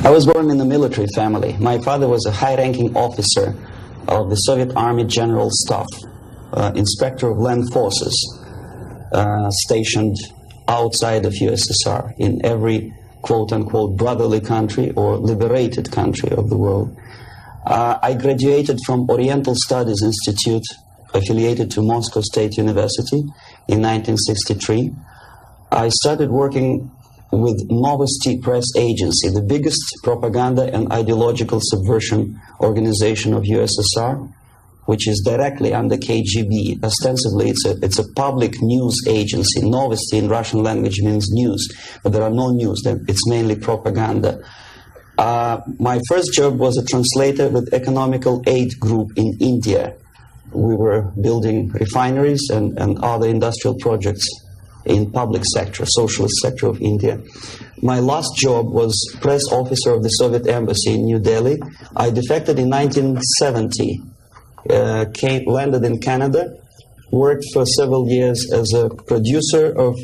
I was born in a military family. My father was a high-ranking officer of the Soviet Army General Staff, inspector of land forces, stationed outside of USSR in every quote-unquote brotherly country or liberated country of the world. I graduated from Oriental Studies Institute, affiliated to Moscow State University, in 1963. I started working with Novosti Press Agency, the biggest propaganda and ideological subversion organization of USSR, which is directly under KGB. Ostensibly, it's a public news agency. Novosti in Russian language means news, but there are no news. It's mainly propaganda. My first job was a translator with Economical Aid Group in India. We were building refineries and other industrial projects in public sector, socialist sector of India. My last job was press officer of the Soviet Embassy in New Delhi. I defected in 1970, landed in Canada, worked for several years as a producer of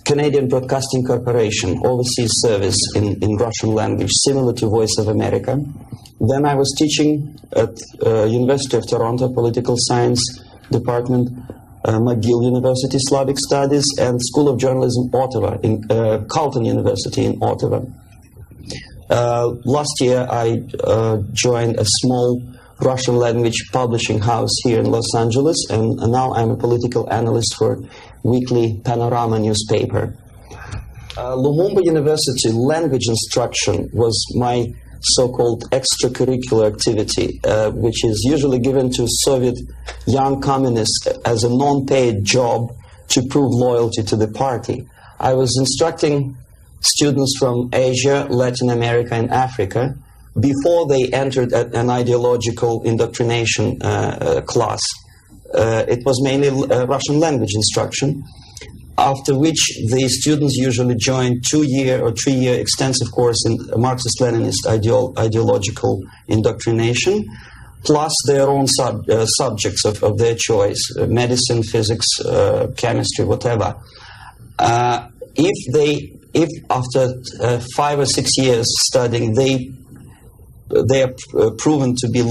Canadian Broadcasting Corporation, overseas service in Russian language, similar to Voice of America. Then I was teaching at University of Toronto, Political Science Department, McGill University, Slavic Studies, and School of Journalism, Ottawa, in Carleton University in Ottawa. Last year, I joined a small Russian language publishing house here in Los Angeles, and now I'm a political analyst for weekly Panorama newspaper. Lumumba University language instruction was my so-called extracurricular activity, which is usually given to Soviet young communists as a non-paid job to prove loyalty to the party. I was instructing students from Asia, Latin America, and Africa before they entered an ideological indoctrination class. It was mainly Russian language instruction, after which the students usually join 2-year or 3-year extensive course in Marxist-Leninist ideological indoctrination, plus their own subjects of their choice, medicine, physics, chemistry, whatever. If after 5 or 6 years studying, they are proven to be,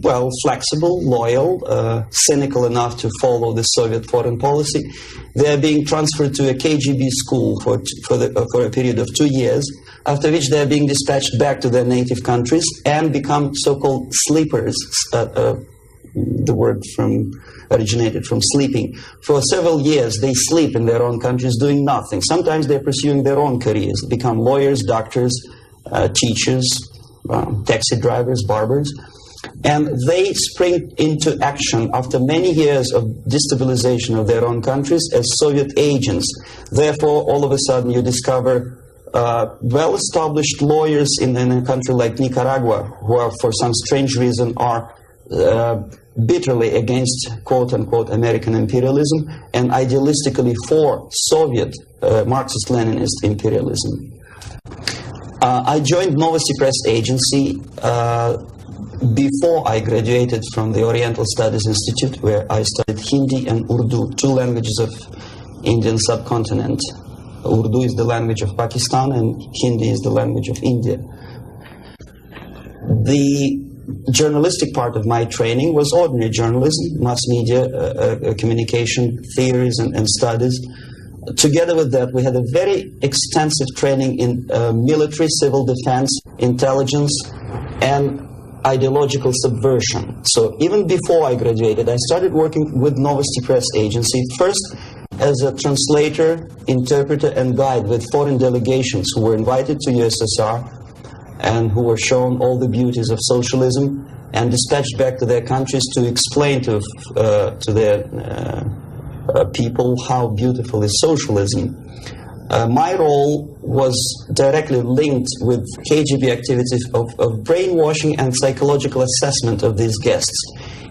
well, flexible, loyal, cynical enough to follow the Soviet foreign policy, they are being transferred to a KGB school for a period of 2 years, after which they are being dispatched back to their native countries and become so-called sleepers. The word originated from sleeping. For several years, they sleep in their own countries doing nothing. Sometimes they're pursuing their own careers, become lawyers, doctors, teachers, taxi drivers, barbers, and they spring into action after many years of destabilization of their own countries as Soviet agents. Therefore, all of a sudden you discover well-established lawyers in a country like Nicaragua who are, for some strange reason, are bitterly against quote-unquote American imperialism and idealistically for Soviet Marxist-Leninist imperialism. I joined Novosti Press Agency before I graduated from the Oriental Studies Institute, where I studied Hindi and Urdu, 2 languages of Indian subcontinent. Urdu is the language of Pakistan and Hindi is the language of India. The journalistic part of my training was ordinary journalism, mass media, communication theories and studies. Together with that, we had a very extensive training in military, civil defense, intelligence, and ideological subversion. So even before I graduated, I started working with Novosti Press Agency, first as a translator, interpreter, and guide with foreign delegations who were invited to USSR and who were shown all the beauties of socialism and dispatched back to their countries to explain to their people how beautiful is socialism. My role was directly linked with KGB activities of brainwashing and psychological assessment of these guests.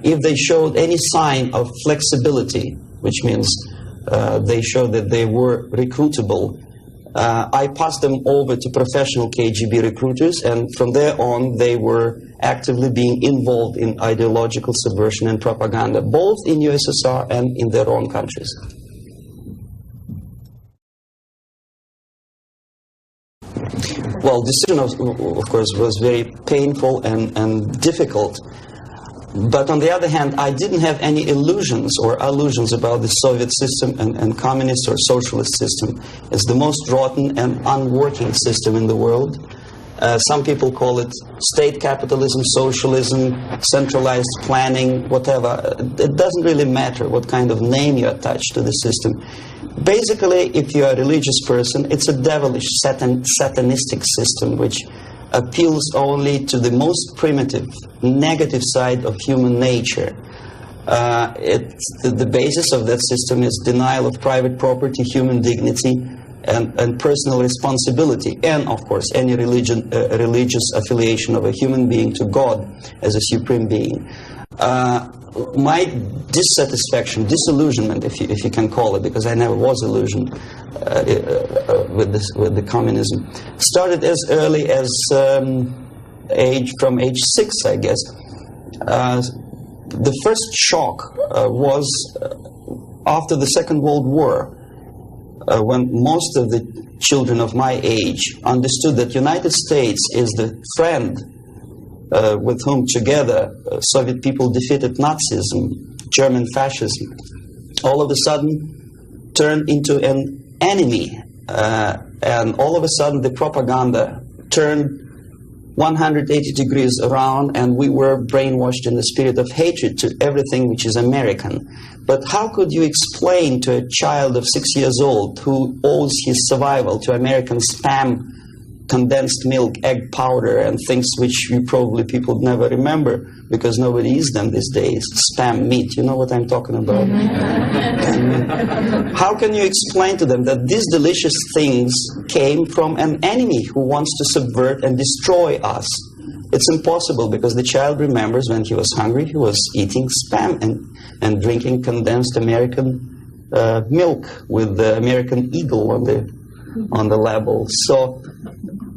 If they showed any sign of flexibility, which means they showed that they were recruitable, I passed them over to professional KGB recruiters, and from there on they were actively being involved in ideological subversion and propaganda, both in USSR and in their own countries. well, decision of course was very painful and difficult. But on the other hand, I didn't have any illusions or illusions about the Soviet system and communist or socialist system. It's the most rotten and unworking system in the world. Some people call it state capitalism, socialism, centralized planning, whatever. It doesn't really matter what kind of name you attach to the system. Basically, if you're a religious person, it's a devilish, satanistic system which appeals only to the most primitive, negative side of human nature. The basis of that system is denial of private property, human dignity, and personal responsibility, and of course any religious affiliation of a human being to God as a supreme being. My dissatisfaction, disillusionment, if you can call it, because I never was illusioned with the communism, started as early as from age 6, I guess. The first shock was after the Second World War, when most of the children of my age understood that United States is the friend with whom together Soviet people defeated Nazism, German fascism, all of a sudden turned into an enemy. And all of a sudden the propaganda turned 180 degrees around, and we were brainwashed in the spirit of hatred to everything which is American. But how could you explain to a child of 6 years old who owes his survival to American spam, condensed milk, egg powder, and things which probably people never remember because nobody eats them these days, spam meat, you know what I'm talking about? How can you explain to them that these delicious things came from an enemy who wants to subvert and destroy us? It's impossible, because the child remembers when he was hungry, he was eating spam and drinking condensed American milk with the American eagle on the label. So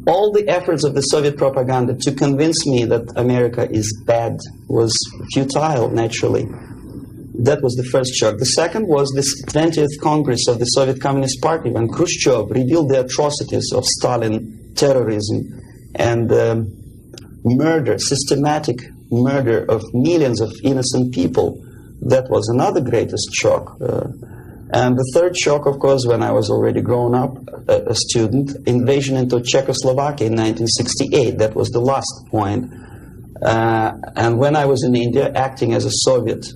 all the efforts of the Soviet propaganda to convince me that America is bad was futile, naturally. That was the first shock. The second was this 20th Congress of the Soviet Communist Party, when Khrushchev revealed the atrocities of Stalin, terrorism, and murder, systematic murder of millions of innocent people. That was another greatest shock. And the third shock, of course, when I was already grown up, a student, invasion into Czechoslovakia in 1968. That was the last point. And when I was in India, acting as a Soviet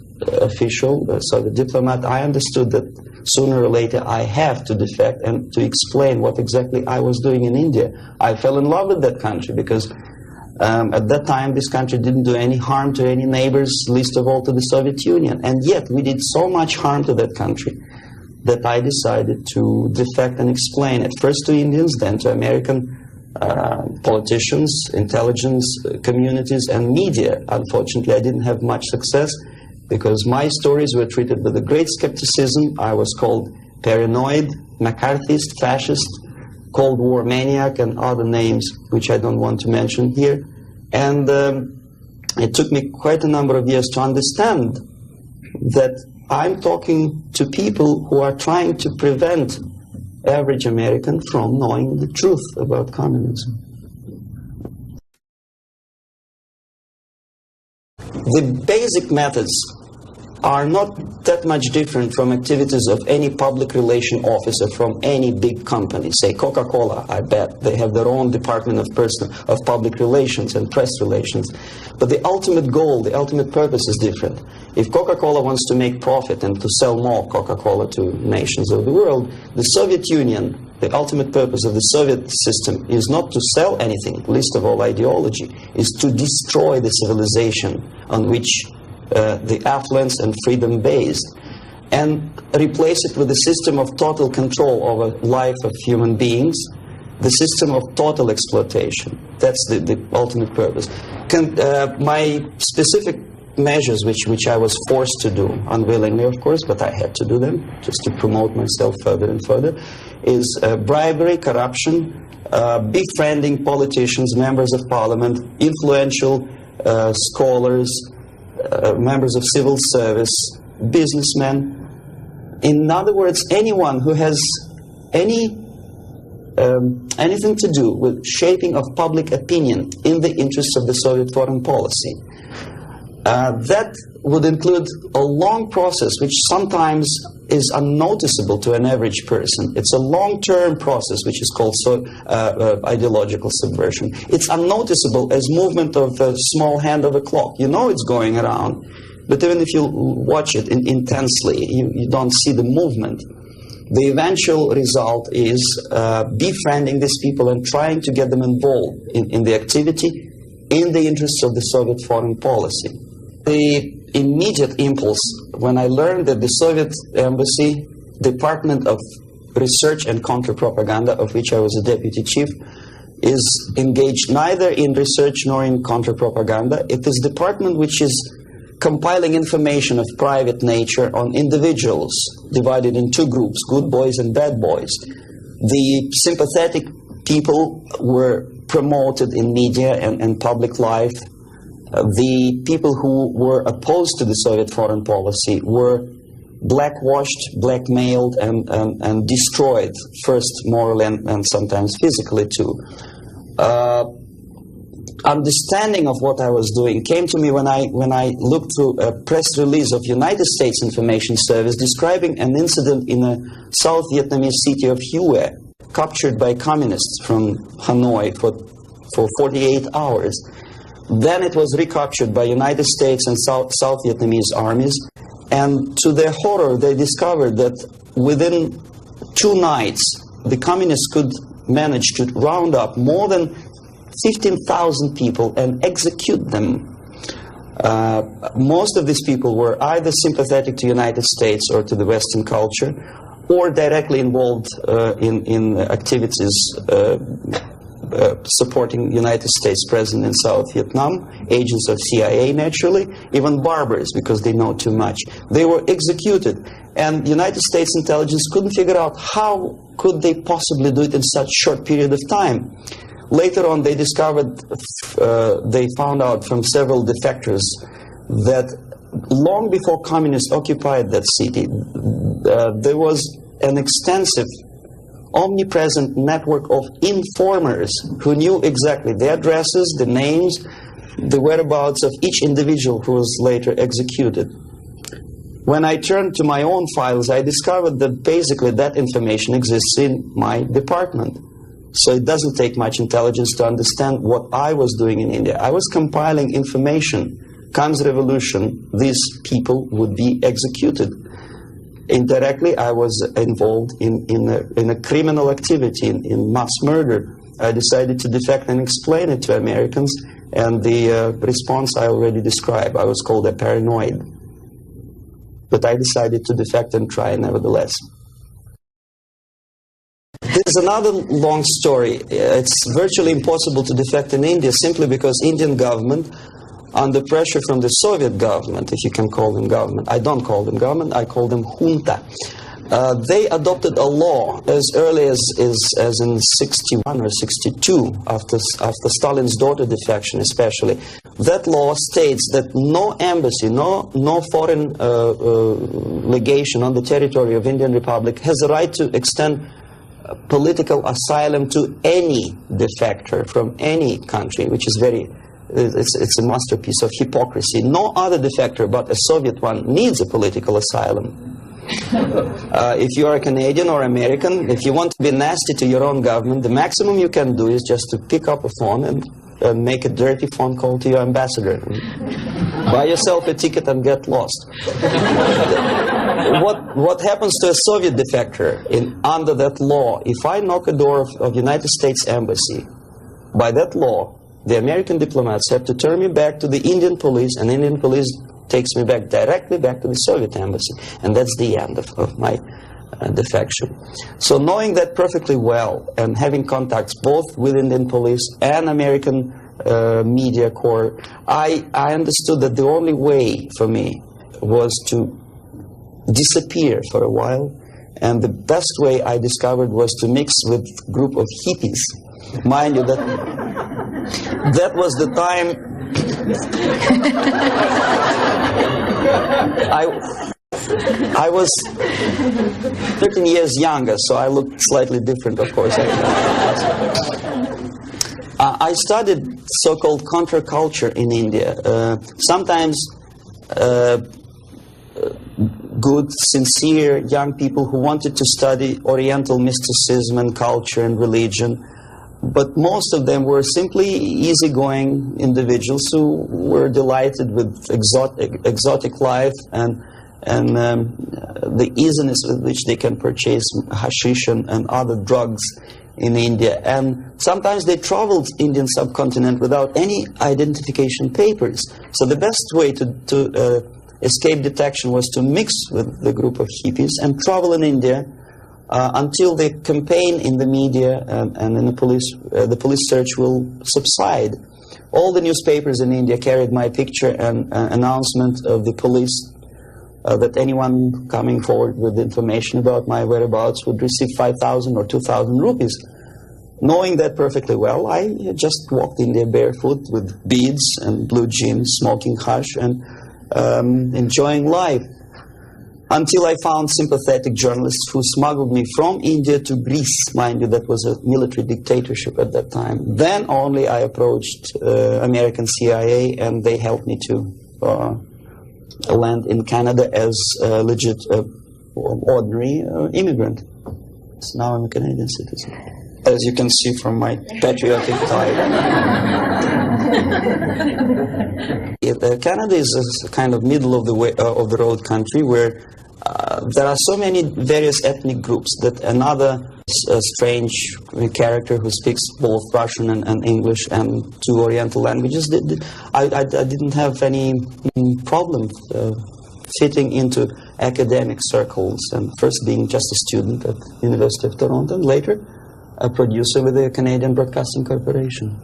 official, a Soviet diplomat, I understood that sooner or later I have to defect and to explain what exactly I was doing in India. I fell in love with that country because at that time this country didn't do any harm to any neighbors, least of all to the Soviet Union. And yet we did so much harm to that country that I decided to defect and explain it, first to Indians, then to American politicians, intelligence communities, and media. Unfortunately, I didn't have much success because my stories were treated with a great skepticism. I was called paranoid, McCarthyist, fascist, Cold War maniac, and other names which I don't want to mention here. And it took me quite a number of years to understand that I'm talking to people who are trying to prevent average American from knowing the truth about communism. The basic methods are not that much different from activities of any public relation officer from any big company. Say Coca-Cola, I bet they have their own department of public relations and press relations. But the ultimate goal, the ultimate purpose is different. If Coca-Cola wants to make profit and to sell more Coca-Cola to nations of the world, the Soviet Union, the ultimate purpose of the Soviet system is not to sell anything, least of all ideology, is to destroy the civilization on which the affluence and freedom based, and replace it with a system of total control over life of human beings, the system of total exploitation. That's the ultimate purpose. My specific measures, which I was forced to do, unwillingly of course, but I had to do them just to promote myself further and further, is bribery, corruption, befriending politicians, members of parliament, influential scholars, members of civil service, businessmen. In other words, anyone who has any anything to do with shaping of public opinion in the interests of the Soviet foreign policy. That would include a long process which sometimes is unnoticeable to an average person. It's a long-term process which is called ideological subversion. It's unnoticeable as movement of a small hand of a clock. You know it's going around, but even if you watch it intensely, you don't see the movement. The eventual result is befriending these people and trying to get them involved in the activity in the interests of the Soviet foreign policy. The immediate impulse when I learned that the Soviet Embassy, Department of Research and Counter-Propaganda, of which I was a deputy chief, is engaged neither in research nor in counter-propaganda. It is a department which is compiling information of private nature on individuals divided in two groups, good boys and bad boys. The sympathetic people were promoted in media and public life. The people who were opposed to the Soviet foreign policy were blackwashed, blackmailed, and destroyed, first morally and sometimes physically too. Understanding of what I was doing came to me when I looked through a press release of United States Information Service describing an incident in a South Vietnamese city of Hue, captured by communists from Hanoi for 48 hours. Then it was recaptured by United States and South Vietnamese armies, and to their horror they discovered that within 2 nights the communists could manage to round up more than 15,000 people and execute them. Most of these people were either sympathetic to the United States or to the Western culture, or directly involved in activities supporting United States President in South Vietnam, agents of CIA naturally, even barbers because they know too much. They were executed, and United States intelligence couldn't figure out how could they possibly do it in such short period of time. Later on they discovered, they found out from several defectors that long before communists occupied that city, there was an extensive omnipresent network of informers who knew exactly the addresses, the names, the whereabouts of each individual who was later executed. When I turned to my own files, I discovered that basically that information exists in my department. So it doesn't take much intelligence to understand what I was doing in India. I was compiling information. Comes revolution, these people would be executed. Indirectly, I was involved in a criminal activity, in mass murder. I decided to defect and explain it to Americans, and the response I already described. I was called a paranoid. But I decided to defect and try nevertheless. There's another long story. It's virtually impossible to defect in India simply because Indian government, under pressure from the Soviet government, if you can call them government. I don't call them government, I call them junta. They adopted a law as early as in 61 or 62, after Stalin's daughter defection especially. That law states that no embassy, no foreign legation on the territory of Indian Republic has a right to extend political asylum to any defector from any country, which is it's a masterpiece of hypocrisy. No other defector but a Soviet one needs a political asylum. If you are a Canadian or American, if you want to be nasty to your own government, the maximum you can do is just to pick up a phone and make a dirty phone call to your ambassador. Buy yourself a ticket and get lost. What happens to a Soviet defector under that law? If I knock a door of United States Embassy, by that law, the American diplomats have to turn me back to the Indian police, and Indian police takes me directly back to the Soviet embassy. And that's the end of my defection. So knowing that perfectly well, and having contacts both with Indian police and American media corps, I understood that the only way for me was to disappear for a while. And the best way I discovered was to mix with a group of hippies. Mind you, that was the time I was 13 years younger, so I looked slightly different, of course. I studied so-called counterculture in India. Sometimes good, sincere young people who wanted to study Oriental mysticism and culture and religion, but most of them were simply easygoing individuals who were delighted with exotic life and the easiness with which they can purchase hashish and other drugs in India. And sometimes they traveled Indian subcontinent without any identification papers. So the best way to escape detection was to mix with the group of hippies and travel in India until the campaign in the media and in the police search will subside. All the newspapers in India carried my picture and announcement of the police that anyone coming forward with information about my whereabouts would receive 5,000 or 2,000 rupees. Knowing that perfectly well, I just walked India barefoot with beads and blue jeans, smoking hash and enjoying life. Until I found sympathetic journalists who smuggled me from India to Greece. Mind you, that was a military dictatorship at that time. Then only I approached American CIA, and they helped me to land in Canada as a legit, ordinary immigrant. So now I'm a Canadian citizen, as you can see from my patriotic tie. Canada is a kind of middle of the road country where there are so many various ethnic groups that another strange character who speaks both Russian and English and two Oriental languages, I didn't have any problem fitting into academic circles, and first being just a student at the University of Toronto and later a producer with the Canadian Broadcasting Corporation.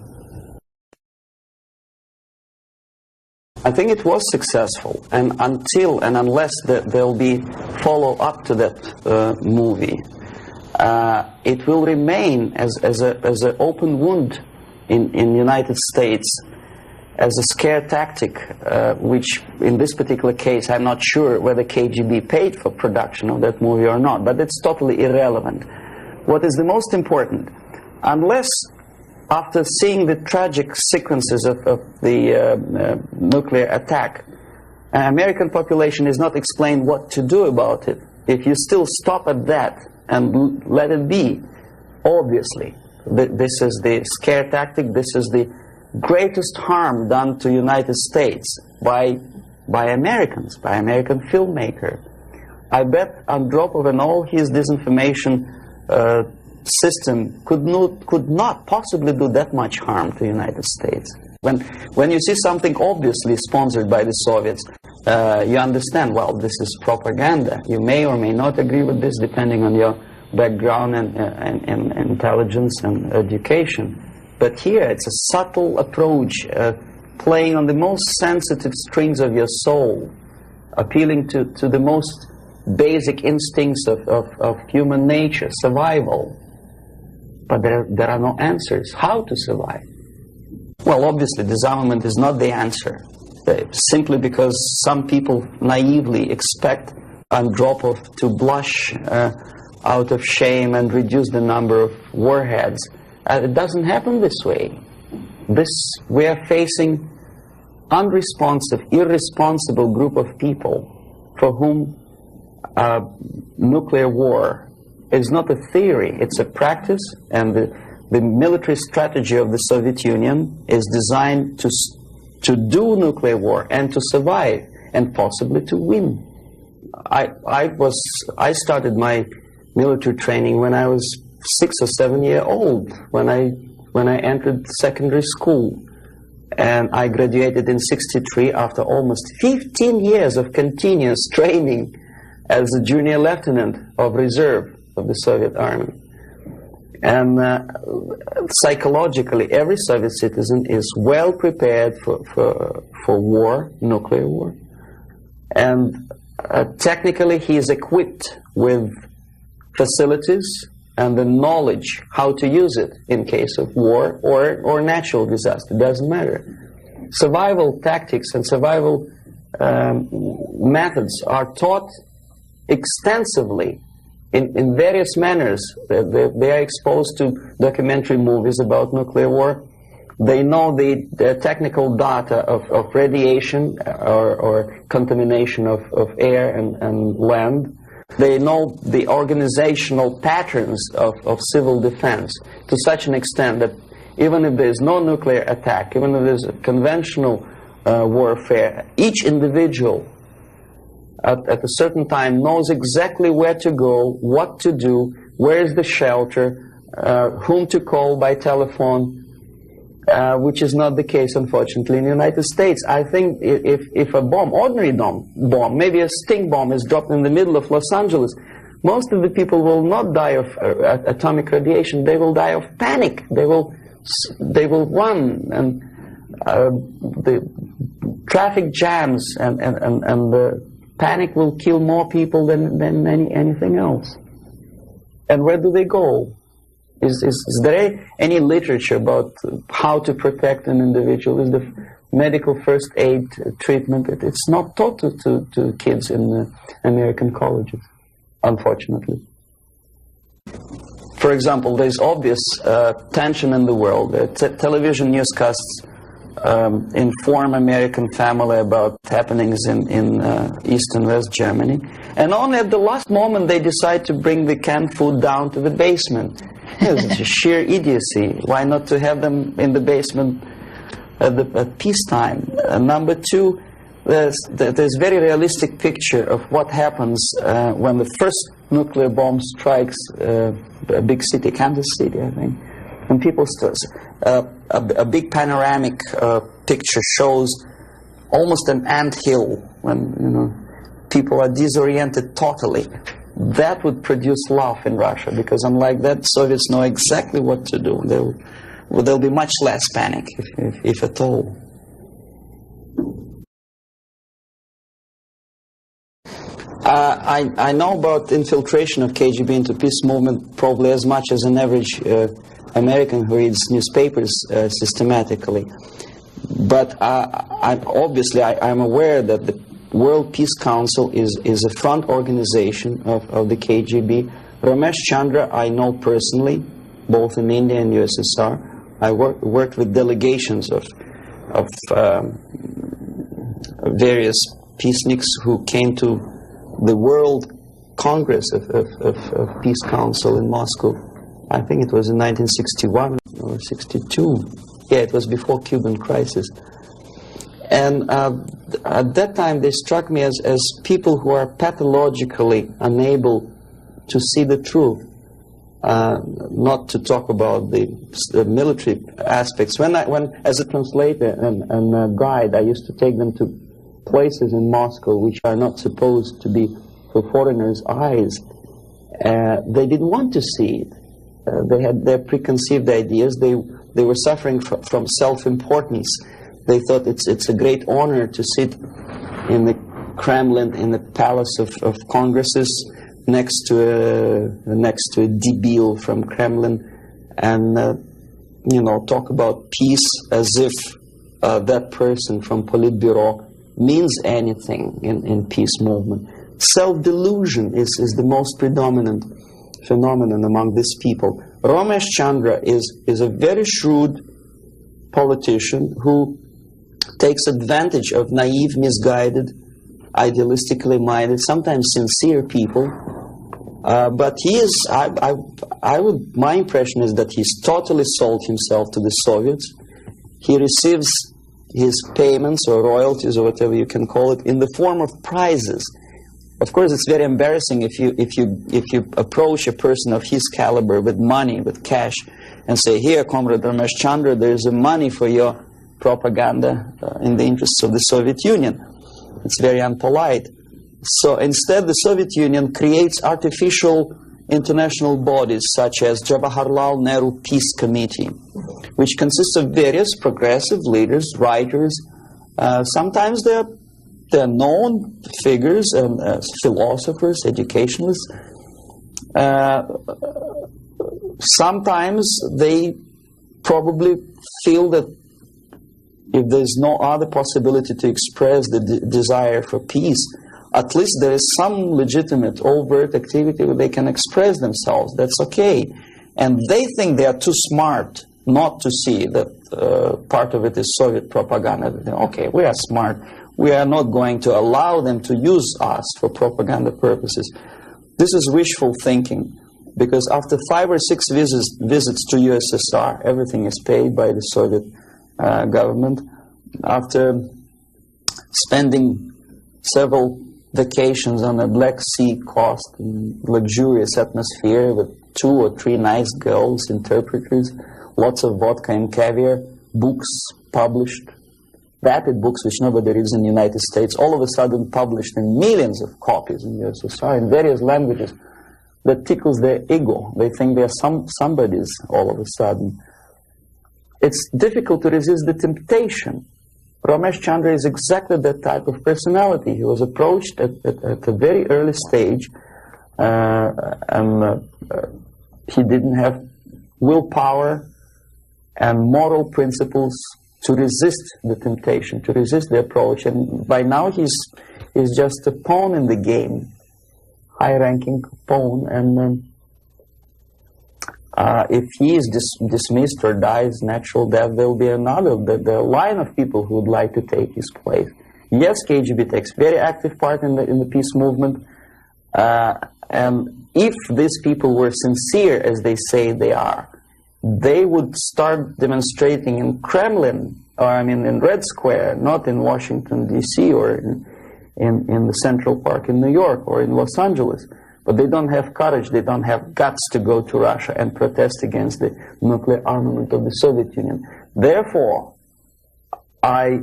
I think it was successful, and until and unless there'll be follow-up to that movie, it will remain as an open wound in the United States, as a scare tactic, which in this particular case I'm not sure whether KGB paid for production of that movie or not, but it's totally irrelevant. What is the most important, unless after seeing the tragic sequences of the nuclear attack, American population is not explained what to do about it. If you still stop at that and let it be, obviously, this is the scare tactic, this is the greatest harm done to United States by Americans, by American filmmaker. I bet Andropov and all his disinformation system could not possibly do that much harm to the United States. When you see something obviously sponsored by the Soviets, you understand, well, this is propaganda. You may or may not agree with this depending on your background and intelligence and education. But here it's a subtle approach, playing on the most sensitive strings of your soul, appealing to the most basic instincts of human nature, survival. But there are no answers. How to survive? Well, obviously, disarmament is not the answer. Simply because some people naively expect Andropov to blush out of shame and reduce the number of warheads. It doesn't happen this way. We are facing unresponsive, irresponsible group of people for whom nuclear war is not a theory, it's a practice, and the military strategy of the Soviet Union is designed to do nuclear war and to survive and possibly to win. I started my military training when I was 6 or 7 years old, when I entered secondary school, and I graduated in '63 after almost 15 years of continuous training as a junior lieutenant of reserve of the Soviet Army. And psychologically, every Soviet citizen is well prepared for war, nuclear war. And technically, he is equipped with facilities and the knowledge how to use it in case of war or natural disaster. It doesn't matter. Survival tactics and survival methods are taught extensively in various manners. They are exposed to documentary movies about nuclear war. They know the technical data of radiation or contamination of air and land. They know the organizational patterns of civil defense to such an extent that even if there is no nuclear attack, even if there is conventional warfare, each individual at a certain time knows exactly where to go, what to do, where is the shelter, whom to call by telephone, which is not the case, unfortunately, in the United States. I think if a bomb, ordinary bomb, maybe a stink bomb is dropped in the middle of Los Angeles, most of the people will not die of atomic radiation. They will die of panic. They will run, and the traffic jams and the panic will kill more people than anything else. And where do they go? Is there any literature about how to protect an individual? Is the medical first aid treatment? It's not taught to kids in the American colleges, unfortunately. For example, there's obvious tension in the world. Television newscasts inform American family about happenings in East and West Germany. And only at the last moment they decide to bring the canned food down to the basement. It's a sheer idiocy. Why not to have them in the basement at peacetime? Number two, there's very realistic picture of what happens when the first nuclear bomb strikes a big city, Kansas City, I think. And people a big panoramic picture shows almost an anthill when people are disoriented totally. That would produce love in Russia, because unlike that, Soviets know exactly what to do. There'll be much less panic, if at all. I know about infiltration of KGB into peace movement probably as much as an average American who reads newspapers systematically. But I'm aware that the World Peace Council is a front organization of the KGB. Ramesh Chandra I know personally, both in India and USSR. I worked with delegations of various peaceniks who came to the World Congress of Peace Council in Moscow. I think it was in 1961 or 62. Yeah, it was before Cuban crisis. And at that time, they struck me as people who are pathologically unable to see the truth, not to talk about the military aspects. When as a translator and a guide, I used to take them to places in Moscow which are not supposed to be for foreigners' eyes. They didn't want to see it. They had their preconceived ideas. They were suffering from self-importance. They thought it's a great honor to sit in the Kremlin, in the Palace of Congresses, next to a debil from Kremlin, and talk about peace as if that person from Politburo means anything in peace movement. Self-delusion is the most predominant phenomenon among these people. Ramesh Chandra is a very shrewd politician who takes advantage of naive, misguided, idealistically minded, sometimes sincere people. But he is, my impression is that he's totally sold himself to the Soviets. He receives his payments or royalties or whatever you can call it in the form of prizes. Of course, it's very embarrassing if you approach a person of his caliber with money, with cash, and say, "Here, Comrade Ramesh Chandra, there's money for your propaganda in the interests of the Soviet Union." It's very unpolite. So instead, the Soviet Union creates artificial international bodies such as Jawaharlal Nehru Peace Committee, which consists of various progressive leaders, writers. Sometimes they're known figures, philosophers, educationalists. Sometimes they probably feel that if there's no other possibility to express the desire for peace, at least there is some legitimate overt activity where they can express themselves. That's okay. And they think they are too smart not to see that part of it is Soviet propaganda. Okay, we are smart. We are not going to allow them to use us for propaganda purposes. This is wishful thinking, because after 5 or 6 visits to USSR, everything is paid by the Soviet government. After spending several vacations on a Black Sea coast in luxurious atmosphere with 2 or 3 nice girls, interpreters, lots of vodka and caviar, books published, vapid books which nobody reads in the United States, all of a sudden published in millions of copies in USSR in various languages, that tickles their ego. They think they're somebodies all of a sudden. It's difficult to resist the temptation. Ramesh Chandra is exactly that type of personality. He was approached at a very early stage, and he didn't have willpower and moral principles to resist the temptation, to resist the approach. And by now he's just a pawn in the game, high-ranking pawn. And if he is dismissed or dies natural death, there will be another, the line of people who would like to take his place. Yes, KGB takes very active part in the peace movement, and if these people were sincere as they say they are, they would start demonstrating in Kremlin, or I mean in Red Square, not in Washington, D.C., or in the Central Park in New York, or in Los Angeles. But they don't have courage, they don't have guts to go to Russia and protest against the nuclear armament of the Soviet Union. Therefore, I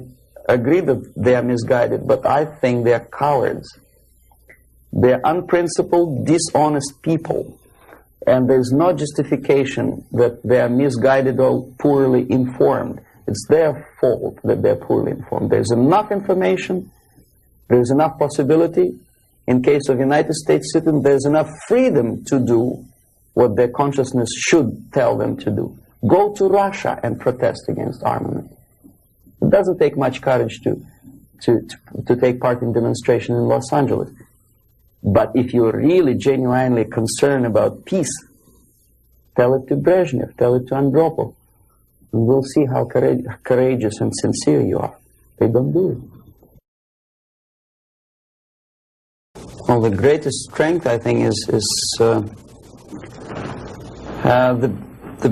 agree that they are misguided, but I think they are cowards. They are unprincipled, dishonest people. And there's no justification that they are misguided or poorly informed. It's their fault that they're poorly informed. There's enough information, there's enough possibility. In case of United States citizens, there's enough freedom to do what their consciousness should tell them to do. Go to Russia and protest against armament. It doesn't take much courage to take part in demonstration in Los Angeles. But if you're really genuinely concerned about peace, tell it to Brezhnev, tell it to Andropov, and we'll see how courageous and sincere you are. They don't do it. Well, the greatest strength, I think, is the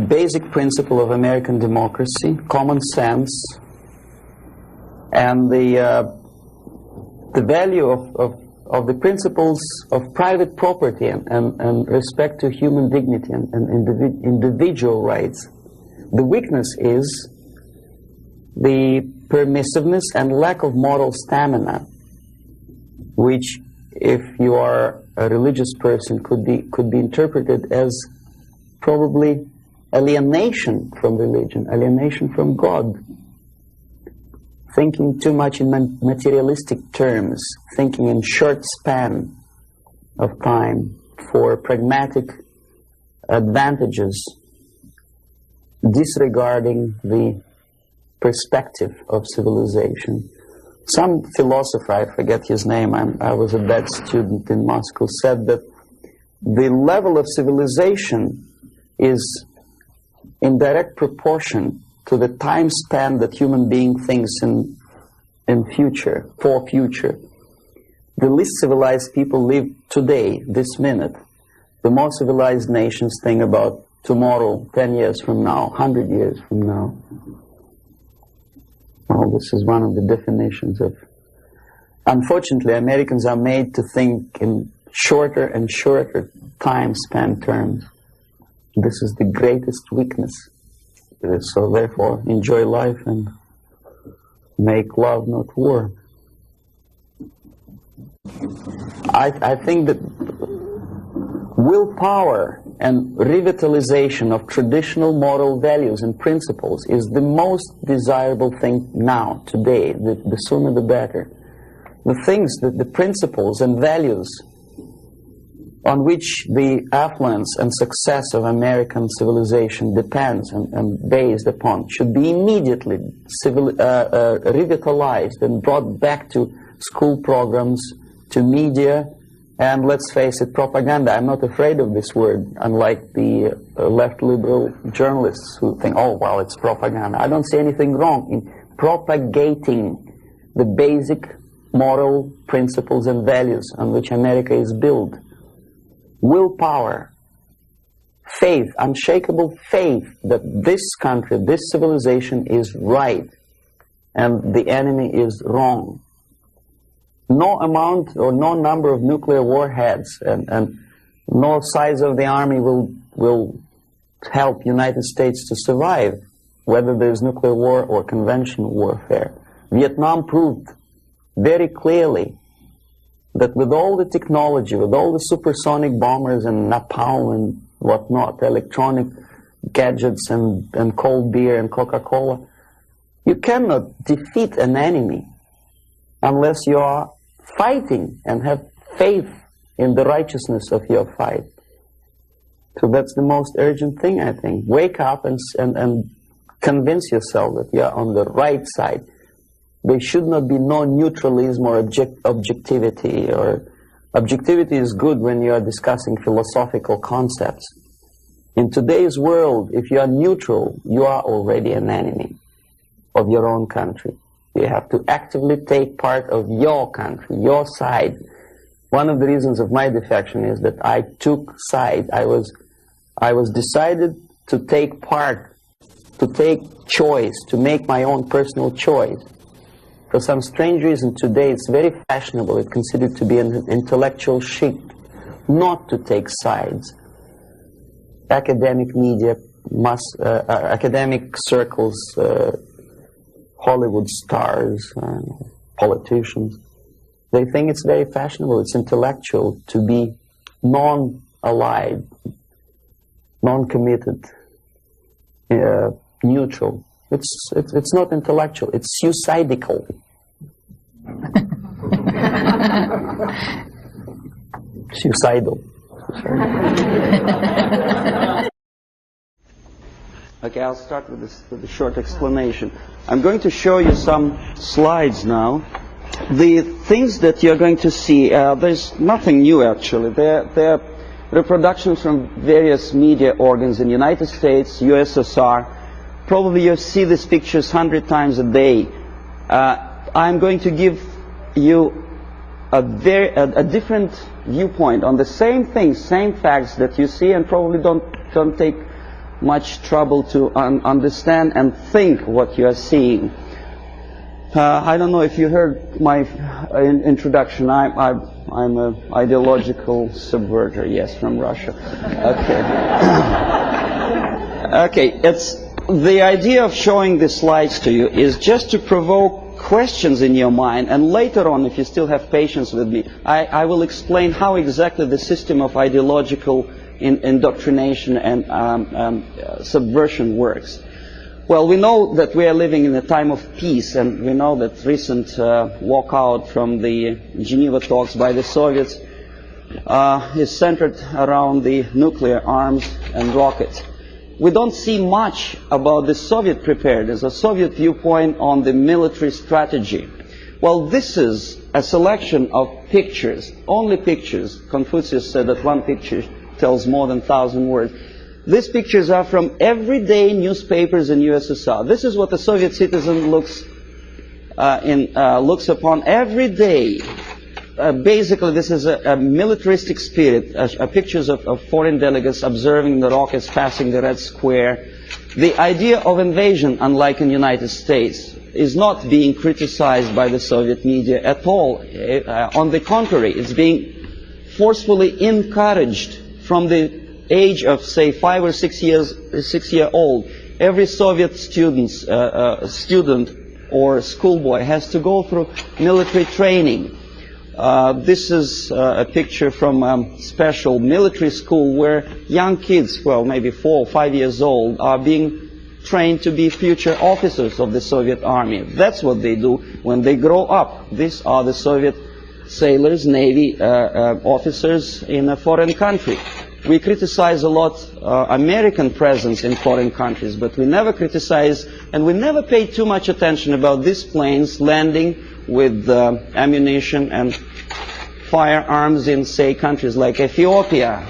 basic principle of American democracy, common sense, and the value of the principles of private property and respect to human dignity and individual rights. The weakness is the permissiveness and lack of moral stamina, which, if you are a religious person, could be interpreted as probably alienation from religion, alienation from God. Thinking too much in materialistic terms, thinking in short span of time for pragmatic advantages, disregarding the perspective of civilization. Some philosopher, I forget his name, I was a bad student in Moscow, said that the level of civilization is in direct proportion to the time span that human being thinks in future, for future. The least civilized people live today, this minute. The more civilized nations think about tomorrow, 10 years from now, 100 years from now. Well, this is one of the definitions of... Unfortunately, Americans are made to think in shorter and shorter time span terms. This is the greatest weakness. So therefore, enjoy life and make love, not war. I think that willpower and revitalization of traditional moral values and principles is the most desirable thing now, today. The sooner the better. The things, the principles and values on which the affluence and success of American civilization depends and based upon should be immediately revitalized and brought back to school programs, to media, and let's face it, propaganda. I'm not afraid of this word, unlike the left liberal journalists who think, oh, well, it's propaganda. I don't see anything wrong in propagating the basic moral principles and values on which America is built. Willpower, faith, unshakable faith that this country, this civilization is right and the enemy is wrong. No amount or no number of nuclear warheads and no size of the army will help United States to survive, whether there's nuclear war or conventional warfare. Vietnam proved very clearly that with all the technology, with all the supersonic bombers and napalm and whatnot, electronic gadgets and cold beer and Coca-Cola, you cannot defeat an enemy unless you are fighting and have faith in the righteousness of your fight. So that's the most urgent thing, I think. Wake up and convince yourself that you're on the right side. There should not be no neutralism or objectivity. Or objectivity is good when you are discussing philosophical concepts. In today's world, if you are neutral, you are already an enemy of your own country. You have to actively take part of your country, your side. One of the reasons of my defection is that I took side. I was decided to take part, to take choice, to make my own personal choice. For some strange reason today it's very fashionable, it's considered to be an intellectual chic, not to take sides. Academic media, academic circles, Hollywood stars, politicians, they think it's very fashionable, it's intellectual to be non-allied, non-committed, neutral. It's not intellectual, it's suicidal. Suicidal. Okay, I'll start with a short explanation. I'm going to show you some slides now. The things that you're going to see, there's nothing new actually. They're reproductions from various media organs in the United States, USSR. Probably you see these pictures 100 times a day. I'm going to give you a different viewpoint on the same things, same facts that you see, and probably don't take much trouble to understand and think what you are seeing. I don't know if you heard my introduction. I'm an ideological subverter, yes, from Russia. Okay. Okay, the idea of showing the slides to you is just to provoke questions in your mind, and later on, if you still have patience with me, I will explain how exactly the system of ideological indoctrination and subversion works. Well, we know that we are living in a time of peace, and we know that recent walkout from the Geneva talks by the Soviets is centered around the nuclear arms and rockets. We don't see much about the Soviet preparedness, a Soviet viewpoint on the military strategy. Well, this is a selection of pictures, only pictures. Confucius said that one picture tells more than 1,000 words. These pictures are from everyday newspapers in USSR. This is what the Soviet citizen looks upon every day. Basically, this is a militaristic spirit, pictures of foreign delegates observing the rockets passing the Red Square. The idea of invasion, unlike in the United States, is not being criticized by the Soviet media at all. On the contrary, it's being forcefully encouraged from the age of, say, 5 or 6 year old. Every Soviet student or schoolboy has to go through military training. This is a picture from a special military school where young kids, well, maybe 4 or 5 years old, are being trained to be future officers of the Soviet army. That's what they do when they grow up. These are the Soviet sailors, Navy officers in a foreign country. We criticize a lot American presence in foreign countries, but we never criticize and we never pay too much attention about these planes landing with ammunition and firearms in, say, countries like Ethiopia.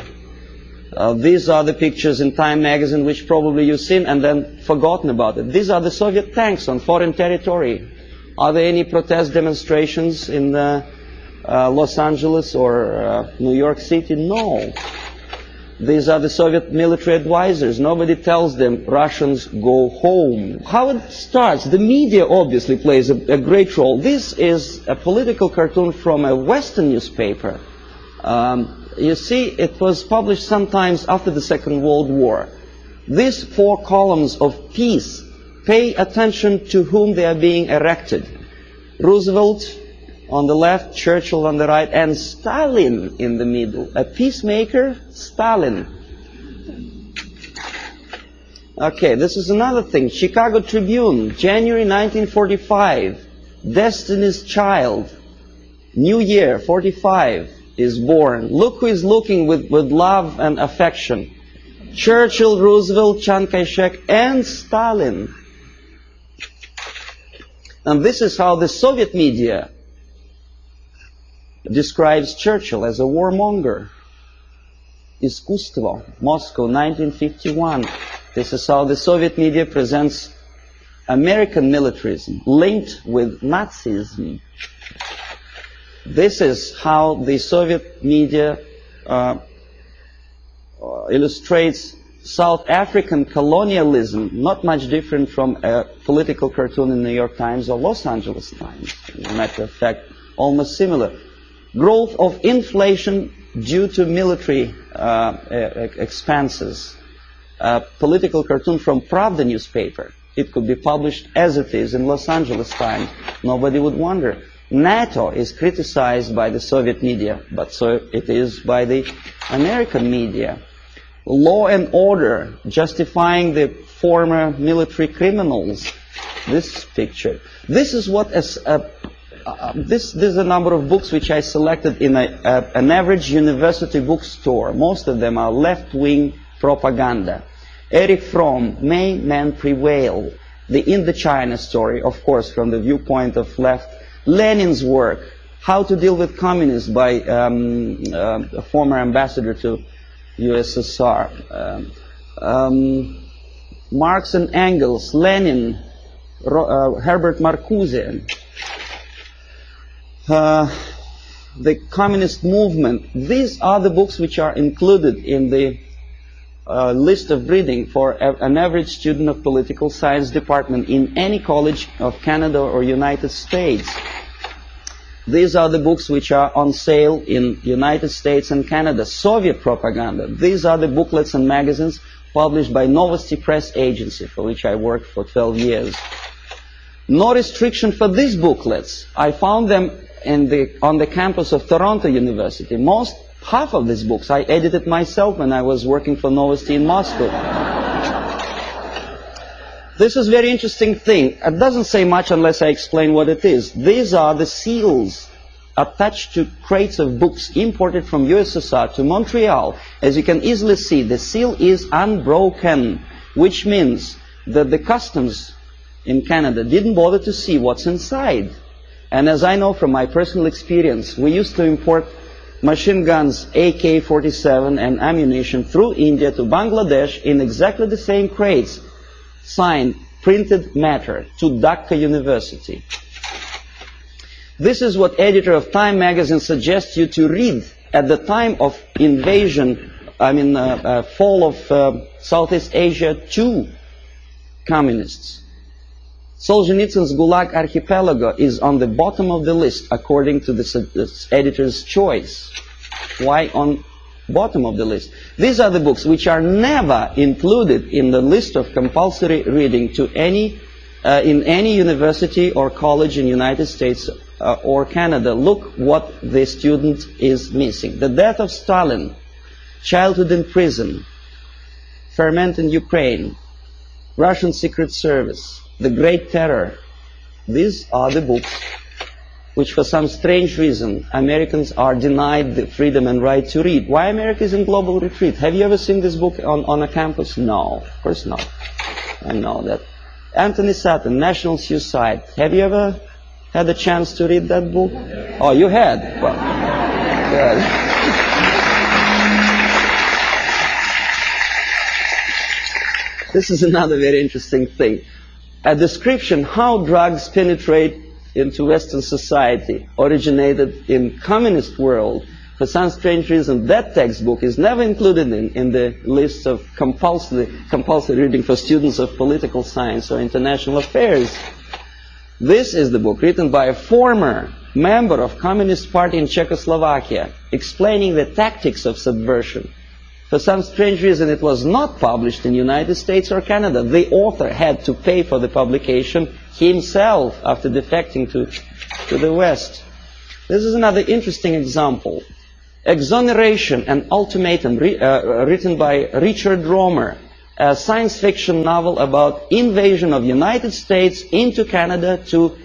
These are the pictures in Time magazine which probably you've seen and then forgotten about it. These are the Soviet tanks on foreign territory. Are there any protest demonstrations in Los Angeles or New York City? No. These are the Soviet military advisors. Nobody tells them Russians go home. How it starts? The media obviously plays a great role. This is a political cartoon from a Western newspaper. You see, it was published sometimes after the Second World War. These 4 columns of peace, pay attention to whom they are being erected. Roosevelt on the left, Churchill on the right, and Stalin in the middle. A peacemaker, Stalin. Okay, this is another thing. Chicago Tribune, January 1945. Destiny's Child. New Year, 45, is born. Look who is looking with love and affection. Churchill, Roosevelt, Chiang Kai-shek, and Stalin. And this is how the Soviet media describes Churchill as a warmonger. Искусство, Moscow, 1951. This is how the Soviet media presents American militarism linked with Nazism. This is how the Soviet media illustrates South African colonialism, not much different from a political cartoon in New York Times or Los Angeles Times. As a matter of fact, almost similar. Growth of inflation due to military expenses. A political cartoon from Pravda newspaper. It could be published as it is in Los Angeles Times. Nobody would wonder. NATO is criticized by the Soviet media, but so it is by the American media. Law and order, justifying the former military criminals. This picture. This is what this is a number of books which I selected in an average university bookstore. Most of them are left-wing propaganda. Erich Fromm, May Men Prevail. The Indochina story, of course, from the viewpoint of left. Lenin's work, How to Deal with Communists, by a former ambassador to USSR. Marx and Engels, Lenin, Herbert Marcuse. The communist movement. These are the books which are included in the list of reading for an average student of political science department in any college of Canada or United States. These are the books which are on sale in United States and Canada. Soviet propaganda. These are the booklets and magazines published by Novosti Press Agency, for which I worked for 12 years. No restriction for these booklets. I found them on the campus of Toronto University. Half of these books I edited myself when I was working for Novosti in Moscow. This is a very interesting thing. It doesn't say much unless I explain what it is. These are the seals attached to crates of books imported from USSR to Montreal. As you can easily see, the seal is unbroken, which means that the customs in Canada didn't bother to see what's inside. And as I know from my personal experience, we used to import machine guns, AK-47 and ammunition through India to Bangladesh in exactly the same crates. Signed, printed matter, to Dhaka University. This is what editor of Time magazine suggests you to read at the time of invasion, fall of Southeast Asia to communists. Solzhenitsyn's Gulag Archipelago is on the bottom of the list according to the editor's choice. Why on bottom of the list? These are the books which are never included in the list of compulsory reading to in any university or college in the United States or Canada. Look what the student is missing. The Death of Stalin, Childhood in Prison, Ferment in Ukraine, Russian Secret Service, The Great Terror. These are the books which for some strange reason Americans are denied the freedom and right to read. Why America is in global retreat? Have you ever seen this book on a campus? No, of course not. I know that. Anthony Sutton, National Suicide. Have you ever had a chance to read that book? Oh, you had? Well, This is another very interesting thing. A description how drugs penetrate into Western society originated in communist world. For some strange reason, that textbook is never included in the list of compulsory reading for students of political science or international affairs. This is the book written by a former member of Communist Party in Czechoslovakia, explaining the tactics of subversion. For some strange reason, it was not published in the United States or Canada. The author had to pay for the publication himself after defecting to the West. This is another interesting example. Exoneration and Ultimatum, written by Richard Romer, a science fiction novel about invasion of the United States into Canada to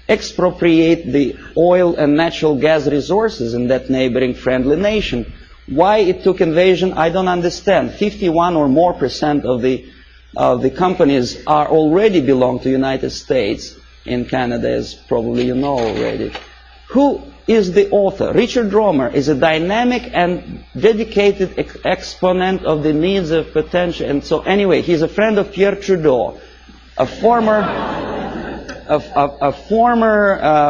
expropriate the oil and natural gas resources in that neighboring friendly nation. Why it took invasion, I don't understand. 51% or more of the companies are already belong to the United States. In Canada, as probably you know already. Who is the author? Richard Romer is a dynamic and dedicated exponent of the needs of potential. And so anyway, he's a friend of Pierre Trudeau, a former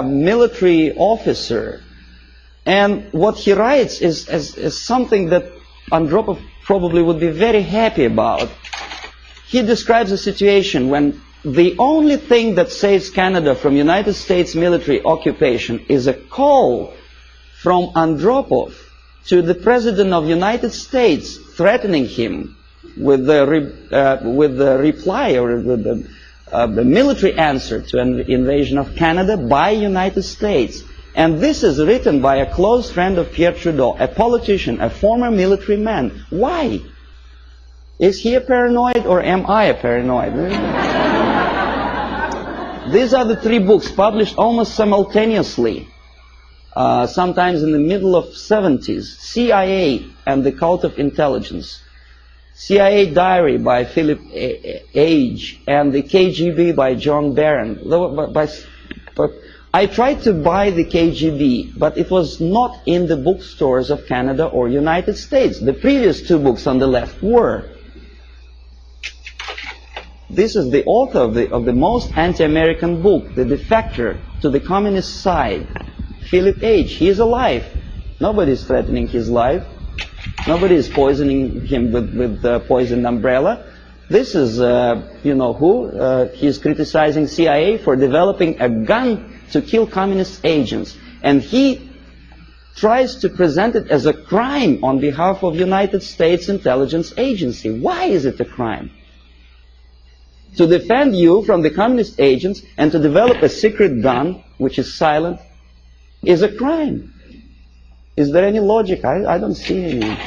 military officer. And what he writes is something that Andropov probably would be very happy about. He describes a situation when the only thing that saves Canada from United States military occupation is a call from Andropov to the President of the United States, threatening him with the reply or the military answer to an invasion of Canada by United States. And this is written by a close friend of Pierre Trudeau, a politician, a former military man. Why? Is he a paranoid or am I a paranoid? These are the three books published almost simultaneously, sometimes in the middle of 70s. CIA and the Cult of Intelligence. CIA Diary by Philip Age and the KGB by John Barron. I tried to buy the KGB, but it was not in the bookstores of Canada or United States. The previous two books on the left were. This is the author of the most anti-American book, The Defector to the Communist Side, Philip Age. He is alive. Nobody is threatening his life. Nobody is poisoning him with the poisoned umbrella. This is, you know who? He is criticizing CIA for developing a gun to kill communist agents. And he tries to present it as a crime on behalf of United States Intelligence Agency. Why is it a crime? To defend you from the communist agents and to develop a secret gun, which is silent, is a crime. Is there any logic? I don't see any.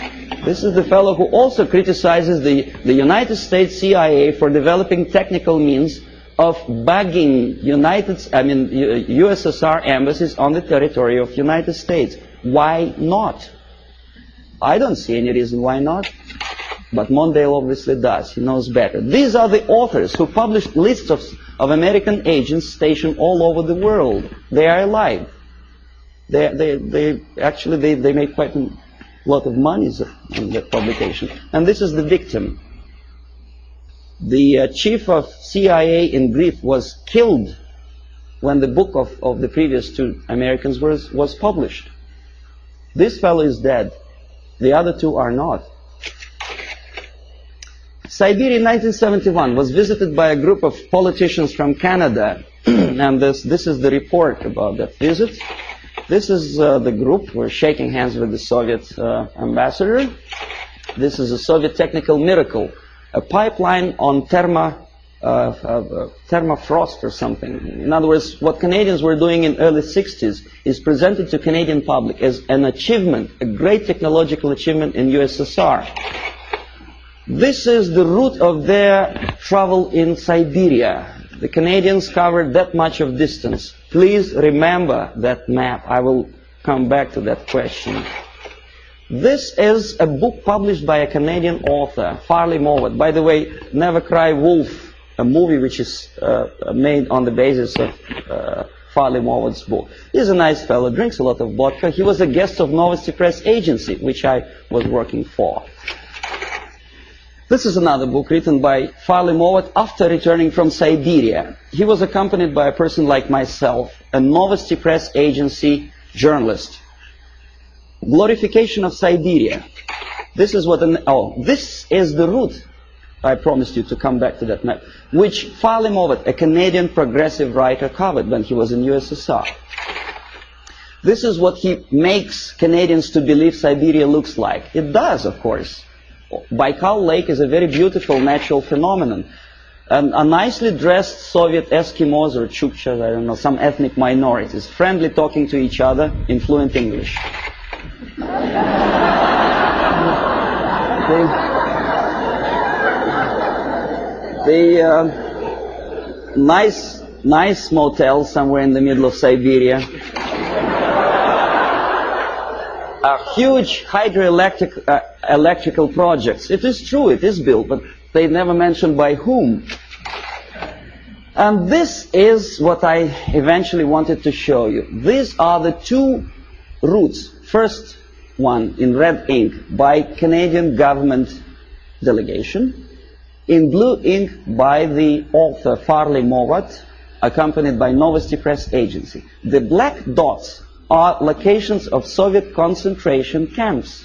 This is the fellow who also criticizes the United States CIA for developing technical means of bugging USSR embassies on the territory of United States. Why not? I don't see any reason why not. But Mondale obviously does. He knows better. These are the authors who published lists of American agents stationed all over the world. They are alive. They actually made quite a lot of money on that publication. And this is the victim. The chief of CIA in Greece was killed when the book of the previous two Americans was published. This fellow is dead. The other two are not. Siberia in 1971 was visited by a group of politicians from Canada. And this is the report about that visit. This is the group. We're shaking hands with the Soviet ambassador. This is a Soviet technical miracle. A pipeline on thermofrost or something. In other words, what Canadians were doing in early 60s is presented to Canadian public as an achievement, a great technological achievement in USSR. This is the route of their travel in Siberia. The Canadians covered that much of distance. Please remember that map. I will come back to that question. This is a book published by a Canadian author, Farley Mowat. By the way, Never Cry Wolf, a movie which is made on the basis of Farley-Mowatt's book. He's a nice fellow, drinks a lot of vodka. He was a guest of Novosti Press Agency, which I was working for. This is another book written by Farley-Mowat after returning from Siberia. He was accompanied by a person like myself, a Novosti Press Agency journalist. Glorification of Siberia. This is what this is the route, I promised you to come back to that map, which Farley-Mowat, a Canadian progressive writer, covered when he was in USSR. This is what he makes Canadians to believe Siberia looks like. It does, of course. Baikal Lake is a very beautiful natural phenomenon. A nicely dressed Soviet Eskimos or Chukchas, I don't know, some ethnic minorities, friendly talking to each other in fluent English. The nice motel somewhere in the middle of Siberia. Huge electrical projects. It is true, it is built, but they never mentioned by whom. And this is what I eventually wanted to show you. These are the two routes. First one in red ink by Canadian government delegation. In blue ink by the author Farley-Mowat, accompanied by Novosti Press Agency. The black dots are locations of Soviet concentration camps.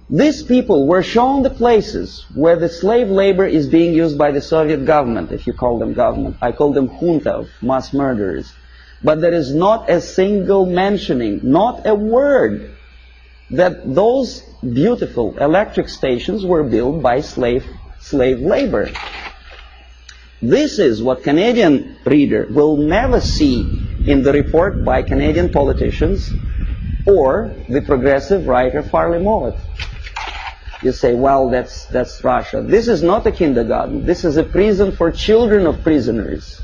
These people were shown the places where the slave labor is being used by the Soviet government, if you call them government. I call them junta of mass murderers. But there is not a single mentioning, not a word, that those beautiful electric stations were built by slave labor. This is what Canadian reader will never see in the report by Canadian politicians or the progressive writer Farley-Mowat. You say, well, that's Russia. This is not a kindergarten. This is a prison for children of prisoners.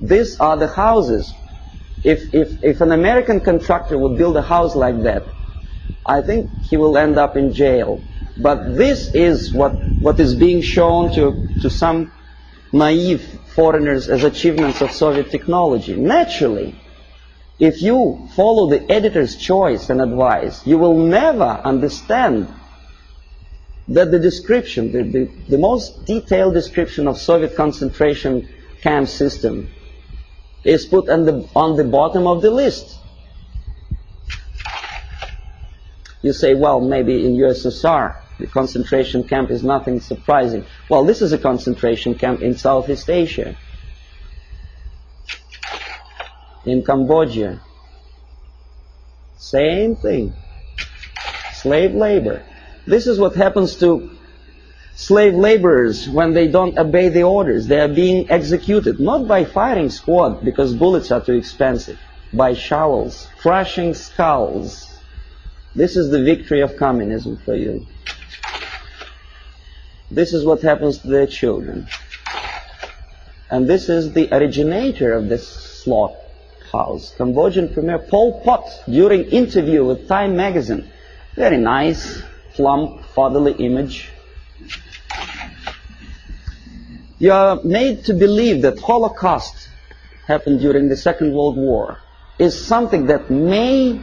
These are the houses. If an American contractor would build a house like that, I think he will end up in jail. But this is what is being shown to some naive foreigners as achievements of Soviet technology. Naturally, if you follow the editor's choice and advice, you will never understand that the description, the most detailed description of Soviet concentration camp system is put on the bottom of the list. You say, well, maybe in USSR, the concentration camp is nothing surprising. Well, this is a concentration camp in Southeast Asia, in Cambodia. Same thing. Slave labor. This is what happens to slave laborers when they don't obey the orders. They are being executed, not by firing squad, because bullets are too expensive, by shovels, crushing skulls. This is the victory of communism for you. This is what happens to their children. And this is the originator of this slaughterhouse, Cambodian Premier Pol Pot, during interview with Time magazine. Very nice, plump, fatherly image. You are made to believe that Holocaust happened during the Second World War is something that may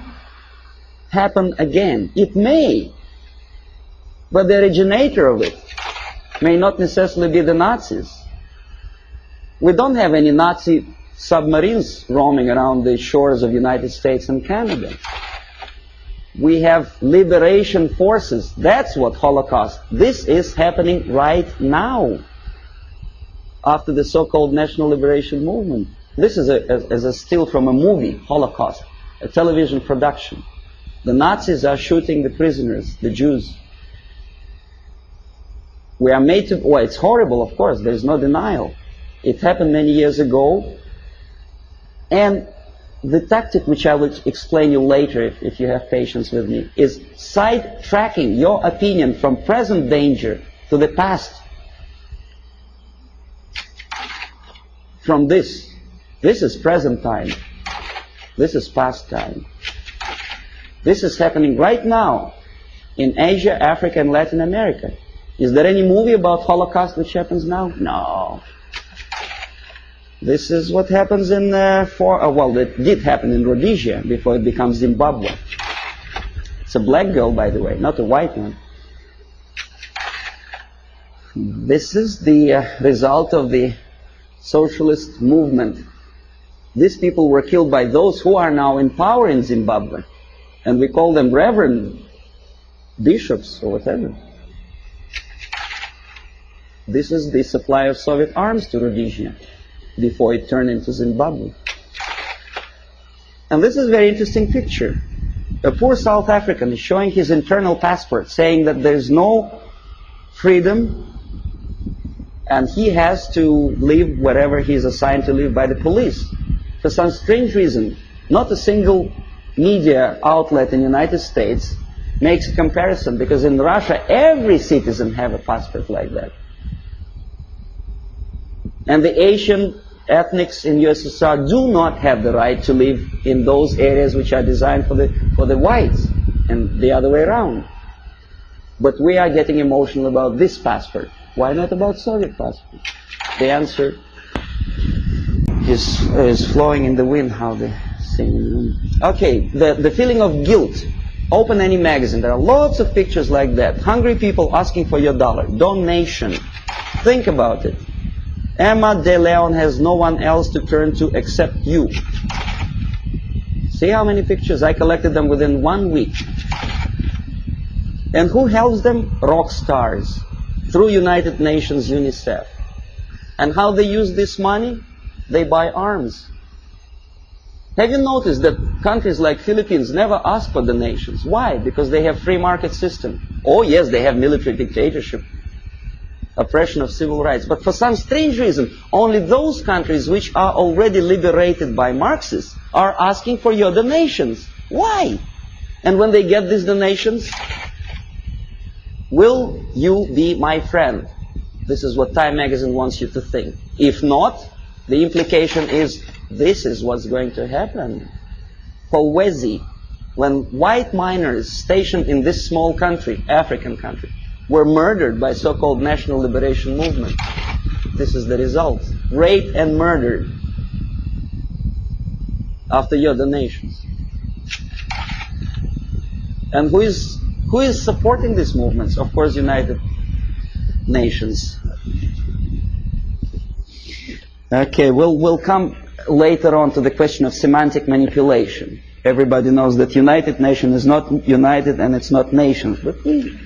happen again. It may. But the originator of it may not necessarily be the Nazis. We don't have any Nazi submarines roaming around the shores of the United States and Canada. We have liberation forces. That's what Holocaust. This is happening right now, after the so-called National Liberation Movement. This is a still from a movie, Holocaust, a television production. The Nazis are shooting the prisoners, the Jews. We are made to, well, it's horrible, of course, there's no denial. It happened many years ago, and the tactic which I will explain you later, if you have patience with me, is sidetracking your opinion from present danger to the past. From this is present time, this is past time. This is happening right now in Asia, Africa, and Latin America. Is there any movie about Holocaust which happens now? No. This is what happens in, well, it did happen in Rhodesia before it becomes Zimbabwe. It's a black girl, by the way, not a white one. This is the result of the socialist movement. These people were killed by those who are now in power in Zimbabwe. And we call them reverend bishops or whatever. This is the supply of Soviet arms to Rhodesia before it turned into Zimbabwe. And this is a very interesting picture. A poor South African is showing his internal passport, saying that there's no freedom and he has to live wherever he's assigned to live by the police. For some strange reason, not a single media outlet in the United States makes a comparison, because in Russia every citizen has a passport like that. And the Asian ethnics in USSR do not have the right to live in those areas which are designed for the whites, and the other way around. But we are getting emotional about this passport. Why not about Soviet passport? The answer is flowing in the wind, how they sing in the wind. Okay, the feeling of guilt. Open any magazine. There are lots of pictures like that. Hungry people asking for your dollar. Donation. Think about it. Emma De Leon has no one else to turn to except you. See how many pictures? I collected them within 1 week. And who helps them? Rock stars. Through United Nations, UNICEF. And how they use this money? They buy arms. Have you noticed that countries like Philippines never ask for donations? Why? Because they have free market system. Oh yes, they have military dictatorship, oppression of civil rights. But for some strange reason, only those countries which are already liberated by Marxists are asking for your donations. Why? And when they get these donations, will you be my friend? This is what Time magazine wants you to think. If not, the implication is this is what's going to happen. Powezi, when white miners stationed in this small country, African country, were murdered by so-called National Liberation Movement. This is the result. Raped and murdered after your donations. And who is supporting these movements? Of course, United Nations. Okay, we'll come later on to the question of semantic manipulation. Everybody knows that United Nations is not united and it's not nations, but we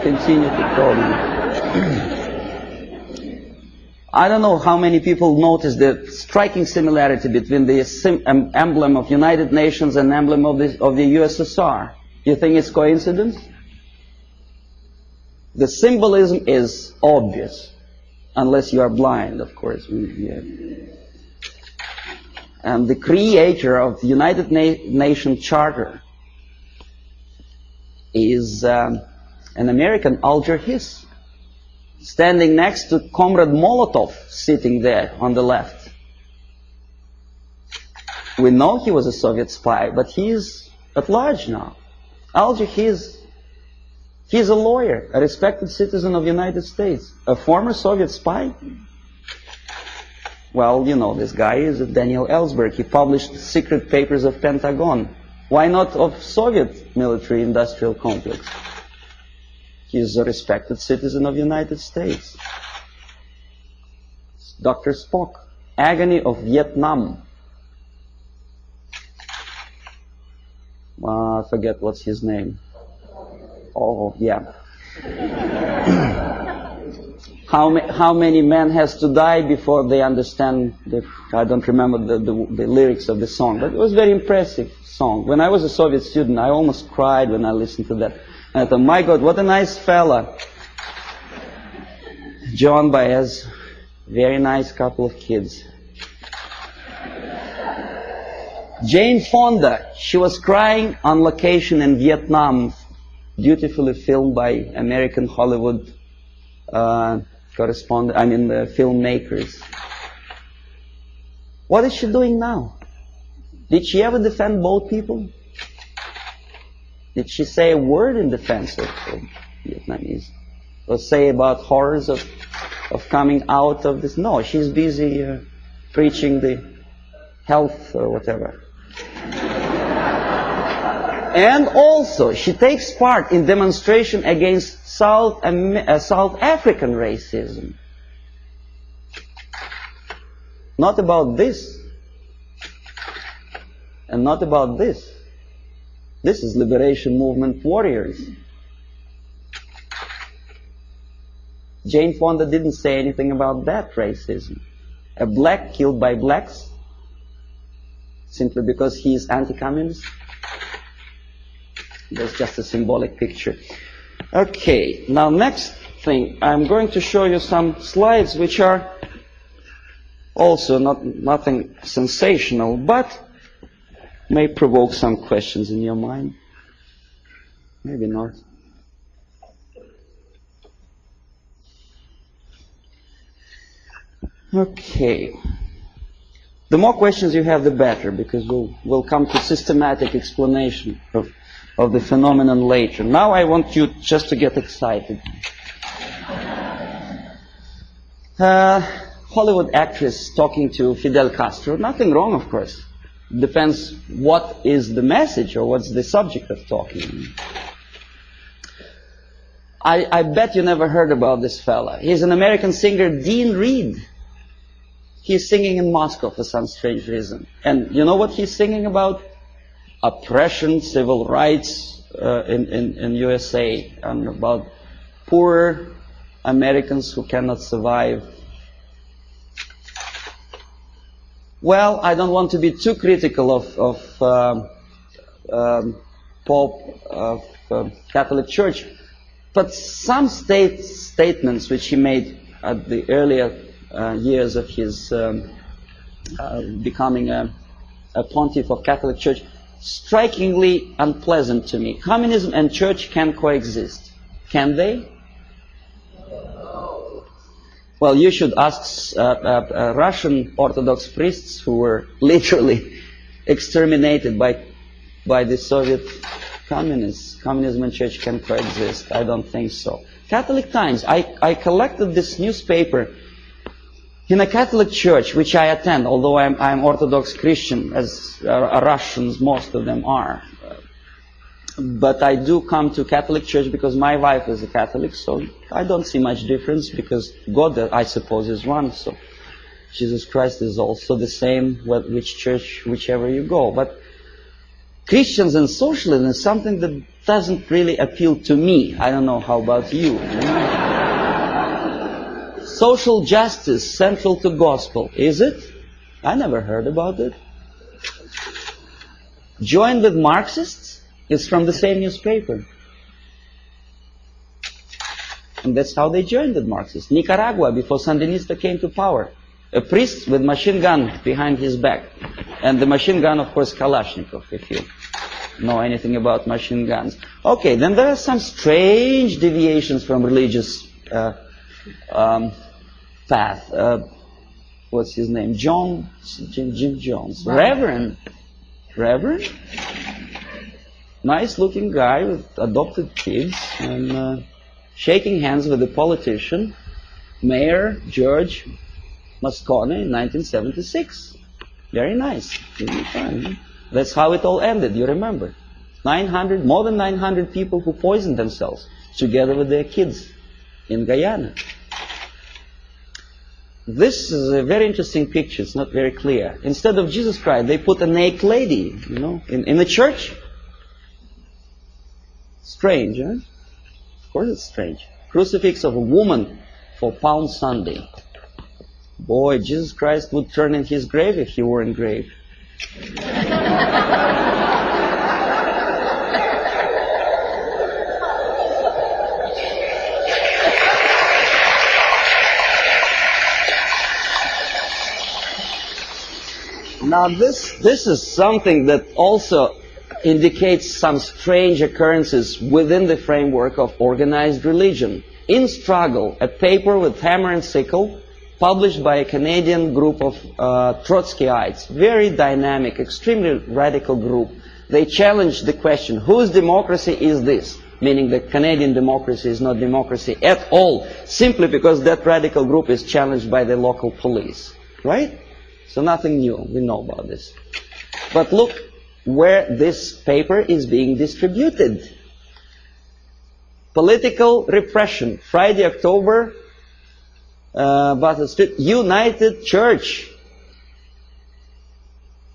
continue to call them. I don't know how many people noticed the striking similarity between the emblem of United Nations and emblem of the USSR. You think it's coincidence? The symbolism is obvious, unless you are blind, of course. And the creator of the United Nations Charter is an American, Alger Hiss, standing next to Comrade Molotov, sitting there on the left. We know he was a Soviet spy, but he is at large now. Alger Hiss, he's a lawyer, a respected citizen of the United States, a former Soviet spy. Well, you know, this guy is Daniel Ellsberg. He published secret papers of Pentagon. Why not of Soviet military-industrial complex? He's a respected citizen of the United States. Dr. Spock, Agony of Vietnam. I forget what's his name. Oh, yeah. How many men has to die before they understand I don't remember the lyrics of the song, but it was a very impressive song. When I was a Soviet student, I almost cried when I listened to that. And I thought, my God, what a nice fella. John Baez, very nice couple of kids. Jane Fonda, she was crying on location in Vietnam, beautifully filmed by American Hollywood filmmakers. What is she doing now? Did she ever defend both people? Did she say a word in defense of Vietnamese? or say about horrors of coming out of this. No, she's busy preaching the health or whatever. And also, she takes part in demonstration against South African racism. Not about this. And not about this. This is liberation movement warriors. Jane Fonda didn't say anything about that racism. A black killed by blacks simply because he is anti-communist. That's just a symbolic picture. Okay, now next thing, I'm going to show you some slides which are also nothing sensational, but may provoke some questions in your mind. Maybe not. Okay. The more questions you have, the better, because we'll come to systematic explanation of the phenomenon later. Now I want you just to get excited. Hollywood actress talking to Fidel Castro. Nothing wrong, of course. Depends what is the message or what's the subject of talking. I bet you never heard about this fella. He's an American singer, Dean Reed. He's singing in Moscow for some strange reason. And you know what he's singing about? Oppression, civil rights in USA, and about poor Americans who cannot survive. Well, I don't want to be too critical of Pope of Catholic Church, but some statements which he made at the earlier years of his becoming a pontiff of Catholic Church, strikingly unpleasant to me. Communism and church can coexist. Can they? Well, you should ask Russian Orthodox priests who were literally exterminated by the Soviet communists. Communism and church can coexist. I don't think so. Catholic Times. I collected this newspaper in a Catholic church, which I attend, although I'm Orthodox Christian, as Russians, most of them are. But I do come to Catholic church because my wife is a Catholic, so I don't see much difference, because God, I suppose, is one, so Jesus Christ is also the same, which church, whichever you go. But Christians and socialism is something that doesn't really appeal to me. I don't know, how about you? Social justice central to gospel, is it? I never heard about it. Join with Marxists? It's from the same newspaper. And that's how they joined with Marxists. Nicaragua, before Sandinista came to power. A priest with machine gun behind his back. And the machine gun, of course, Kalashnikov, if you know anything about machine guns. Okay, then there are some strange deviations from religious path. What's his name? Jim Jones. Reverend? Nice looking guy with adopted kids, and shaking hands with the politician, Mayor George Moscone in 1976. Very nice. That's how it all ended, you remember. More than 900 people who poisoned themselves together with their kids in Guyana. This is a very interesting picture. It's not very clear. Instead of Jesus Christ, they put a naked lady, you know, in the church. Strange, huh? Of course it's strange. Crucifix of a woman for Palm Sunday. Boy, Jesus Christ would turn in his grave if he were engraved. Now this is something that also indicates some strange occurrences within the framework of organized religion. In Struggle, a paper with hammer and sickle, published by a Canadian group of Trotskyites, very dynamic, extremely radical group. They challenged the question, whose democracy is this? meaning that Canadian democracy is not democracy at all, simply because that radical group is challenged by the local police, right? So nothing new, we know about this. But look where this paper is being distributed. Political repression, Friday, October, Battle Street, United Church.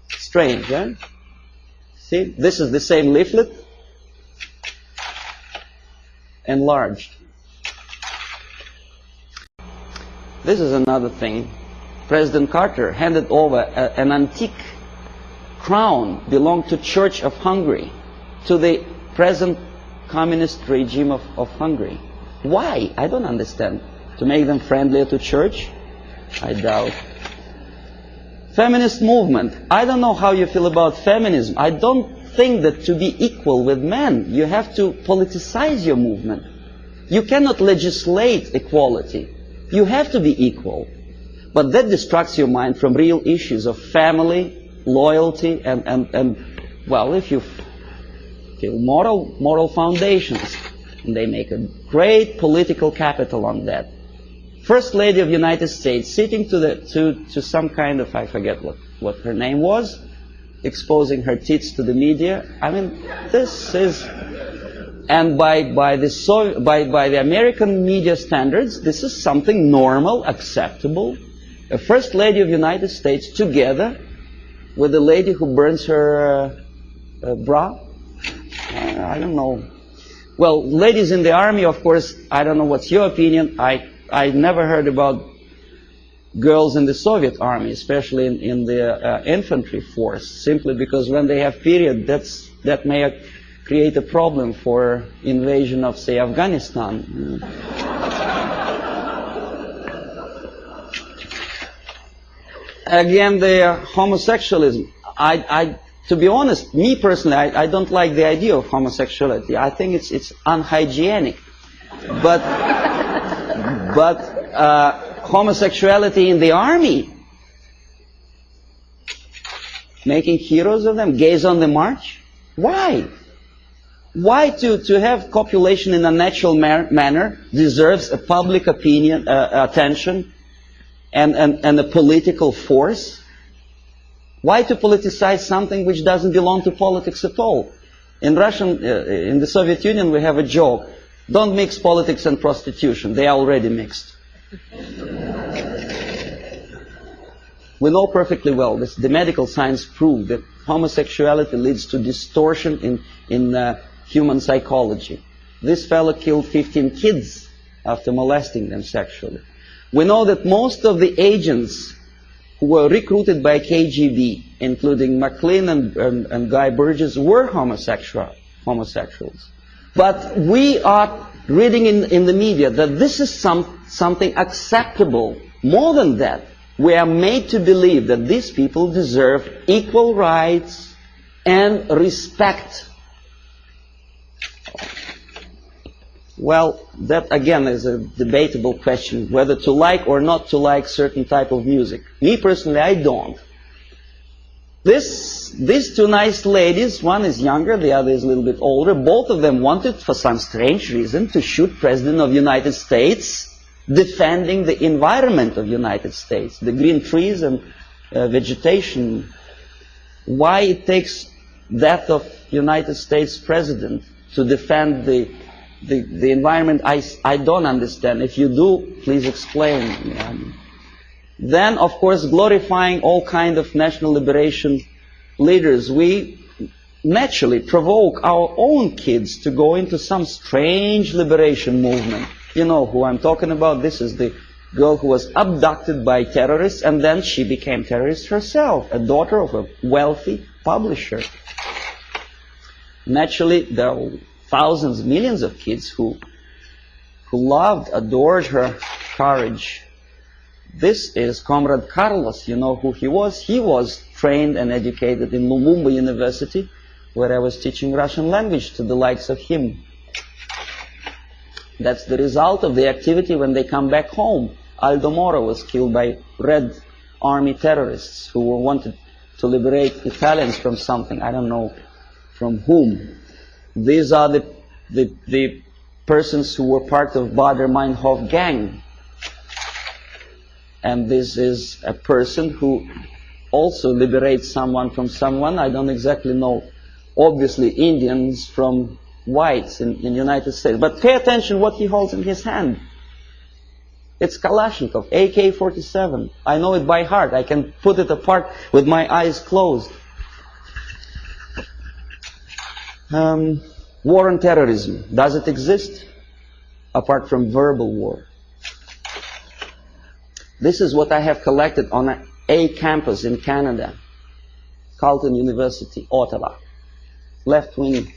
Strange, eh? See, this is the same leaflet, enlarged. This is another thing. President Carter handed over an antique crown belonged to Church of Hungary to the present communist regime of Hungary. Why? I don't understand. To make them friendlier to church? I doubt. Feminist movement. I don't know how you feel about feminism. I don't think that to be equal with men, you have to politicize your movement. You cannot legislate equality. You have to be equal. But that distracts your mind from real issues of family, loyalty, and well, if you feel moral foundations, and they make a great political capital on that. First Lady of the United States sitting to some kind of, I forget what her name was, exposing her tits to the media. I mean, this is, and by the American media standards, this is something normal, acceptable. A First Lady of the United States together with a lady who burns her bra. I don't know. Well, ladies in the army, of course, I don't know what's your opinion. I never heard about girls in the Soviet army, especially in the infantry force, simply because when they have period, that may create a problem for invasion of, say, Afghanistan. Again, the homosexualism. To be honest, me personally, I don't like the idea of homosexuality. I think it's unhygienic. But homosexuality in the army, making heroes of them, gays on the march. Why? Why to have copulation in a natural manner deserves a public opinion, attention, and a political force? Why to politicize something which doesn't belong to politics at all? In the Soviet Union, we have a joke: don't mix politics and prostitution. They are already mixed. We know perfectly well this. The medical science proved that homosexuality leads to distortion in human psychology. This fellow killed 15 kids after molesting them sexually. We know that most of the agents who were recruited by KGB, including McLean and Guy Burgess, were homosexuals. But we are reading in the media that this is something acceptable. More than that, we are made to believe that these people deserve equal rights and respect. Well, that again is a debatable question, whether to like or not to like certain type of music. Me personally, I don't. These two nice ladies, one is younger, the other is a little bit older, both of them wanted, for some strange reason, to shoot President of the United States, defending the environment of the United States, the green trees and vegetation. Why it takes death of United States President to defend the environment, I don't understand. If you do, please explain. Then, of course, glorifying all kind of national liberation leaders, we naturally provoke our own kids to go into some strange liberation movement. You know who I'm talking about. This is the girl who was abducted by terrorists, and then she became terrorist herself, a daughter of a wealthy publisher. Naturally, there are thousands, millions of kids who loved, adored her courage. This is Comrade Carlos. You know who he was? He was trained and educated in Lumumba University, where I was teaching Russian language to the likes of him. That's the result of the activity when they come back home. Aldo Moro was killed by Red Army terrorists who wanted to liberate Italians from something. I don't know from whom. These are the persons who were part of Baader-Meinhof gang. And this is a person who also liberates someone from someone. I don't exactly know, obviously, Indians from whites in the United States. But pay attention what he holds in his hand. It's Kalashnikov, AK-47. I know it by heart. I can put it apart with my eyes closed. War on terrorism. Does it exist? Apart from verbal war. This is what I have collected on a campus in Canada. Carleton University, Ottawa. Left-wing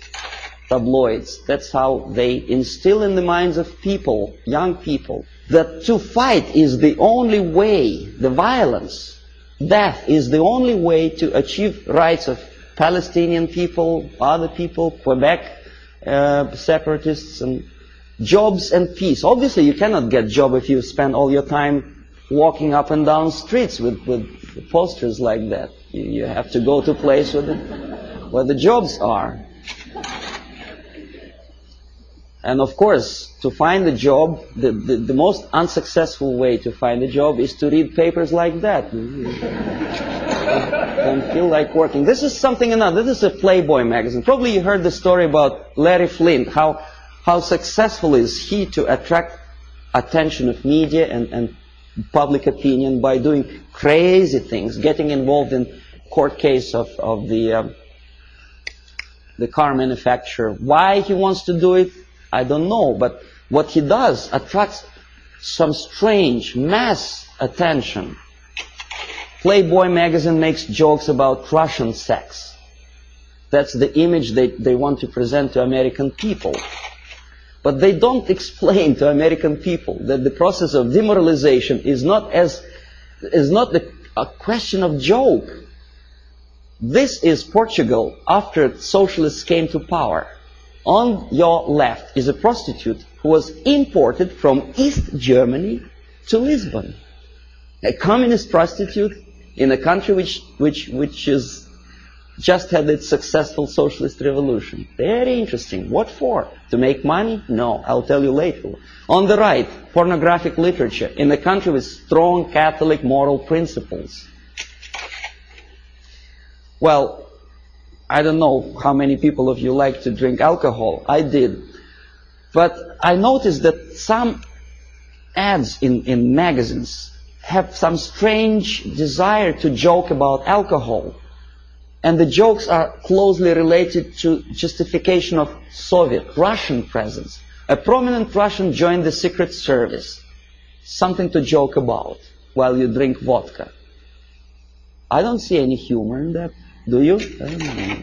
tabloids. That's how they instill in the minds of people, young people, that to fight is the only way, the violence, death is the only way to achieve rights of Palestinian people, other people, Quebec separatists, and jobs and peace. Obviously, you cannot get job if you spend all your time walking up and down streets with posters like that. You have to go to a place where the jobs are. And of course, to find a job, the most unsuccessful way to find a job is to read papers like that. Don't feel like working. This is something another. This is a Playboy magazine. Probably you heard the story about Larry Flint, how successful is he to attract attention of media and public opinion by doing crazy things, getting involved in court case of the car manufacturer. Why he wants to do it, I don't know, but what he does attracts some strange mass attention. Playboy magazine makes jokes about Russian sex. That's the image they want to present to American people. But they don't explain to American people that the process of demoralization is not a question of joke. This is Portugal after socialists came to power. On your left is a prostitute who was imported from East Germany to Lisbon. A communist prostitute in a country which is just had its successful socialist revolution. Very interesting. What for? To make money? No, I'll tell you later. On the right, pornographic literature in a country with strong Catholic moral principles. Well, I don't know how many people of you like to drink alcohol. I did. But I noticed that some ads in magazines have some strange desire to joke about alcohol. And the jokes are closely related to justification of Soviet, Russian presence. A prominent Russian joined the secret service. Something to joke about while you drink vodka. I don't see any humor in that. Do you? I don't know.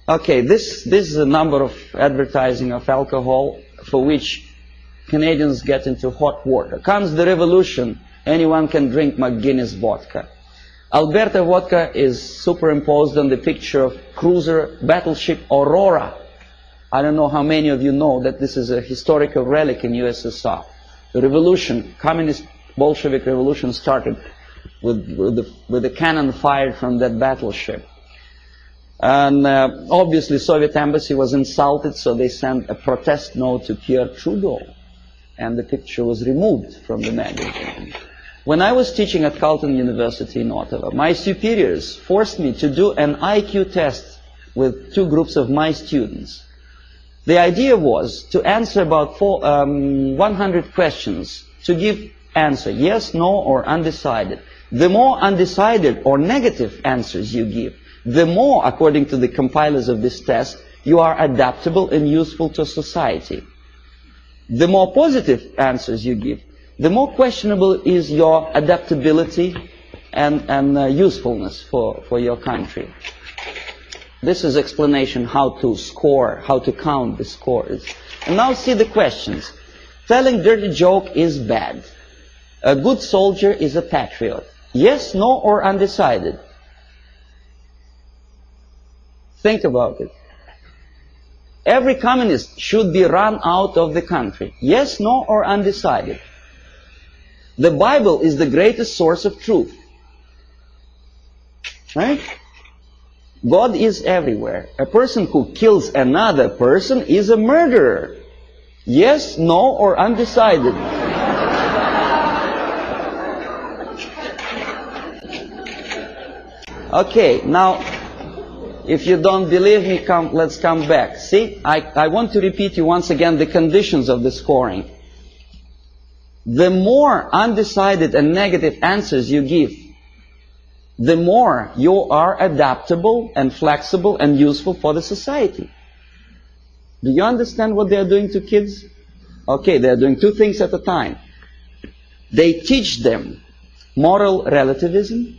Okay, this is a number of advertising of alcohol for which Canadians get into hot water. Comes the revolution, anyone can drink McGuinness vodka. Alberta vodka is superimposed on the picture of cruiser battleship Aurora. I don't know how many of you know that this is a historical relic in USSR. The revolution, communist Bolshevik revolution started with the cannon fired from that battleship. And obviously Soviet embassy was insulted, so they sent a protest note to Pierre Trudeau. And the picture was removed from the magazine. When I was teaching at Carleton University in Ottawa, my superiors forced me to do an IQ test with two groups of my students. The idea was to answer about 100 questions, to give answer, yes, no, or undecided. The more undecided or negative answers you give, the more, according to the compilers of this test, you are adaptable and useful to society. The more positive answers you give, the more questionable is your adaptability and usefulness for your country. This is explanation how to score, how to count the scores. And now see the questions. Telling dirty joke is bad. A good soldier is a patriot. Yes, no, or undecided. Think about it. Every communist should be run out of the country. Yes, no, or undecided. The Bible is the greatest source of truth. Right? God is everywhere. A person who kills another person is a murderer. Yes, no, or undecided. Okay, now, if you don't believe me, let's come back. See, I want to repeat you once again the conditions of the scoring. The more undecided and negative answers you give, the more you are adaptable and flexible and useful for the society. Do you understand what they are doing to kids? Okay, they are doing two things at a time. They teach them moral relativism.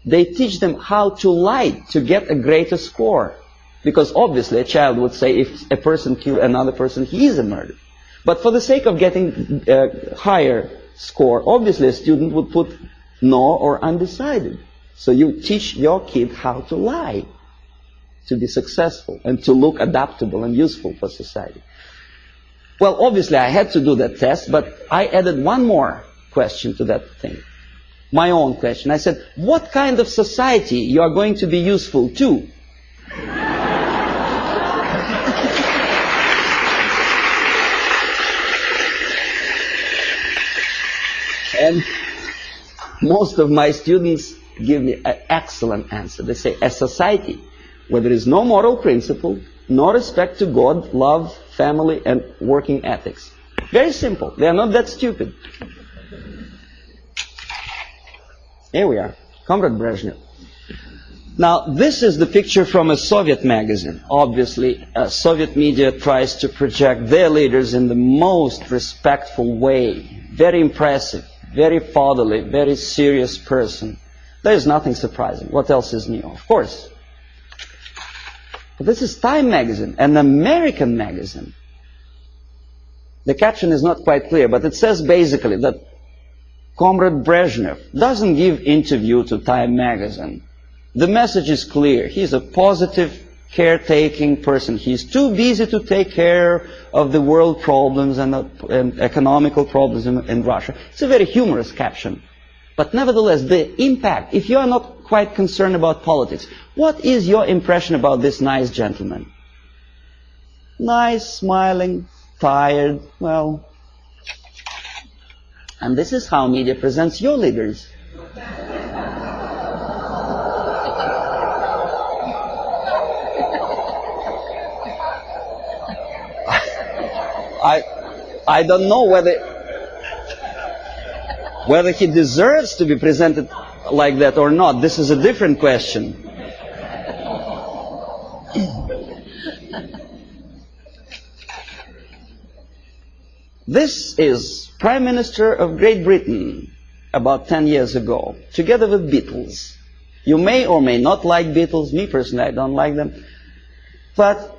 They teach them how to lie to get a greater score. Because obviously a child would say if a person kills another person, he is a murderer. But for the sake of getting a higher score, obviously a student would put no or undecided. So you teach your kid how to lie to be successful and to look adaptable and useful for society. Well, obviously I had to do that test, but I added one more question to that thing. My own question. I said, what kind of society you are going to be useful to? And most of my students give me an excellent answer. They say, a society where there is no moral principle, no respect to God, love, family, and working ethics. Very simple. They are not that stupid. Here we are, Comrade Brezhnev. Now, this is the picture from a Soviet magazine. Obviously, Soviet media tries to project their leaders in the most respectful way. Very impressive, very fatherly, very serious person. There is nothing surprising. What else is new? Of course. But this is Time magazine, an American magazine. The caption is not quite clear, but it says basically that Comrade Brezhnev doesn't give interview to Time magazine. The message is clear. He's a positive, caretaking person. He's too busy to take care of the world problems and economical problems in Russia. It's a very humorous caption. But nevertheless, the impact, if you are not quite concerned about politics, what is your impression about this nice gentleman? Nice, smiling, tired, well. And this is how media presents your leaders. I don't know whether he deserves to be presented like that or not. This is a different question. This is Prime Minister of Great Britain about 10 years ago, together with Beatles. You may or may not like Beatles. Me personally, I don't like them. But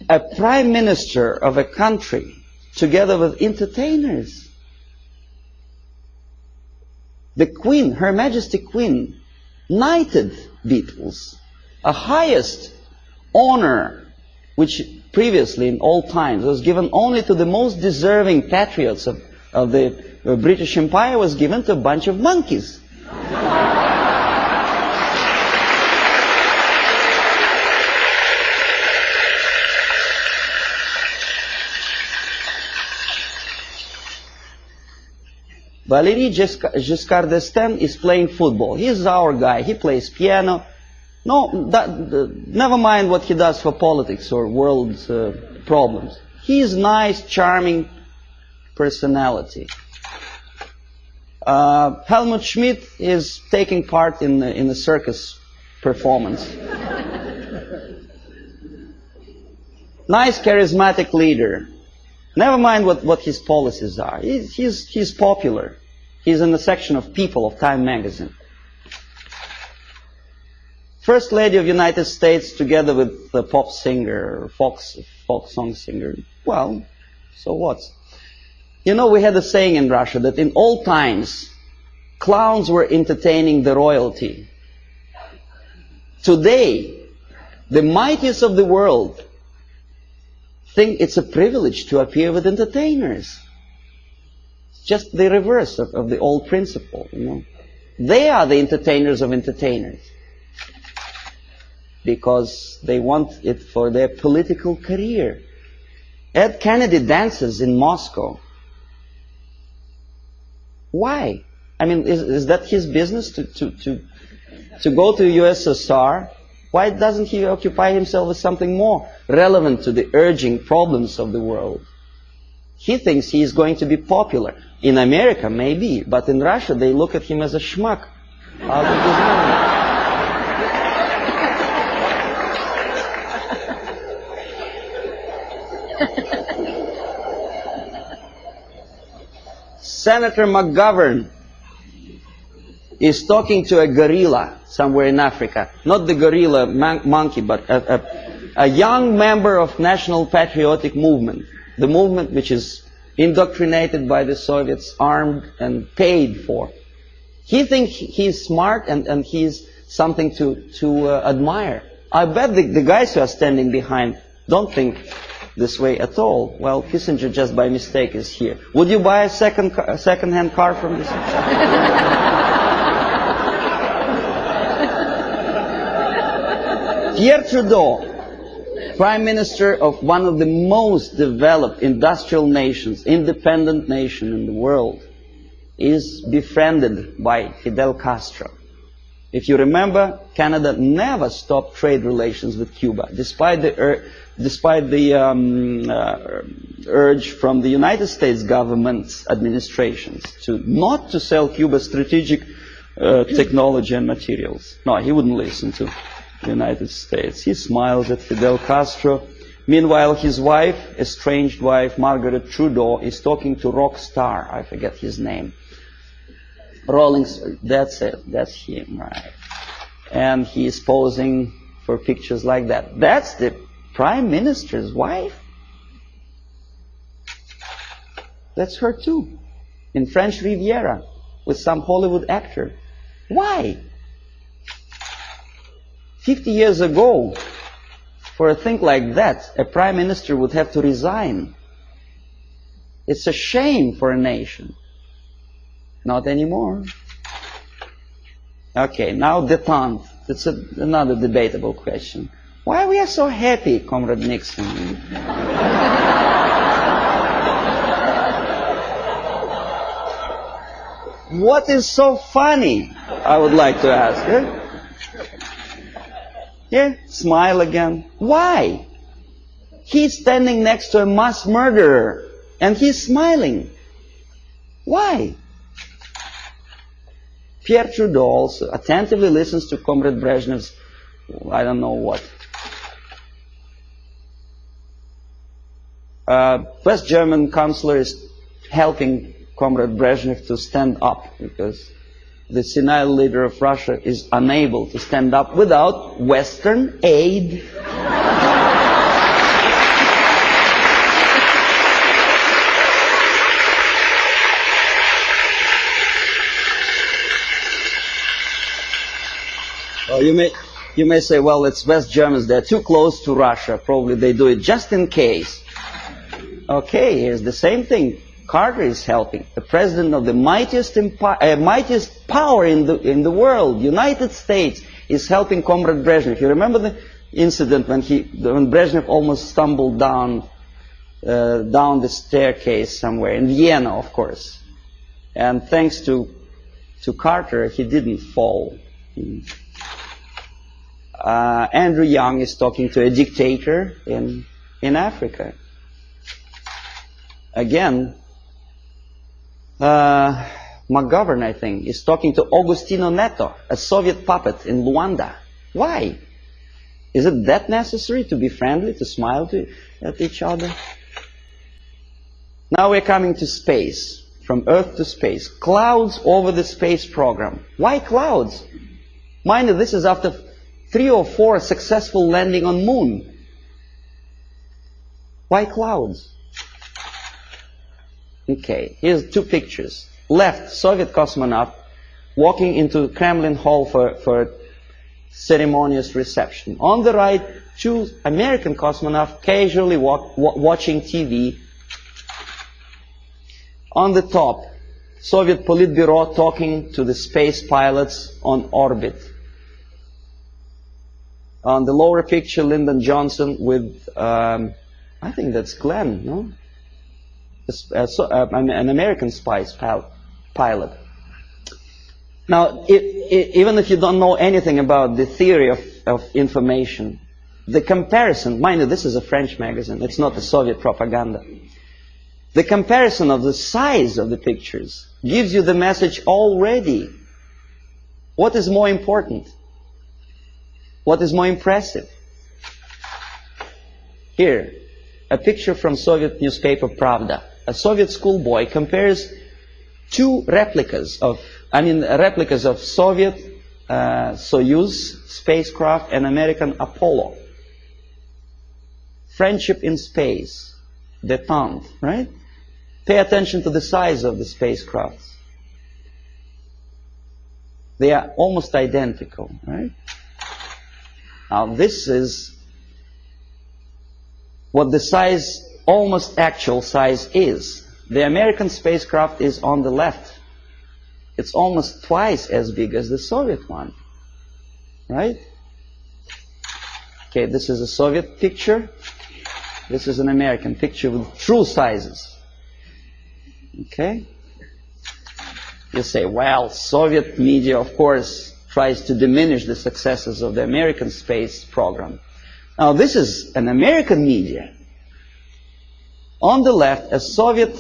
a Prime Minister of a country together with entertainers. The Queen, Her Majesty Queen, knighted Beatles, a highest honor which previously in all times was given only to the most deserving patriots of the British Empire, was given to a bunch of monkeys. Valéry Giscard d'Estaing is playing football. He's our guy. He plays piano. No, never mind what he does for politics or world problems. He's nice, charming personality. Helmut Schmidt is taking part in the circus performance. Nice, charismatic leader. Never mind what his policies are. He's popular. He's in the section of People of Time magazine. First Lady of the United States together with the pop singer, folk song singer. Well, so what? You know, we had a saying in Russia that in old times, clowns were entertaining the royalty. Today, the mightiest of the world think it's a privilege to appear with entertainers. Just the reverse of the old principle, you know. They are the entertainers of entertainers. because they want it for their political career. Ed Kennedy dances in Moscow. Why? I mean, is that his business to go to USSR? Why doesn't he occupy himself with something more relevant to the urging problems of the world? He thinks he is going to be popular. In America, maybe, but in Russia, they look at him as a schmuck out of his mind. Senator McGovern is talking to a gorilla somewhere in Africa. Not the gorilla monkey, but a young member of National Patriotic Movement. The movement which is indoctrinated by the Soviets, armed and paid for. He thinks he's smart and he's something to admire. I bet the guys who are standing behind don't think this way at all. Well, Kissinger just by mistake is here. Would you buy a second-hand car from this? Pierre Trudeau, Prime Minister of one of the most developed industrial nations, independent nation in the world, is befriended by Fidel Castro. If you remember, Canada never stopped trade relations with Cuba, despite the urge from the United States government's administrations not to sell Cuba strategic technology and materials. No, he wouldn't listen to the United States. He smiles at Fidel Castro. Meanwhile, his wife, estranged wife, Margaret Trudeau, is talking to rock star. I forget his name. That's it. That's him, right? And he is posing for pictures like that. That's the Prime Minister's wife? That's her too. In French Riviera, with some Hollywood actor. Why? 50 years ago, for a thing like that, a Prime Minister would have to resign. It's a shame for a nation. Not anymore. Okay, now détente. That's another debatable question. Why we are so happy, Comrade Nixon? What is so funny? I would like to ask. Yeah, smile again. Why? He's standing next to a mass murderer and he's smiling. Why? Pierre Trudeau also attentively listens to Comrade Brezhnev's, I don't know what. West German chancellor is helping Comrade Brezhnev to stand up because the senile leader of Russia is unable to stand up without Western aid. Well, you may say, well, it's West Germans, they're too close to Russia, probably they do it just in case. Okay, here's the same thing. Carter is helping. The president of the mightiest power in the world, United States, is helping Comrade Brezhnev. You remember the incident when Brezhnev almost stumbled down the staircase somewhere in Vienna, of course. And thanks to Carter, he didn't fall. Andrew Young is talking to a dictator in Africa. Again, McGovern, I think, is talking to Agostino Neto, a Soviet puppet in Luanda. Why? Is it that necessary to be friendly, to smile at each other? Now we're coming to space, from Earth to space. Clouds over the space program. Why clouds? Mind you, this is after 3 or 4 successful landing on Moon. Why clouds? Okay, here's 2 pictures. Left, Soviet cosmonaut walking into Kremlin Hall for a ceremonious reception. On the right, 2 American cosmonauts casually watching TV. On the top, Soviet Politburo talking to the space pilots on orbit. On the lower picture, Lyndon Johnson with, I think that's Glenn, no? An American spy pilot. Now, even if you don't know anything about the theory of information, the comparison, mind you, this is a French magazine, it's not the Soviet propaganda. The comparison of the size of the pictures gives you the message already. What is more important? What is more impressive? Here, a picture from Soviet newspaper Pravda. A Soviet schoolboy compares two replicas of Soviet Soyuz spacecraft and American Apollo. Friendship in space, détente, right? Pay attention to the size of the spacecrafts. They are almost identical, right? Now this is what the size, almost actual size is. The American spacecraft is on the left. It's almost twice as big as the Soviet one, right? Okay, this is a Soviet picture. This is an American picture with true sizes. Okay? You say, well, Soviet media, of course, tries to diminish the successes of the American space program. Now, this is an American media. On the left, a Soviet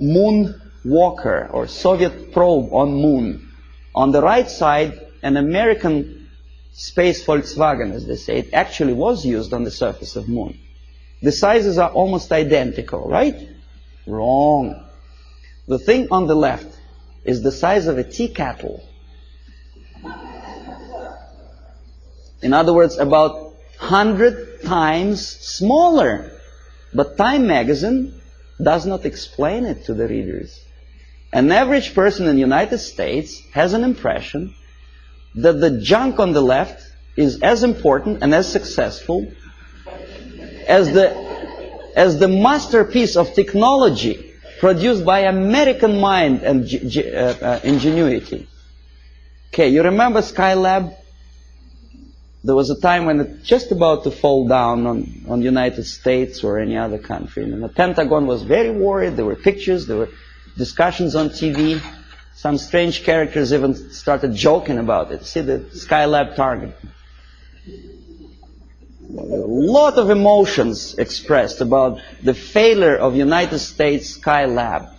moon walker or Soviet probe on moon. On the right side, an American space Volkswagen, as they say. It actually was used on the surface of moon. The sizes are almost identical, right? Wrong. The thing on the left is the size of a tea kettle. In other words, about 100 times smaller. But Time magazine does not explain it to the readers. An average person in the United States has an impression that the junk on the left is as important and as successful as the masterpiece of technology produced by American mind and ingenuity. Okay, you remember Skylab? There was a time when it just about to fall down on the United States or any other country. And the Pentagon was very worried. There were pictures, there were discussions on TV. Some strange characters even started joking about it. See the Skylab target. A lot of emotions expressed about the failure of United States Skylab.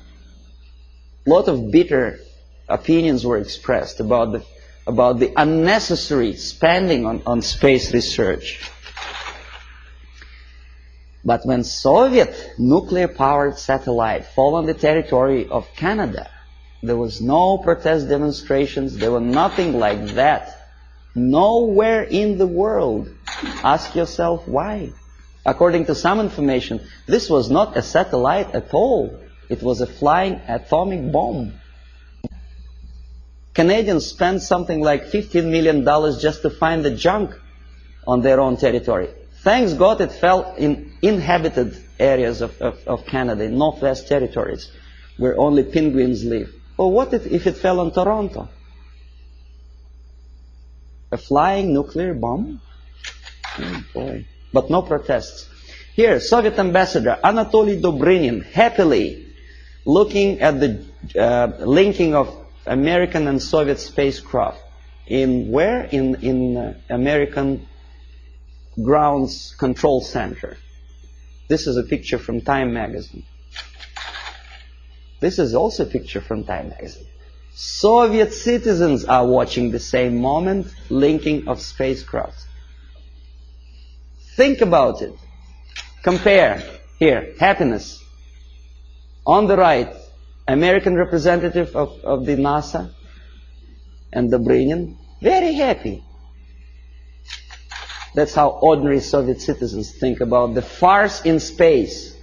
A lot of bitter opinions were expressed about the unnecessary spending on space research. But when Soviet nuclear-powered satellite fell on the territory of Canada, there was no protest demonstrations, there were nothing like that. Nowhere in the world. Ask yourself why. According to some information, this was not a satellite at all. It was a flying atomic bomb. Canadians spent something like $15 million just to find the junk on their own territory. Thanks God it fell in inhabited areas of Canada, in Northwest Territories, where only penguins live. Well, what if it fell on Toronto? A flying nuclear bomb? Oh boy. But no protests. Here, Soviet ambassador Anatoly Dobrinin happily looking at the linking of American and Soviet spacecraft. In where? In American Grounds Control Center. This is a picture from Time magazine. This is also a picture from Time magazine. Soviet citizens are watching the same moment, linking of spacecraft. Think about it. Compare. Here, happiness. On the right, American representative of the NASA and Dobrinin, very happy. That's how ordinary Soviet citizens think about the farce in space.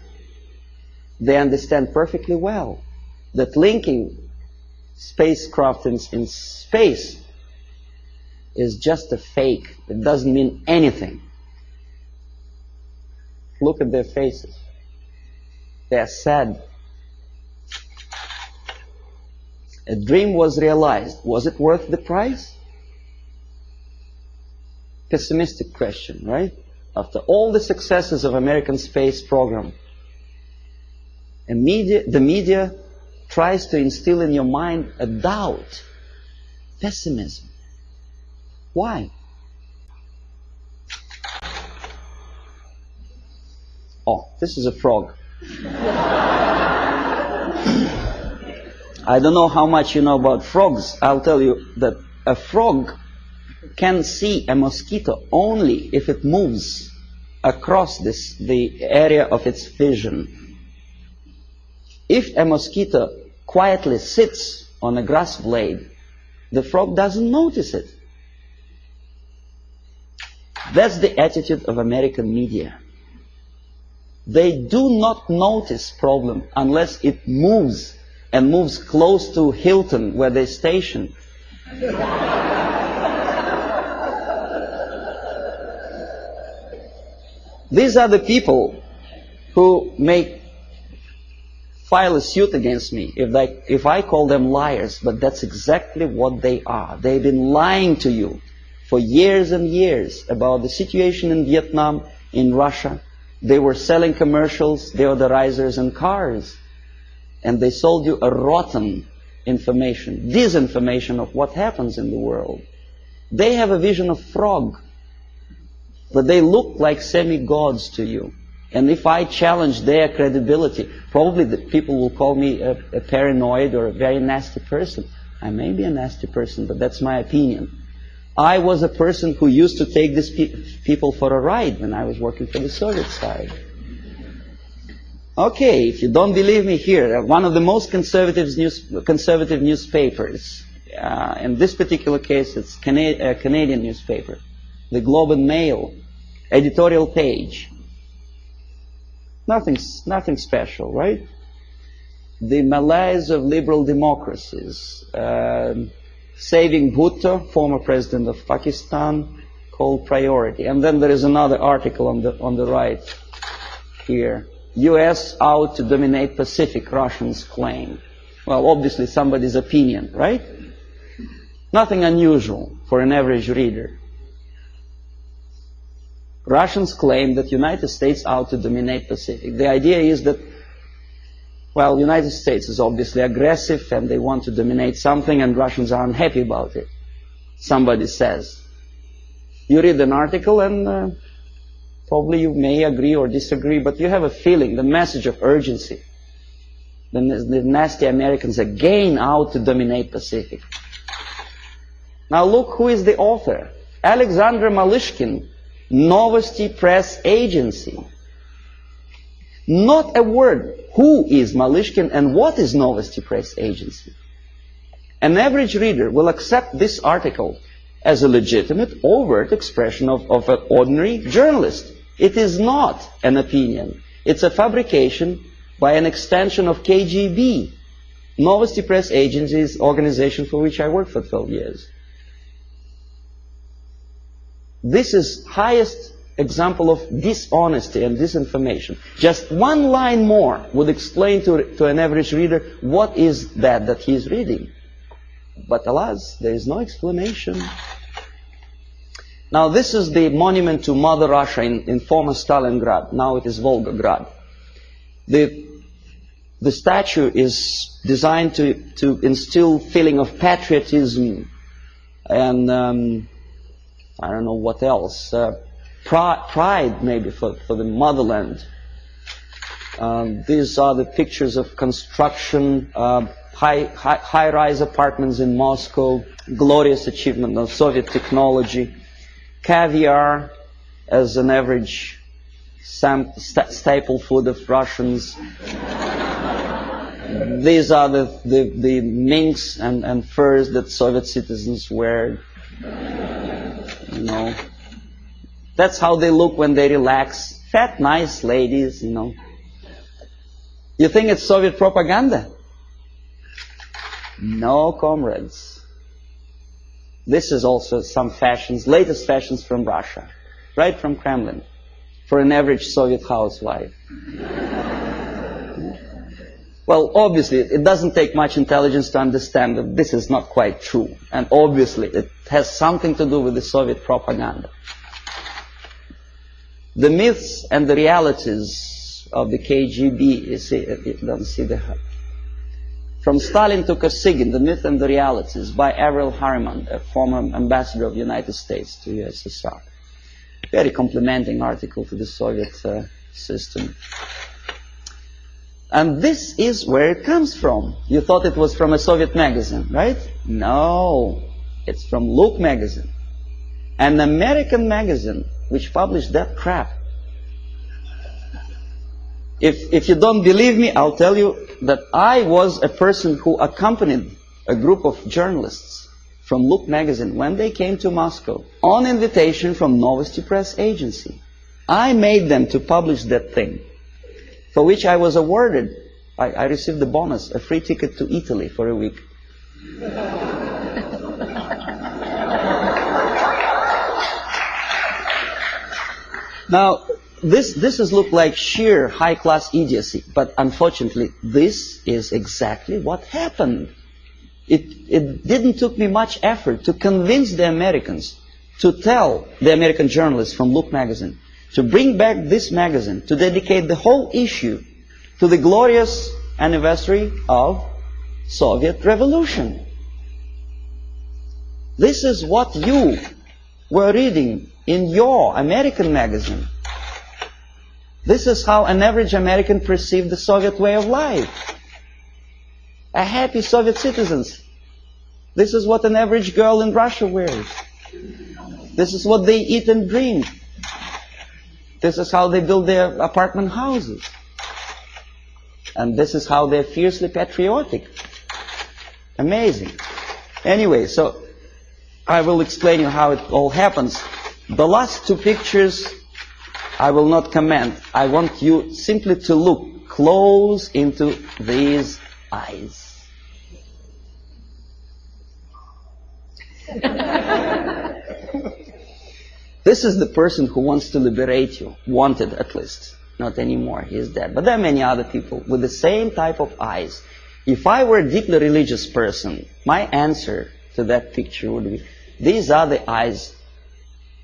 They understand perfectly well that linking spacecraft in space is just a fake. It doesn't mean anything. Look at their faces. They are sad. A dream was realized. Was it worth the price? pessimistic question, right? After all the successes of American space program, the media tries to instill in your mind a doubt, pessimism. Why? Oh, this is a frog. I don't know how much you know about frogs. I'll tell you that a frog can see a mosquito only if it moves across the area of its vision. If a mosquito quietly sits on a grass blade, the frog doesn't notice it. That's the attitude of American media. They do not notice problem unless it moves, and moves close to Hilton, where they station. These are the people who may file a suit against me if I call them liars, but that's exactly what they are. They've been lying to you for years and years about the situation in Vietnam, in Russia. They were selling commercials, deodorizers and cars. And they sold you a rotten information, disinformation of what happens in the world. They have a vision of frog, but they look like semi-gods to you. And if I challenge their credibility, probably the people will call me a paranoid or a very nasty person. I may be a nasty person, but that's my opinion. I was a person who used to take these people for a ride when I was working for the Soviet side. Okay, if you don't believe me, here, one of the most conservative newspapers, in this particular case it's a Canadian newspaper, the Globe and Mail, editorial page. Nothing special, right? The malaise of liberal democracies. Saving Bhutto, former president of Pakistan, called priority. And then there is another article on the right here. US out to dominate Pacific, Russians claim. Well, obviously somebody's opinion, right? Nothing unusual for an average reader. Russians claim that United States out to dominate Pacific. The idea is that, well, United States is obviously aggressive and they want to dominate something and Russians are unhappy about it. Somebody says. You read an article and probably you may agree or disagree, but you have a feeling, the message of urgency. The nasty Americans again out to dominate Pacific. Now look who is the author. Alexander Malishkin, Novosti Press Agency. Not a word. Who is Malishkin and what is Novosti Press Agency? An average reader will accept this article as a legitimate, overt expression of an ordinary journalist. It is not an opinion. It's a fabrication by an extension of KGB. Novosti Press Agency is an organization for which I worked for 12 years. This is highest example of dishonesty and disinformation. Just one line more would explain to an average reader what is that he is reading. But alas, there is no explanation. Now this is the monument to Mother Russia in former Stalingrad. Now it is Volgograd. The statue is designed to instill feeling of patriotism and I don't know what else. Pride maybe for the motherland. These are the pictures of construction, high-rise apartments in Moscow, glorious achievement of Soviet technology, caviar as an average staple food of Russians. These are the minks and furs that Soviet citizens wear. You know, that's how they look when they relax. Fat, nice ladies, you know. You think it's Soviet propaganda? No, comrades. This is also some fashions, latest fashions from Russia, right from Kremlin, for an average Soviet housewife. Well, obviously, it doesn't take much intelligence to understand that this is not quite true. And obviously, it has something to do with the Soviet propaganda. The myths and the realities of the KGB, you see, you don't see the... From Stalin to Kosygin, The Myth and the Realities, by Avril Harriman, a former ambassador of the United States to USSR. Very complimenting article to the Soviet system. And this is where it comes from. You thought it was from a Soviet magazine, right? No, it's from Look magazine. An American magazine which published that crap. If you don't believe me, I'll tell you that I was a person who accompanied a group of journalists from Look magazine when they came to Moscow on invitation from Novosti Press Agency. I made them to publish that thing, for which I was awarded, I received the bonus, a free ticket to Italy for a week. Now, this has looked like sheer high-class idiocy, but unfortunately, this is exactly what happened. It didn't took me much effort to convince the Americans, to tell the American journalists from Look magazine, to bring back this magazine, to dedicate the whole issue to the glorious anniversary of Soviet Revolution. This is what you were reading in your American magazine. This is how an average American perceived the Soviet way of life. A happy Soviet citizens. This is what an average girl in Russia wears. This is what they eat and drink. This is how they build their apartment houses. And this is how they're fiercely patriotic. Amazing. Anyway, so I will explain you how it all happens. The last two pictures I will not comment. I want you simply to look close into these eyes. This is the person who wants to liberate you. Wanted, at least. Not anymore. He is dead. But there are many other people with the same type of eyes. If I were a deeply religious person, my answer to that picture would be, these are the eyes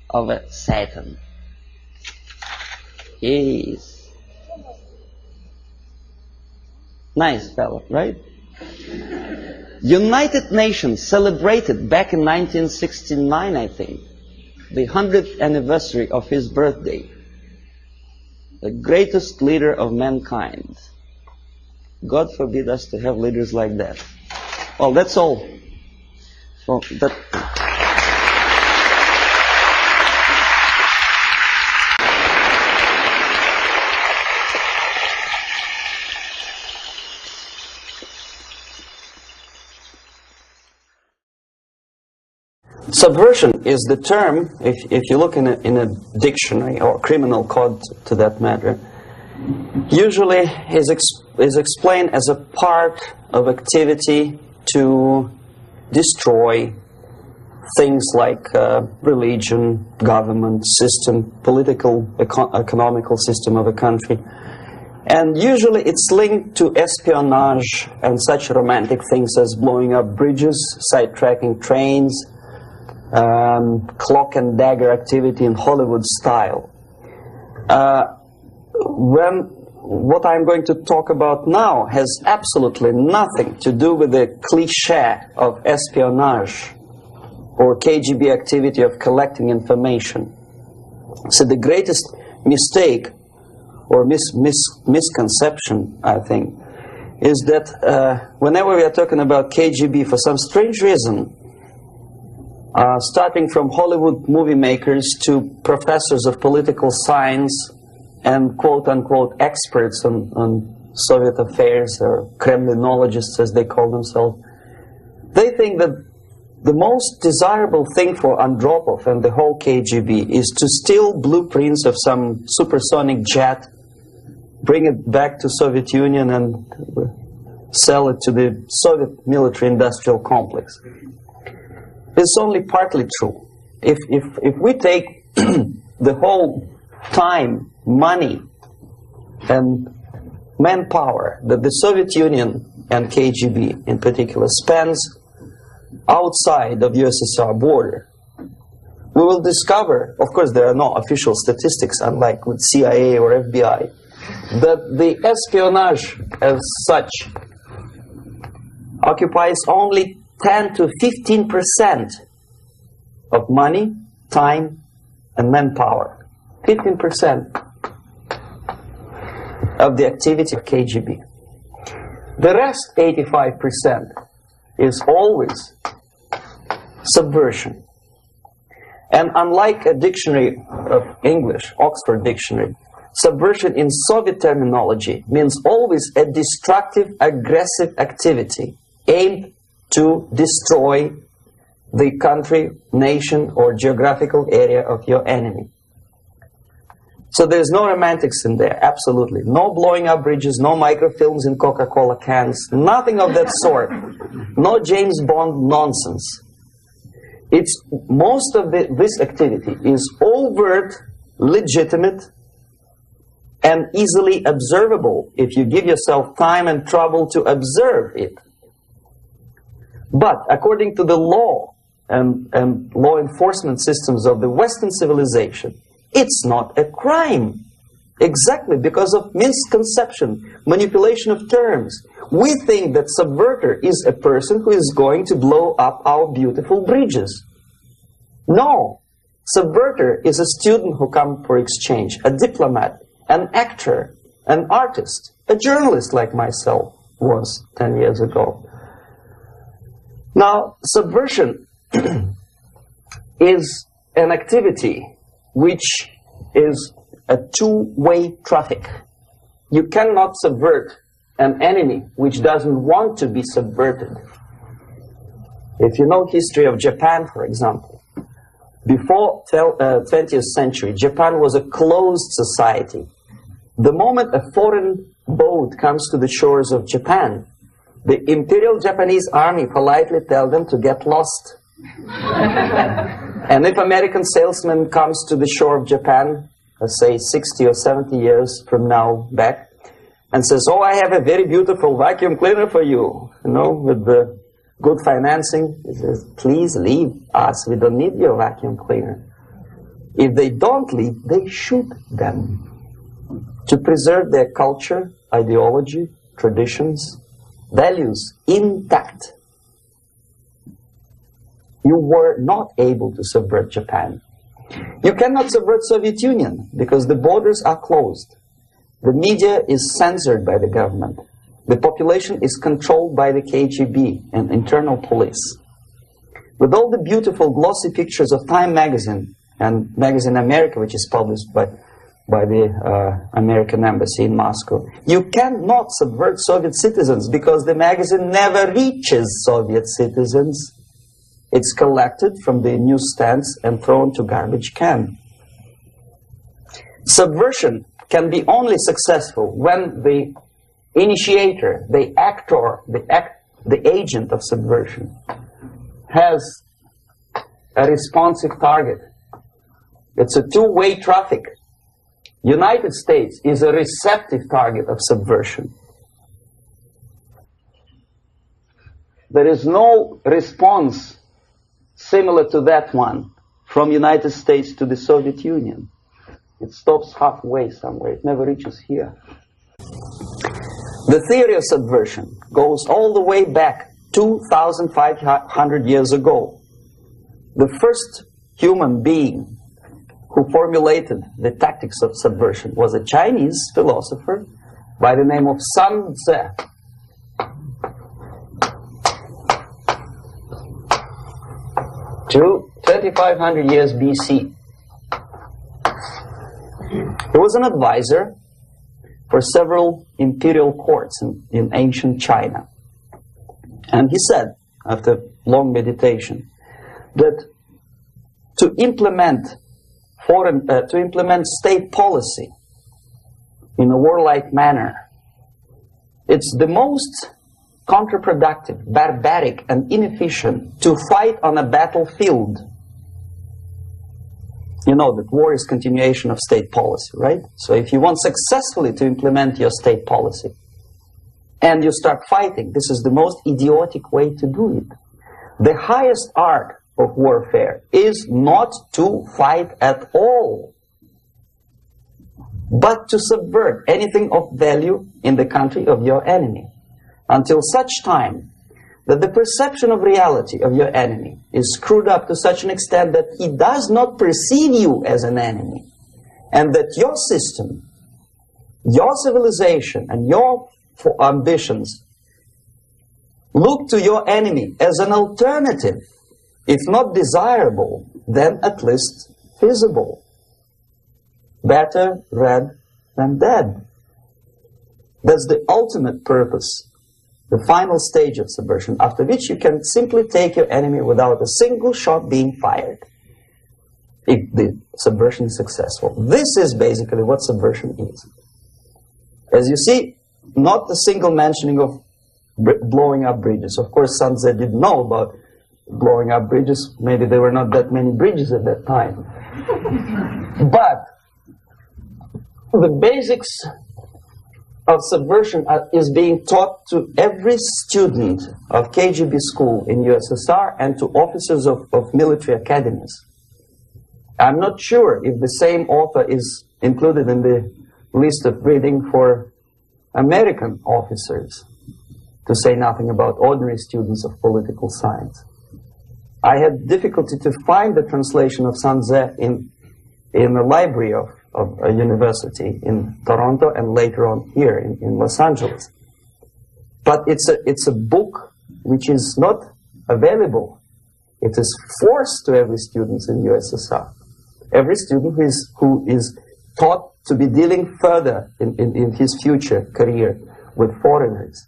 of a Satan. Yes. Nice fellow, right? United Nations celebrated back in 1969, I think, the 100th anniversary of his birthday. The greatest leader of mankind. God forbid us to have leaders like that. Well, that's all. Well, Subversion is the term, if you look in a dictionary or criminal code to that matter, usually is explained as a part of activity to destroy things like religion, government, system, political, economical system of a country. And usually it's linked to espionage and such romantic things as blowing up bridges, sidetracking trains, cloak and dagger activity in Hollywood style. What I'm going to talk about now has absolutely nothing to do with the cliché of espionage or KGB activity of collecting information. So the greatest mistake or misconception, I think, is that whenever we are talking about KGB, for some strange reason, starting from Hollywood movie makers to professors of political science and quote-unquote experts on Soviet affairs, or Kremlinologists as they call themselves, they think that the most desirable thing for Andropov and the whole KGB is to steal blueprints of some supersonic jet, bring it back to Soviet Union and sell it to the Soviet military-industrial complex. It's only partly true. If we take the whole time, money, and manpower that the Soviet Union and KGB in particular spends outside of USSR border, we will discover, of course there are no official statistics unlike with CIA or FBI, that the espionage as such occupies only 10 to 15% of money, time, and manpower. 15% of the activity of KGB. The rest, 85%, is always subversion. And unlike a dictionary of English, Oxford Dictionary, subversion in Soviet terminology means always a destructive, aggressive activity aimed to destroy the country, nation, or geographical area of your enemy. So there's no romantics in there, absolutely. No blowing up bridges, no microfilms in Coca-Cola cans, nothing of that sort. No James Bond nonsense. It's most of this activity is overt, legitimate, and easily observable if you give yourself time and trouble to observe it. But according to the law and law enforcement systems of the Western civilization, it's not a crime. Exactly because of misconception, manipulation of terms. We think that subverter is a person who is going to blow up our beautiful bridges. No. Subverter is a student who comes for exchange, a diplomat, an actor, an artist, a journalist like myself was 10 years ago. Now, subversion is an activity which is a two-way traffic. You cannot subvert an enemy which doesn't want to be subverted. If you know history of Japan, for example, before 20th century, Japan was a closed society. The moment a foreign boat comes to the shores of Japan, the Imperial Japanese Army politely tells them to get lost. And if American salesman comes to the shore of Japan, let's say 60 or 70 years from now back, and says, oh, I have a very beautiful vacuum cleaner for you, with the good financing, he says, please leave us, we don't need your vacuum cleaner. If they don't leave, they shoot them to preserve their culture, ideology, traditions, values intact. You were not able to subvert Japan. You cannot subvert Soviet Union because the borders are closed. The media is censored by the government. The population is controlled by the KGB and internal police. With all the beautiful glossy pictures of Time magazine and Magazine America, which is published by the American Embassy in Moscow, you cannot subvert Soviet citizens because the magazine never reaches Soviet citizens. It's collected from the newsstands and thrown to garbage can. Subversion can be only successful when the initiator, the actor, the agent of subversion has a responsive target. It's a two-way traffic. United States is a receptive target of subversion. There is no response similar to that one from United States to the Soviet Union. It stops halfway somewhere. It never reaches here. The theory of subversion goes all the way back 2,500 years ago. The first human being who formulated the tactics of subversion was a Chinese philosopher by the name of Sun Tzu. 2,500 years BC. He was an advisor for several imperial courts in ancient China. And he said, after long meditation, that to implement state policy in a warlike manner, it's the most counterproductive, barbaric, and inefficient to fight on a battlefield. You know that war is continuation of state policy, right? So if you want successfully to implement your state policy, and you start fighting, this is the most idiotic way to do it. The highest art of warfare is not to fight at all, but to subvert anything of value in the country of your enemy, until such time that the perception of reality of your enemy is screwed up to such an extent that he does not perceive you as an enemy, and that your system, your civilization, and your ambitions look to your enemy as an alternative, if not desirable, then at least feasible. Better red than dead. That's the ultimate purpose, the final stage of subversion, after which you can simply take your enemy without a single shot being fired, if the subversion is successful. This is basically what subversion is. As you see, not a single mentioning of blowing up bridges. Of course, Sun Tzu didn't know about blowing up bridges. Maybe there were not that many bridges at that time. But the basics of subversion is being taught to every student of KGB school in USSR and to officers of military academies. I'm not sure if the same author is included in the list of reading for American officers, to say nothing about ordinary students of political science. I had difficulty to find the translation of Sun Tzu in the library of a university in Toronto and later on here in Los Angeles. But it's a book which is not available. It is forced to every student in USSR. Every student who is taught to be dealing further in his future career with foreigners.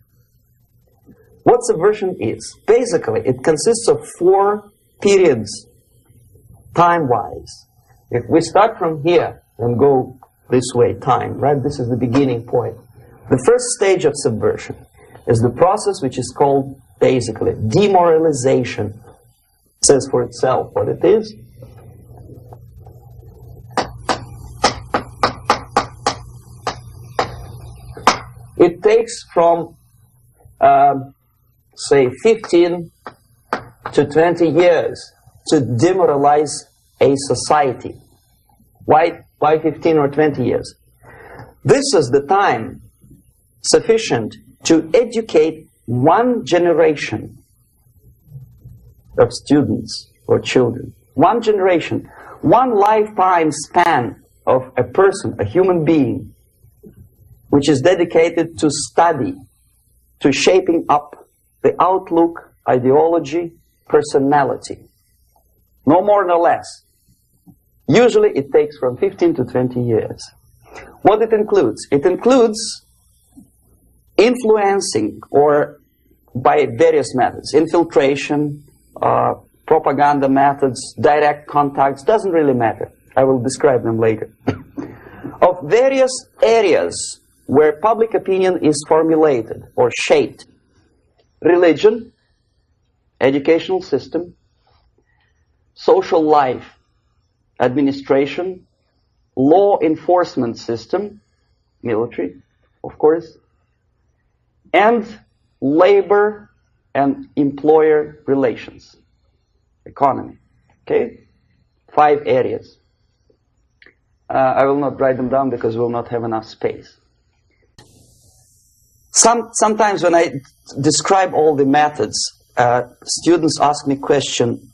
What subversion is? Basically, it consists of 4 periods, time-wise. If we start from here and go this way, time, right? This is the beginning point. The first stage of subversion is the process which is called, basically, demoralization. It says for itself what it is. It takes from, say, 15 to 20 years to demoralize a society. Why 15 or 20 years? This is the time sufficient to educate one generation of students or children. One generation, one lifetime span of a person, a human being, which is dedicated to study, to shaping up the outlook, ideology, personality. No more, no less. Usually it takes from 15 to 20 years. What it includes? It includes influencing, or by various methods, infiltration, propaganda methods, direct contacts, doesn't really matter. I will describe them later. Of various areas where public opinion is formulated or shaped. Religion, educational system, social life, administration, law enforcement system, military, of course, and labor and employer relations, economy. Okay? 5 areas. I will not write them down because we will not have enough space. Sometimes when I describe all the methods, students ask me question,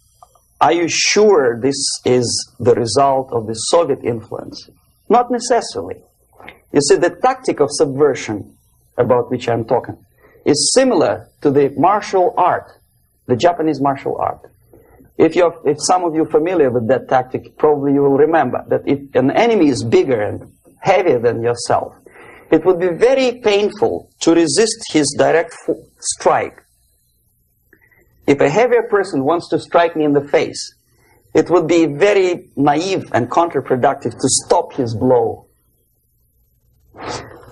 are you sure this is the result of the Soviet influence? Not necessarily. You see, the tactic of subversion, about which I'm talking, is similar to the martial art, the Japanese martial art. If some of you are familiar with that tactic, probably you will remember that if an enemy is bigger and heavier than yourself, it would be very painful to resist his direct strike. If a heavier person wants to strike me in the face, it would be very naive and counterproductive to stop his blow.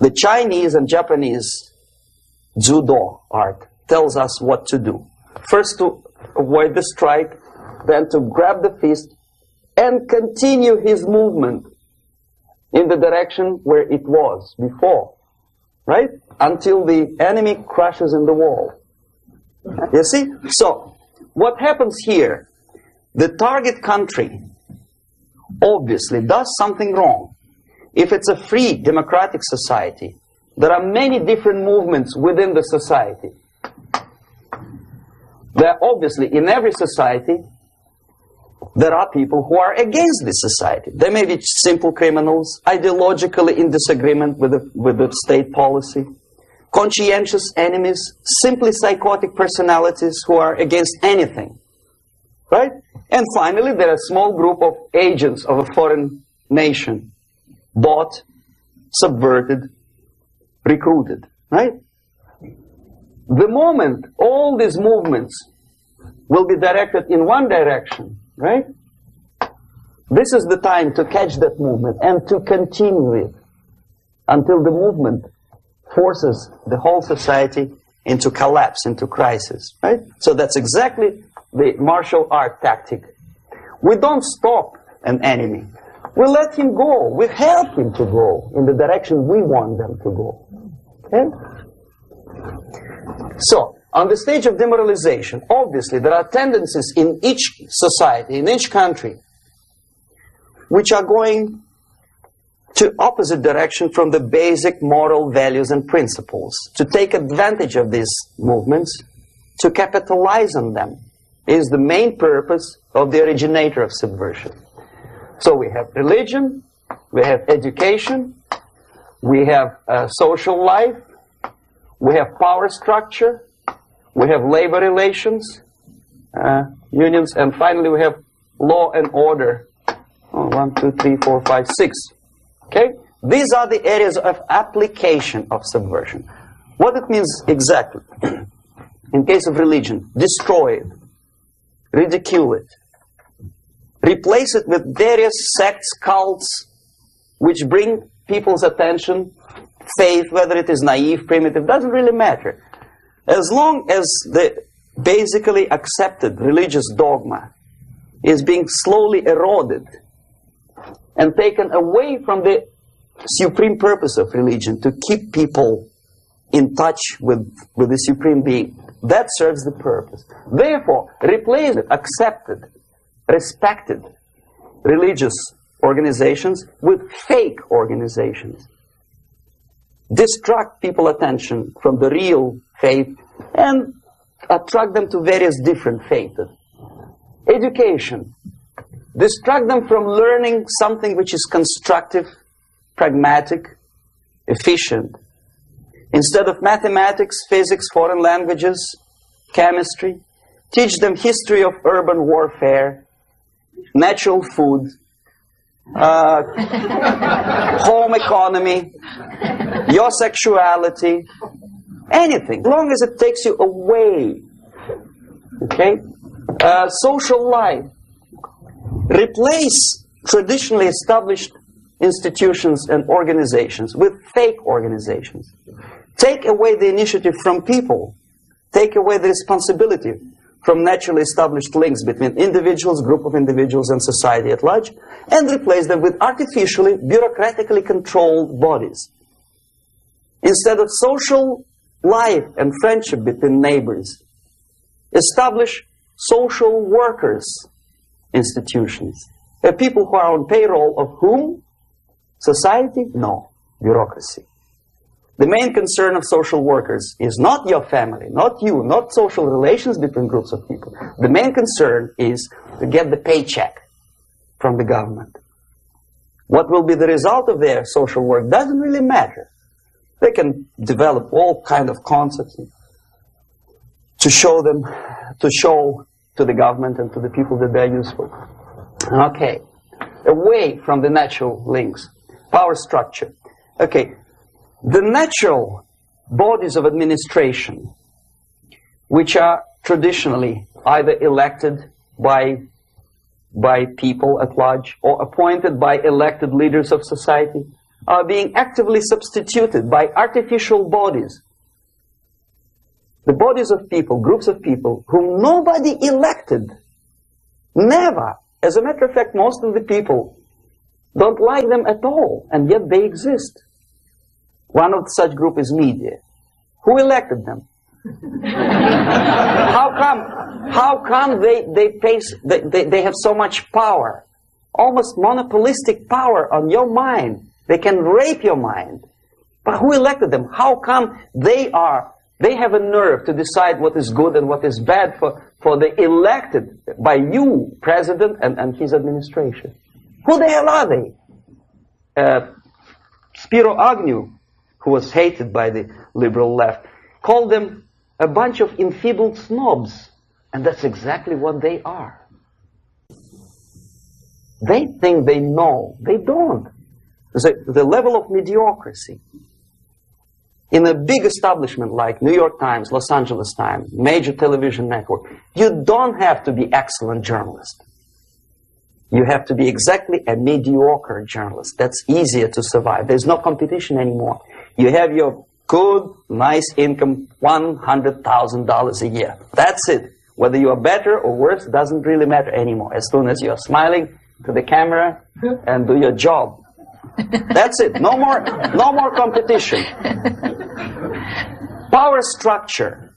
The Chinese and Japanese judo art tells us what to do. First to avoid the strike, then to grab the fist and continue his movement in the direction where it was before, right? Until the enemy crashes in the wall. You see? So, what happens here? The target country obviously does something wrong. If it's a free democratic society, there are many different movements within the society. There are obviously, in every society, there are people who are against this society. They may be simple criminals, ideologically in disagreement with the state policy, conscientious enemies, simply psychotic personalities who are against anything. Right? And finally, there are a small group of agents of a foreign nation, bought, subverted, recruited. Right? The moment all these movements will be directed in one direction, right? This is the time to catch that movement and to continue it until the movement forces the whole society into collapse, into crisis, right? So that's exactly the martial art tactic. We don't stop an enemy. We let him go. We help him to go in the direction we want them to go. Okay? So, on the stage of demoralization, obviously there are tendencies in each society, in each country, which are going to opposite direction from the basic moral values and principles. To take advantage of these movements, to capitalize on them, is the main purpose of the originator of subversion. So we have religion, we have education, we have social life, we have power structure, we have labor relations, unions, and finally we have law and order. 1, 2, 3, 4, 5, 6. Okay? These are the areas of application of subversion. What it means exactly? In case of religion, destroy it, ridicule it, replace it with various sects, cults, which bring people's attention, faith, whether it is naive, primitive, doesn't really matter. As long as the basically accepted religious dogma is being slowly eroded and taken away from the supreme purpose of religion, to keep people in touch with the supreme being, that serves the purpose. Therefore, replace it, accepted, respected religious organizations with fake organizations. Distract people's attention from the real faith and attract them to various different faiths. Education. Distract them from learning something which is constructive, pragmatic, efficient. Instead of mathematics, physics, foreign languages, chemistry, teach them history of urban warfare, natural food, home economy, your sexuality, anything, as long as it takes you away. Okay? Social life. Replace traditionally established institutions and organizations with fake organizations. Take away the initiative from people. Take away the responsibility from naturally established links between individuals, group of individuals, and society at large, and replace them with artificially, bureaucratically controlled bodies. Instead of social life and friendship between neighbors, establish social workers institutions. People who are on payroll of whom? Society? No. Bureaucracy. The main concern of social workers is not your family, not you, not social relations between groups of people. The main concern is to get the paycheck from the government. What will be the result of their social work doesn't really matter. They can develop all kind of concepts to show to the government and to the people that they're useful. Okay. Away from the natural links. Power structure. Okay. The natural bodies of administration, which are traditionally either elected by people at large or appointed by elected leaders of society, are being actively substituted by artificial bodies. The bodies of people, groups of people, whom nobody elected, never As a matter of fact, most of the people don't like them at all, and yet they exist. One of such group is media. Who elected them? How come they have so much power? Almost monopolistic power on your mind. They can rape your mind. But who elected them? How come they have a nerve to decide what is good and what is bad for the elected by you, president, and his administration? Who the hell are they? Spiro Agnew, who was hated by the liberal left, called them a bunch of enfeebled snobs. And that's exactly what they are. They think they know. They don't. The level of mediocrity. In a big establishment like New York Times, Los Angeles Times, major television network, you don't have to be excellent journalist. You have to be exactly a mediocre journalist. That's easier to survive. There's no competition anymore. You have your good, nice income, $100,000 a year. That's it. Whether you are better or worse doesn't really matter anymore. As soon as you're smiling to the camera and do your job. That's it. No more competition. Power structure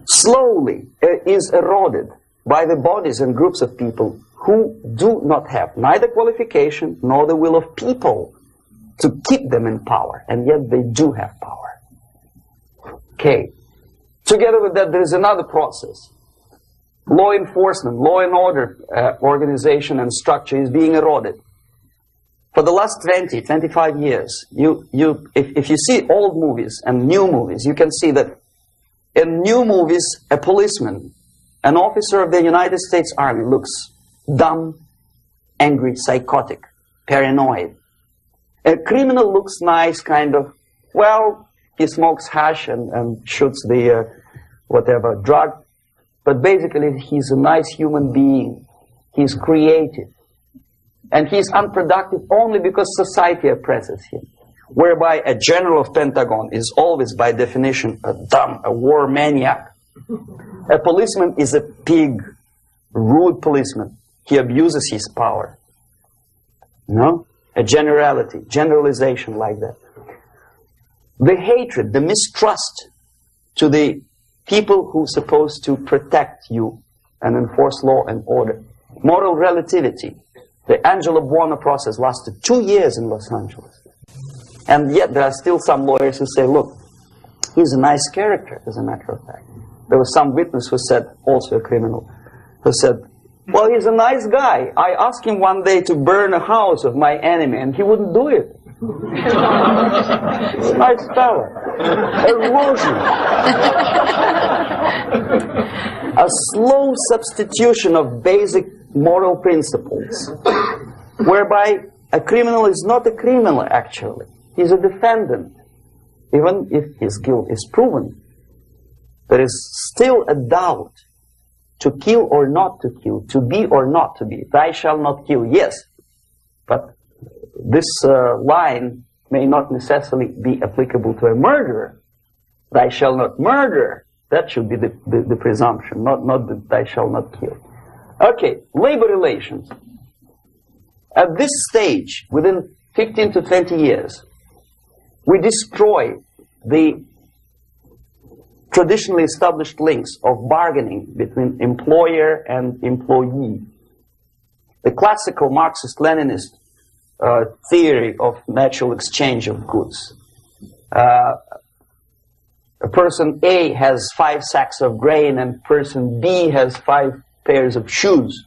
slowly is eroded by the bodies and groups of people who do not have neither qualification nor the will of people to keep them in power, and yet they do have power. Okay. Together with that, there is another process. Law enforcement, law and order organization and structure is being eroded. For the last 20, 25 years, if you see old movies and new movies, you can see that in new movies, a policeman, an officer of the United States Army looks dumb, angry, psychotic, paranoid. A criminal looks nice, kind of, well, he smokes hash and shoots the whatever drug, but basically he's a nice human being. He's creative. And he's unproductive only because society oppresses him. Whereby a general of Pentagon is always, by definition, a war maniac. A policeman is a pig, rude policeman. He abuses his power. No? A generalization like that. The hatred, the mistrust to the people who are supposed to protect you and enforce law and order. Moral relativity. The Angelo Buono process lasted 2 years in Los Angeles. And yet there are still some lawyers who say, look, he's a nice character, as a matter of fact. There was some witness who said, also a criminal, who said, well, he's a nice guy. I asked him one day to burn a house of my enemy, and he wouldn't do it. Nice fella. Erosion. A slow substitution of basic moral principles, whereby a criminal is not a criminal, actually. He's a defendant. Even if his guilt is proven, there is still a doubt to kill or not to kill, to be or not to be. Thou shalt not kill, yes, but this line may not necessarily be applicable to a murderer. Thou shalt not murder. That should be the presumption, not that thou shalt not kill. Okay, labor relations. At this stage, within 15 to 20 years, we destroy the traditionally established links of bargaining between employer and employee. The classical Marxist-Leninist theory of natural exchange of goods. A person A has 5 sacks of grain and person B has 5 pairs of shoes.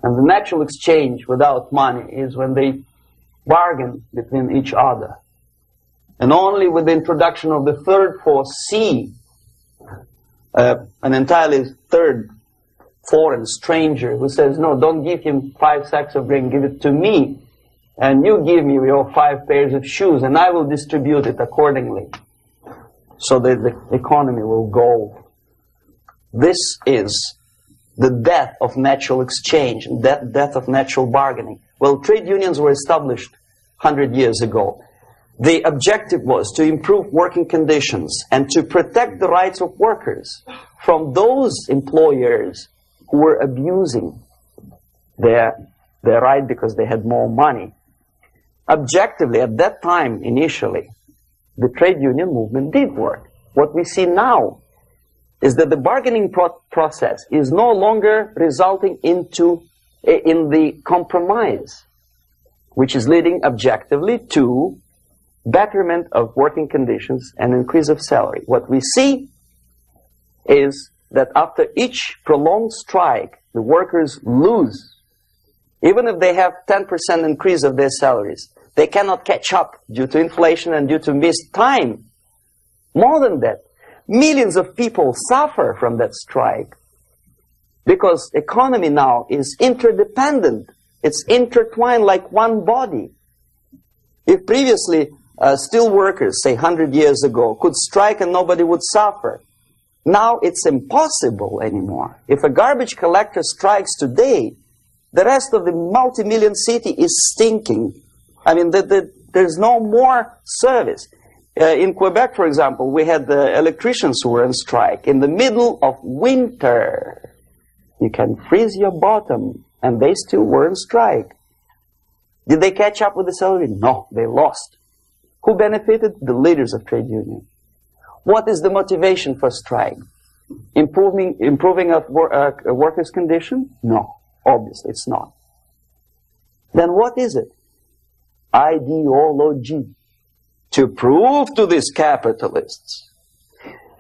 And the natural exchange without money is when they bargain between each other. And only with the introduction of the third force, C, an entirely third foreign stranger who says, no, don't give him 5 sacks of grain, give it to me. And you give me your 5 pairs of shoes, and I will distribute it accordingly. So that the economy will go. This is the death of natural exchange, death of natural bargaining. Well, trade unions were established 100 years ago. The objective was to improve working conditions and to protect the rights of workers from those employers who were abusing They're right because they had more money. Objectively, at that time, initially, the trade union movement did work. What we see now is that the bargaining process is no longer resulting in the compromise, which is leading objectively to betterment of working conditions and increase of salary. What we see is that after each prolonged strike, the workers lose. Even if they have 10% increase of their salaries, they cannot catch up due to inflation and due to missed time. More than that, millions of people suffer from that strike because economy now is interdependent. It's intertwined like one body. If previously steel workers, say 100 years ago, could strike and nobody would suffer, now it's impossible anymore. If a garbage collector strikes today, the rest of the multi-million city is stinking. I mean, there's no more service. In Quebec, for example, we had the electricians who were on strike in the middle of winter. You can freeze your bottom, and they still were on strike. Did they catch up with the salary? No, they lost. Who benefited? The leaders of trade union. What is the motivation for strike? Improving of a workers' condition? No, obviously it's not. Then what is it? Ideology. To prove to these capitalists.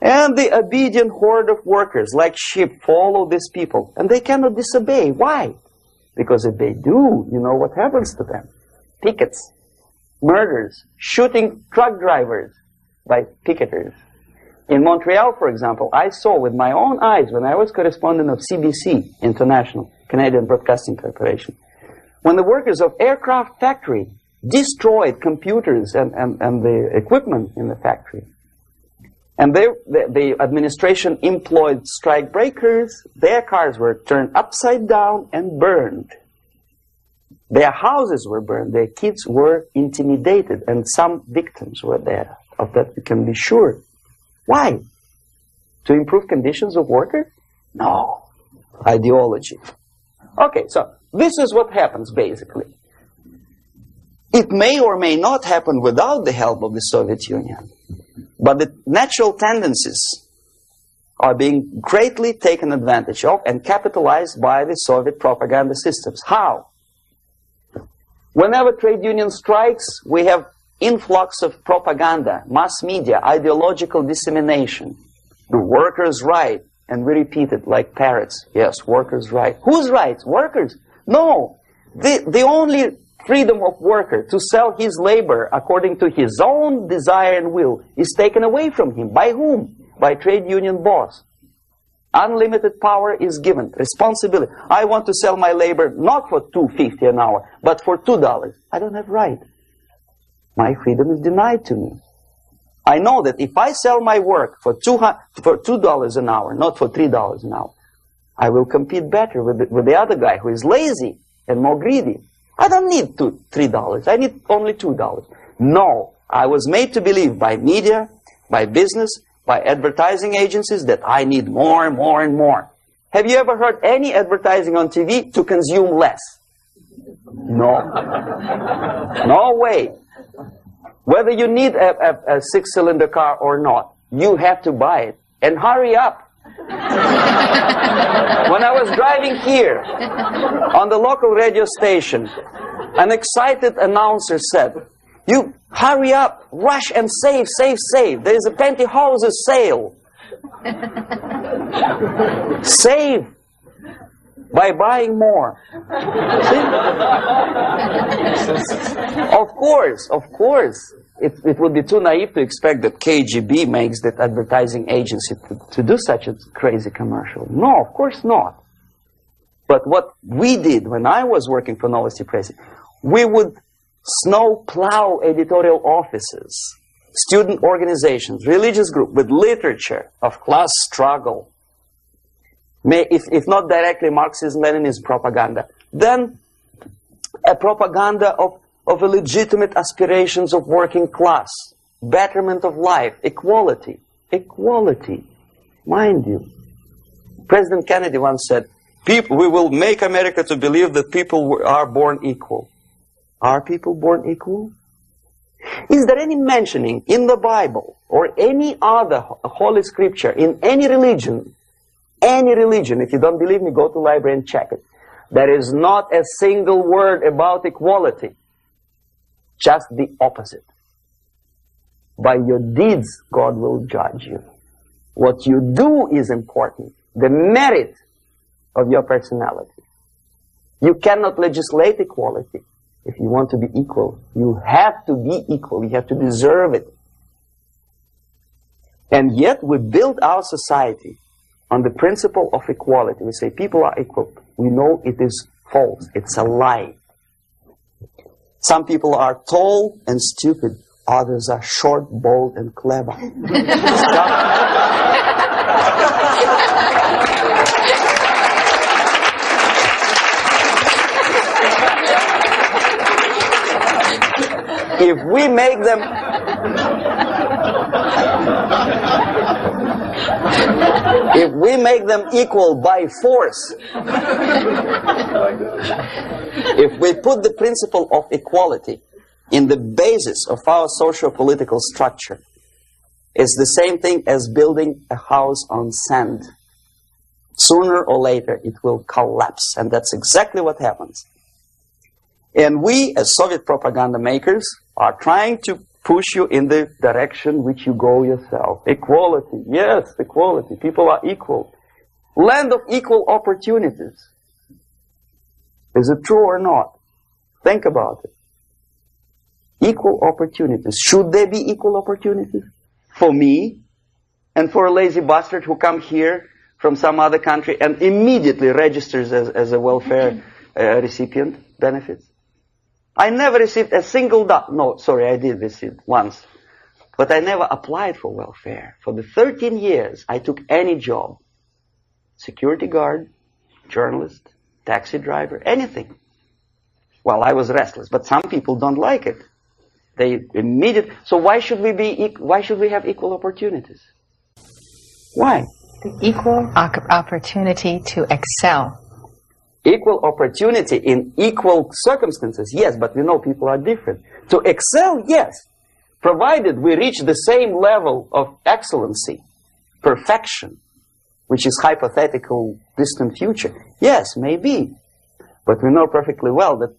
And the obedient horde of workers, like sheep, follow these people. And they cannot disobey. Why? Because if they do, you know what happens to them? Pickets, murders, shooting truck drivers by picketers. In Montreal, for example, I saw with my own eyes when I was correspondent of CBC International, Canadian Broadcasting Corporation, when the workers of aircraft factory destroyed computers and the equipment in the factory. And the administration employed strike breakers. Their cars were turned upside down and burned. Their houses were burned. Their kids were intimidated. And some victims were there. Of that we can be sure. Why? To improve conditions of workers? No. Ideology. Okay, so this is what happens basically. It may or may not happen without the help of the Soviet Union. But the natural tendencies are being greatly taken advantage of and capitalized by the Soviet propaganda systems. How? Whenever trade union strikes, we have influx of propaganda, mass media, ideological dissemination. The workers' right. And we repeat it like parrots. Yes, workers' right. Whose rights? Workers? No. The only freedom of worker to sell his labor according to his own desire and will is taken away from him. By whom? By trade union boss. Unlimited power is given. Responsibility. I want to sell my labor not for $2.50 an hour, but for $2. I don't have right. My freedom is denied to me. I know that if I sell my work for $2 an hour, not for $3 an hour, I will compete better with the other guy who is lazy and more greedy. I don't need $3. I need only $2. No, I was made to believe by media, by business, by advertising agencies that I need more and more and more. Have you ever heard any advertising on TV to consume less? No. No way. Whether you need a six-cylinder car or not, you have to buy it. And hurry up. When I was driving here, on the local radio station, an excited announcer said, "You hurry up, rush and save, save, save. There is a pantyhose sale." Save by buying more. Of course. It would be too naive to expect that KGB makes that advertising agency to do such a crazy commercial. No, of course not. But what we did when I was working for Novosti Press, we would snow plow editorial offices, student organizations, religious groups with literature of class struggle. If not directly Marxism-Leninism propaganda, then a propaganda of a legitimate aspirations of working class, betterment of life, equality. Equality, mind you. President Kennedy once said, we will make America to believe that people are born equal. Are people born equal? Is there any mentioning in the Bible or any other holy scripture in any religion, if you don't believe me, go to the library and check it. There is not a single word about equality. Just the opposite. By your deeds, God will judge you. What you do is important. The merit of your personality. You cannot legislate equality. If you want to be equal, you have to be equal. You have to deserve it. And yet we build our society on the principle of equality. We say people are equal. We know it is false. It's a lie. Some people are tall and stupid. Others are short, bold, and clever. If we make them equal by force, if we put the principle of equality in the basis of our socio-political structure, it's the same thing as building a house on sand. Sooner or later it will collapse, and that's exactly what happens. And we, as Soviet propaganda makers, are trying to push you in the direction which you go yourself. Equality, yes, equality. People are equal. Land of equal opportunities. Is it true or not? Think about it. Equal opportunities. Should there be equal opportunities? For me, and for a lazy bastard who comes here from some other country and immediately registers as a welfare recipient benefits? I never received a single no, sorry, I did receive once. But I never applied for welfare. For the 13 years, I took any job. Security guard, journalist, taxi driver, anything. Well, I was restless, but some people don't like it. They immediately. So why should we have equal opportunities? Why? Equal opportunity to excel. Equal opportunity in equal circumstances, yes, but we know people are different. To excel, yes, provided we reach the same level of excellency, perfection, which is hypothetical, distant future. Yes, maybe. But we know perfectly well that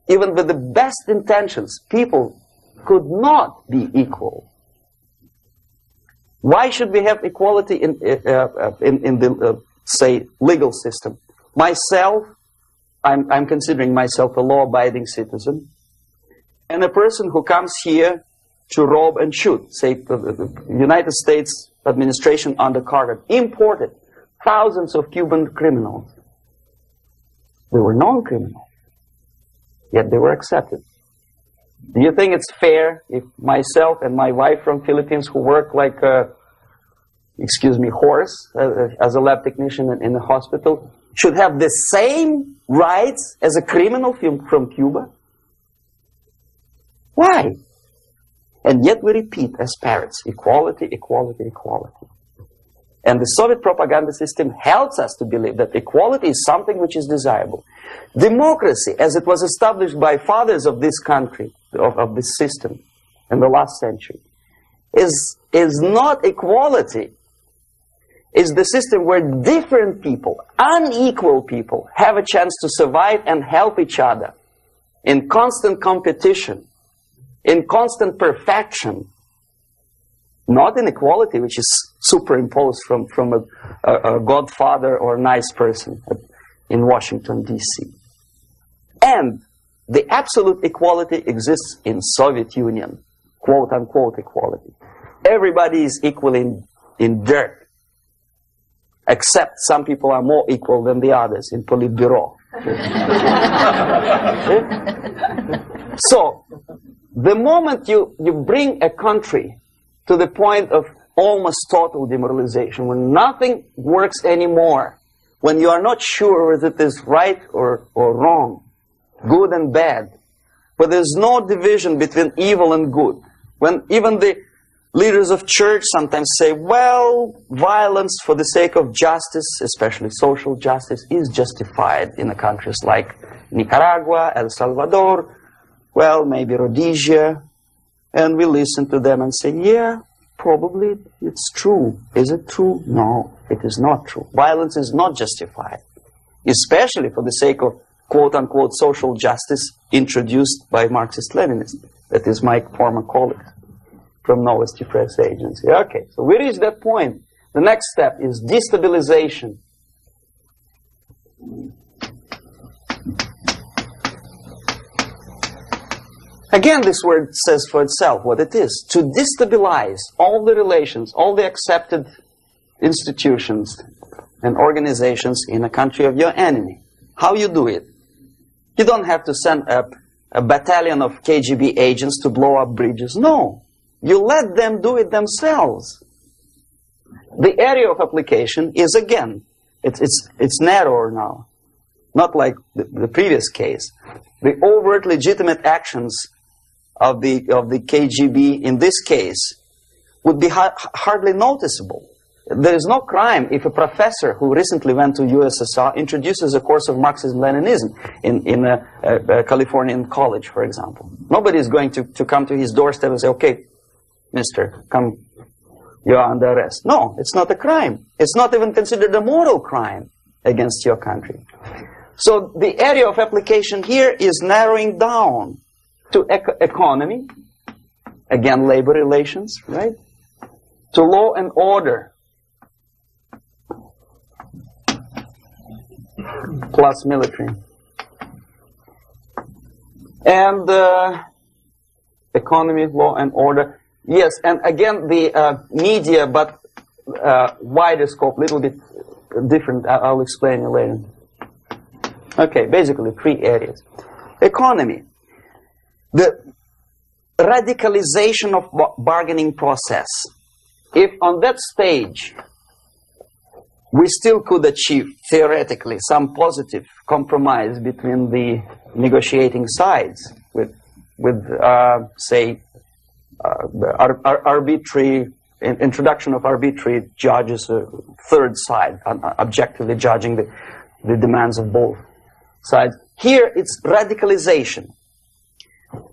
even with the best intentions, people could not be equal. Why should we have equality in the, say, legal system? Myself, I'm considering myself a law-abiding citizen, and a person who comes here to rob and shoot, say, the United States administration undercover, imported thousands of Cuban criminals. They were non-criminals, yet they were accepted. Do you think it's fair if myself and my wife from Philippines, who work like a, horse as a lab technician in the hospital, should have the same rights as a criminal from Cuba? Why? And yet we repeat as parrots, equality, equality, equality. And the Soviet propaganda system helps us to believe that equality is something which is desirable. Democracy, as it was established by fathers of this country, of this system in the last century, is not equality. Is the system where different people, unequal people, have a chance to survive and help each other in constant competition, in constant perfection, not in equality, which is superimposed from a godfather or a nice person in Washington, D.C. And the absolute equality exists in Soviet Union, quote-unquote equality. Everybody is equal in dirt. Except some people are more equal than the others in Politburo. So, the moment you bring a country to the point of almost total demoralization, when nothing works anymore, when you are not sure whether it is right or wrong, good and bad, but there's no division between evil and good, when even the Leaders of church sometimes say, well, violence for the sake of justice, especially social justice, is justified in countries like Nicaragua, El Salvador, well, maybe Rhodesia. And we listen to them and say, yeah, probably it's true. Is it true? No, it is not true. Violence is not justified, especially for the sake of quote-unquote social justice introduced by Marxist-Leninists. That is my former colleague from Novosti Press Agency. Okay, so we reach that point. The next step is destabilization. Again, this word says for itself what it is. To destabilize all the relations, all the accepted institutions and organizations in a country of your enemy. How you do it? You don't have to send a battalion of KGB agents to blow up bridges. No. You let them do it themselves. The area of application is, again, it's narrower now. Not like the previous case. The overt legitimate actions of the KGB in this case would be hardly noticeable. There is no crime if a professor who recently went to USSR introduces a course of Marxism-Leninism in a Californian college, for example. Nobody is going to come to his doorstep and say, okay, mister, come, you are under arrest. No, it's not a crime. It's not even considered a moral crime against your country. So the area of application here is narrowing down to economy, again, labor relations, right? To law and order, plus military. And economy, law and order. Yes, and again, the media, but wider scope, little bit different. I'll explain you later. Okay, basically 3 areas. Economy. The radicalization of bargaining process. If on that stage we still could achieve, theoretically, some positive compromise between the negotiating sides with say, arbitrary introduction of arbitrary judges, a third side, objectively judging the demands of both sides. Here, it's radicalization.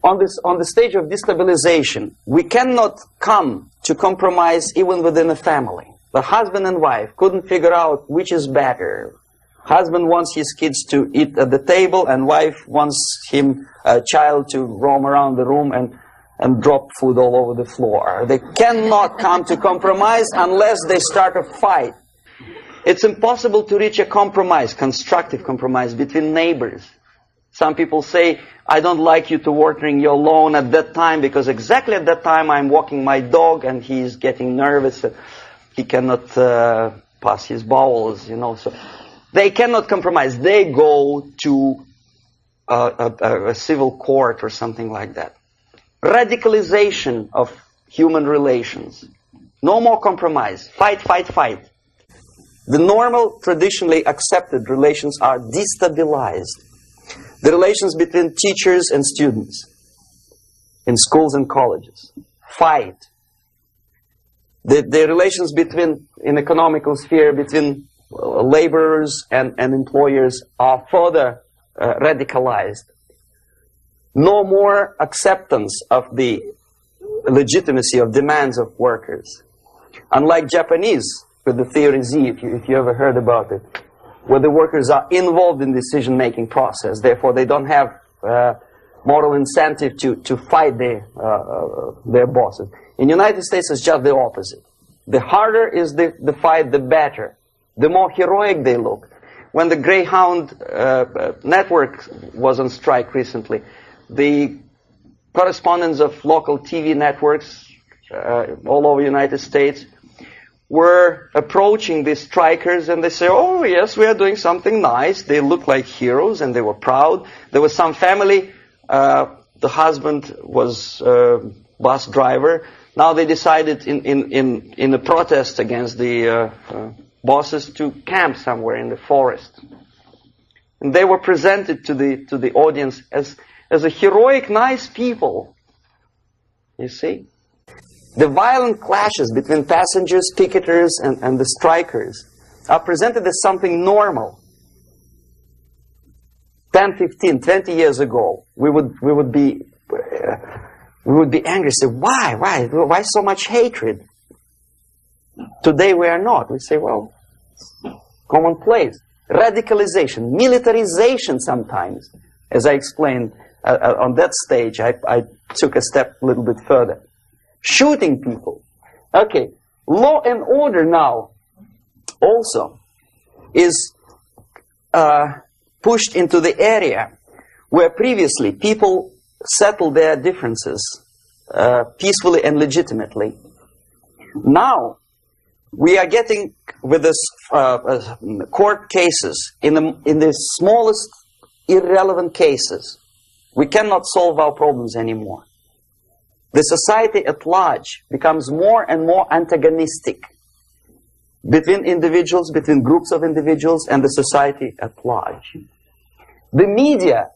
On the stage of destabilization, we cannot come to compromise even within a family. The husband and wife couldn't figure out which is better. Husband wants his kids to eat at the table, and wife wants a child to roam around the room and drop food all over the floor. They cannot come to compromise unless they start a fight. It's impossible to reach a compromise, constructive compromise, between neighbors. Some people say, I don't like you to watering your lawn at that time because exactly at that time I'm walking my dog and he's getting nervous. He cannot pass his bowels, you know. So they cannot compromise. They go to a civil court or something like that. Radicalization of human relations. No more compromise. Fight, fight, fight. The normal, traditionally accepted relations are destabilized. The relations between teachers and students in schools and colleges. Fight. The relations in economical sphere between laborers and employers are further radicalized. No more acceptance of the legitimacy of demands of workers. Unlike Japanese, with the theory Z, if you ever heard about it, where the workers are involved in the decision-making process, therefore they don't have moral incentive to fight their bosses. In the United States, it's just the opposite. The harder is the fight, the better. The more heroic they look. When the Greyhound network was on strike recently, the correspondents of local TV networks all over the United States were approaching these strikers, and they say, oh yes, we are doing something nice. They look like heroes and they were proud. There was some family, the husband was bus driver. Now they decided in a protest against the bosses to camp somewhere in the forest. And they were presented to the audience as a heroic, nice people. You see? the violent clashes between passengers, picketers, and the strikers are presented as something normal. 10, 15, 20 years ago, we would be angry, say, why so much hatred? Today we are not. We say, well, commonplace. Radicalization, militarization sometimes. As I explained on that stage, I took a step a little bit further. Shooting people. Okay, law and order now also is pushed into the area where previously people settled their differences peacefully and legitimately. Now, we are getting with this court cases in the smallest irrelevant cases. We cannot solve our problems anymore. The society at large becomes more and more antagonistic between individuals, between groups of individuals, and the society at large. The media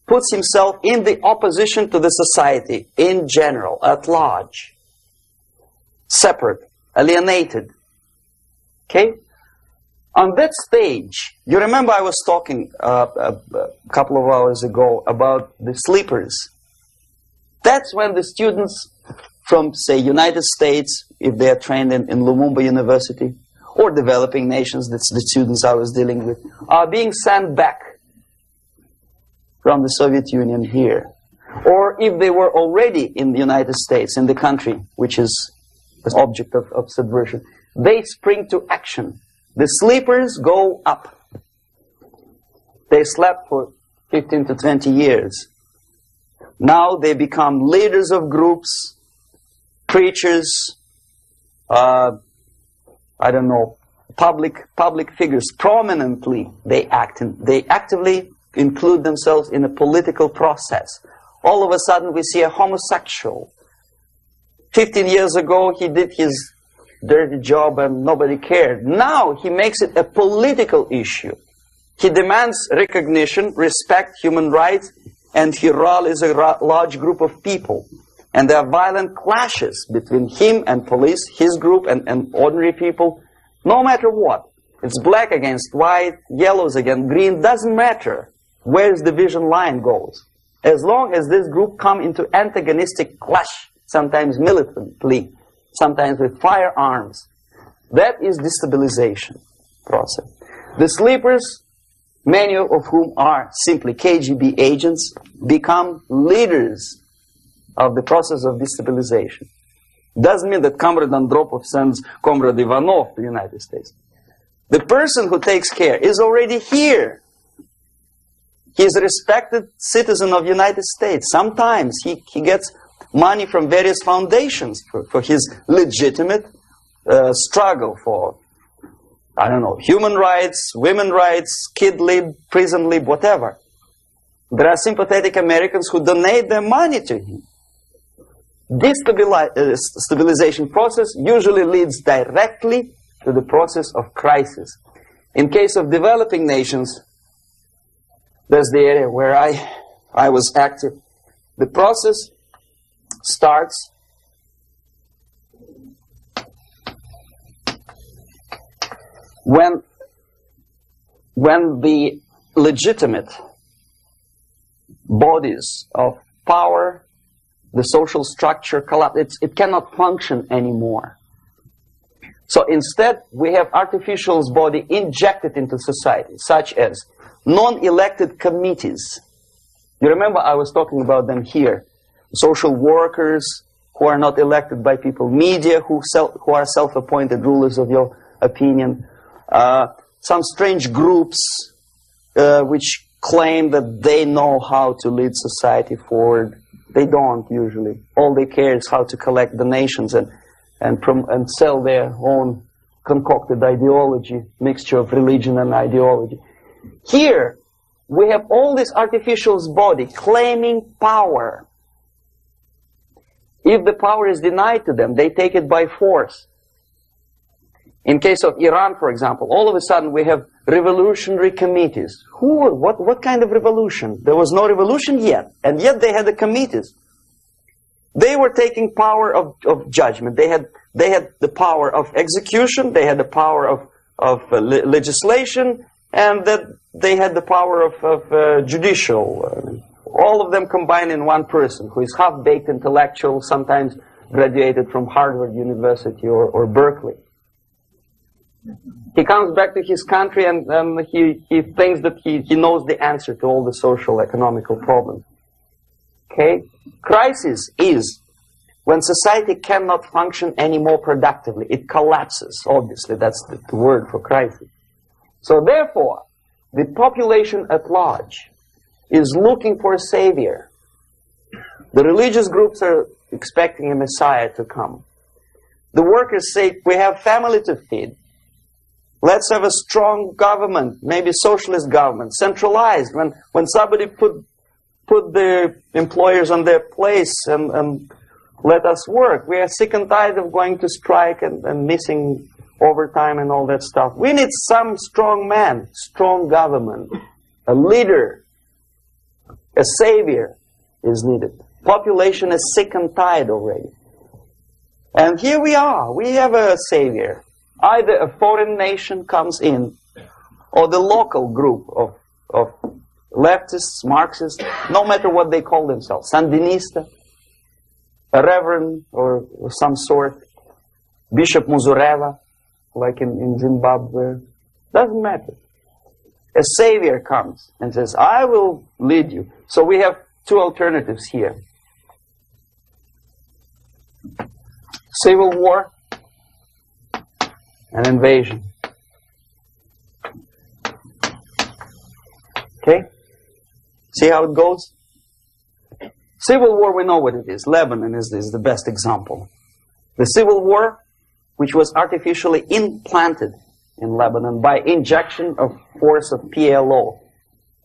puts himself in the opposition to the society in general, at large. Separate, alienated. Okay? On that stage, you remember I was talking a couple of hours ago about the sleepers. That's when the students from, say, United States, if they are trained in Lumumba University, or developing nations, that's the students I was dealing with, are being sent back from the Soviet Union here. Or if they were already in the United States, in the country which is the object of subversion, they spring to action. The sleepers go up. They slept for 15 to 20 years. Now they become leaders of groups, preachers, I don't know, public figures. Prominently they actively include themselves in a political process. All of a sudden we see a homosexual. 15 years ago he did his dirty job and nobody cared. Now he makes it a political issue. He demands recognition, respect, human rights, and he rallies a large group of people. And there are violent clashes between him and police, his group and ordinary people, no matter what. It's black against white, yellows against green, doesn't matter where the division line goes. As long as this group come into antagonistic clash, sometimes militantly, sometimes with firearms, that is destabilization process. The sleepers, many of whom are simply KGB agents, become leaders of the process of destabilization. Doesn't mean that Comrade Andropov sends Comrade Ivanov to the United States. The person who takes care is already here. He is a respected citizen of the United States. Sometimes he gets money from various foundations for his legitimate struggle for, I don't know, human rights, women's rights, kid lib, prison lib, whatever. There are sympathetic Americans who donate their money to him. This stabilization process usually leads directly to the process of crisis. In case of developing nations, that's the area where I was active. The process starts when the legitimate bodies of power, the social structure collapse. It cannot function anymore. So instead, we have artificial's body injected into society, such as non-elected committees. You remember I was talking about them here. Social workers who are not elected by people, media who are self-appointed rulers of your opinion, some strange groups which claim that they know how to lead society forward. They don't usually. All they care is how to collect donations and sell their own concocted ideology, mixture of religion and ideology. Here, we have all this artificial's body claiming power. If the power is denied to them, they take it by force. In case of Iran, for example, all of a sudden we have revolutionary committees. What kind of revolution? There was no revolution yet, and yet they had the committees. They were taking power of judgment. They had the power of execution, they had the power of legislation, and that they had the power of judicial. All of them combined in one person, who is half-baked intellectual, sometimes graduated from Harvard University or Berkeley. He comes back to his country and he thinks that he knows the answer to all the social, economical problems. Okay? Crisis is when society cannot function any more productively. It collapses, obviously. That's the word for crisis. So therefore, the population at large is looking for a savior. The religious groups are expecting a messiah to come. The workers say, we have family to feed. Let's have a strong government, maybe socialist government, centralized. When somebody put the employers on their place and let us work. We are sick and tired of going to strike and missing overtime and all that stuff. We need some strong man, strong government, a leader, a savior is needed. Population is sick and tired already. And here we are. We have a savior. Either a foreign nation comes in, or the local group of leftists, Marxists, no matter what they call themselves, Sandinista, a reverend or some sort, Bishop Muzureva, like in Zimbabwe, doesn't matter. A savior comes and says, I will lead you. So we have two alternatives here. Civil war and invasion. Okay? See how it goes? Civil war, we know what it is. Lebanon is the best example. The civil war, which was artificially implanted in Lebanon by injection of force of PLO,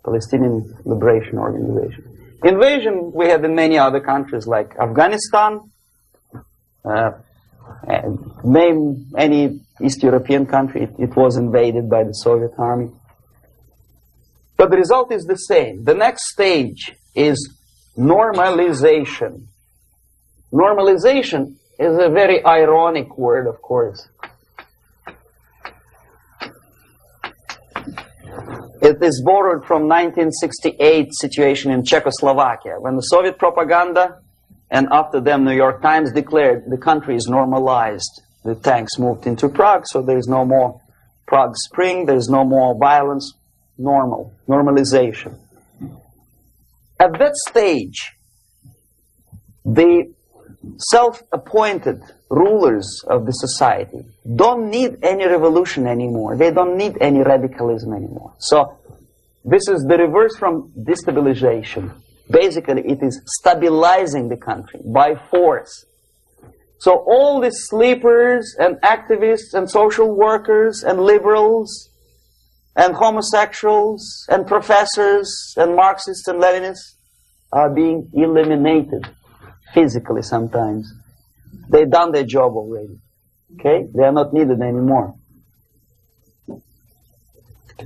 Palestinian Liberation Organization. Invasion we had in many other countries like Afghanistan, name any East European country, it was invaded by the Soviet army. But the result is the same. The next stage is normalization. Normalization is a very ironic word, of course. It is borrowed from 1968 situation in Czechoslovakia, when the Soviet propaganda and after them New York Times declared the country is normalized. The tanks moved into Prague, so there is no more Prague Spring, there is no more violence. Normalization. At that stage, the self-appointed rulers of the society don't need any revolution anymore. They don't need any radicalism anymore. So this is the reverse from destabilization. Basically, it is stabilizing the country by force. So all the sleepers and activists and social workers and liberals and homosexuals and professors and Marxists and Leninists are being eliminated physically sometimes. They've done their job already. Okay? They are not needed anymore.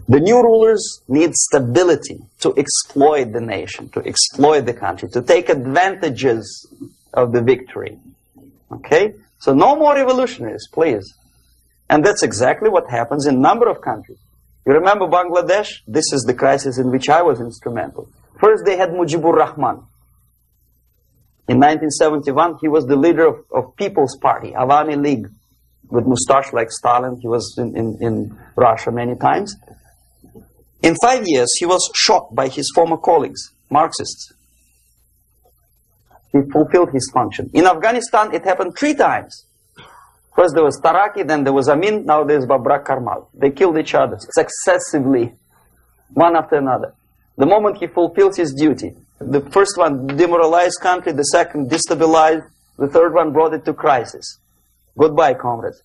The new rulers need stability to exploit the nation, to exploit the country, to take advantages of the victory. Okay? So no more revolutionaries, please. And that's exactly what happens in a number of countries. You remember Bangladesh? This is the crisis in which I was instrumental. First they had Mujibur Rahman. In 1971, he was the leader of People's Party, Awami League, with mustache like Stalin. He was in Russia many times. In 5 years, he was shot by his former colleagues, Marxists. He fulfilled his function. In Afghanistan, it happened 3 times. First there was Taraki, then there was Amin, now there's Babrak Karmal. They killed each other successively, one after another. The moment he fulfills his duty, the first one demoralized country, the second destabilized, the third one brought it to crisis. Goodbye, comrades.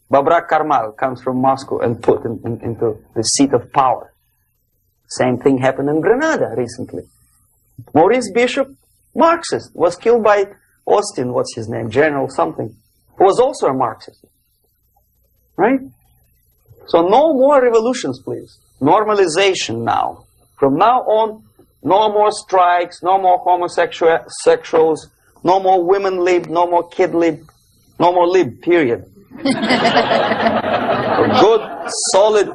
Babrak Karmal comes from Moscow and put into the seat of power. Same thing happened in Grenada recently. Maurice Bishop, Marxist, was killed by Austin, what's his name, General something, who was also a Marxist. Right? So no more revolutions, please. Normalization now. From now on, no more strikes, no more homosexuals, No more women lib, no more kid lib, no more lib, period. A good, solid,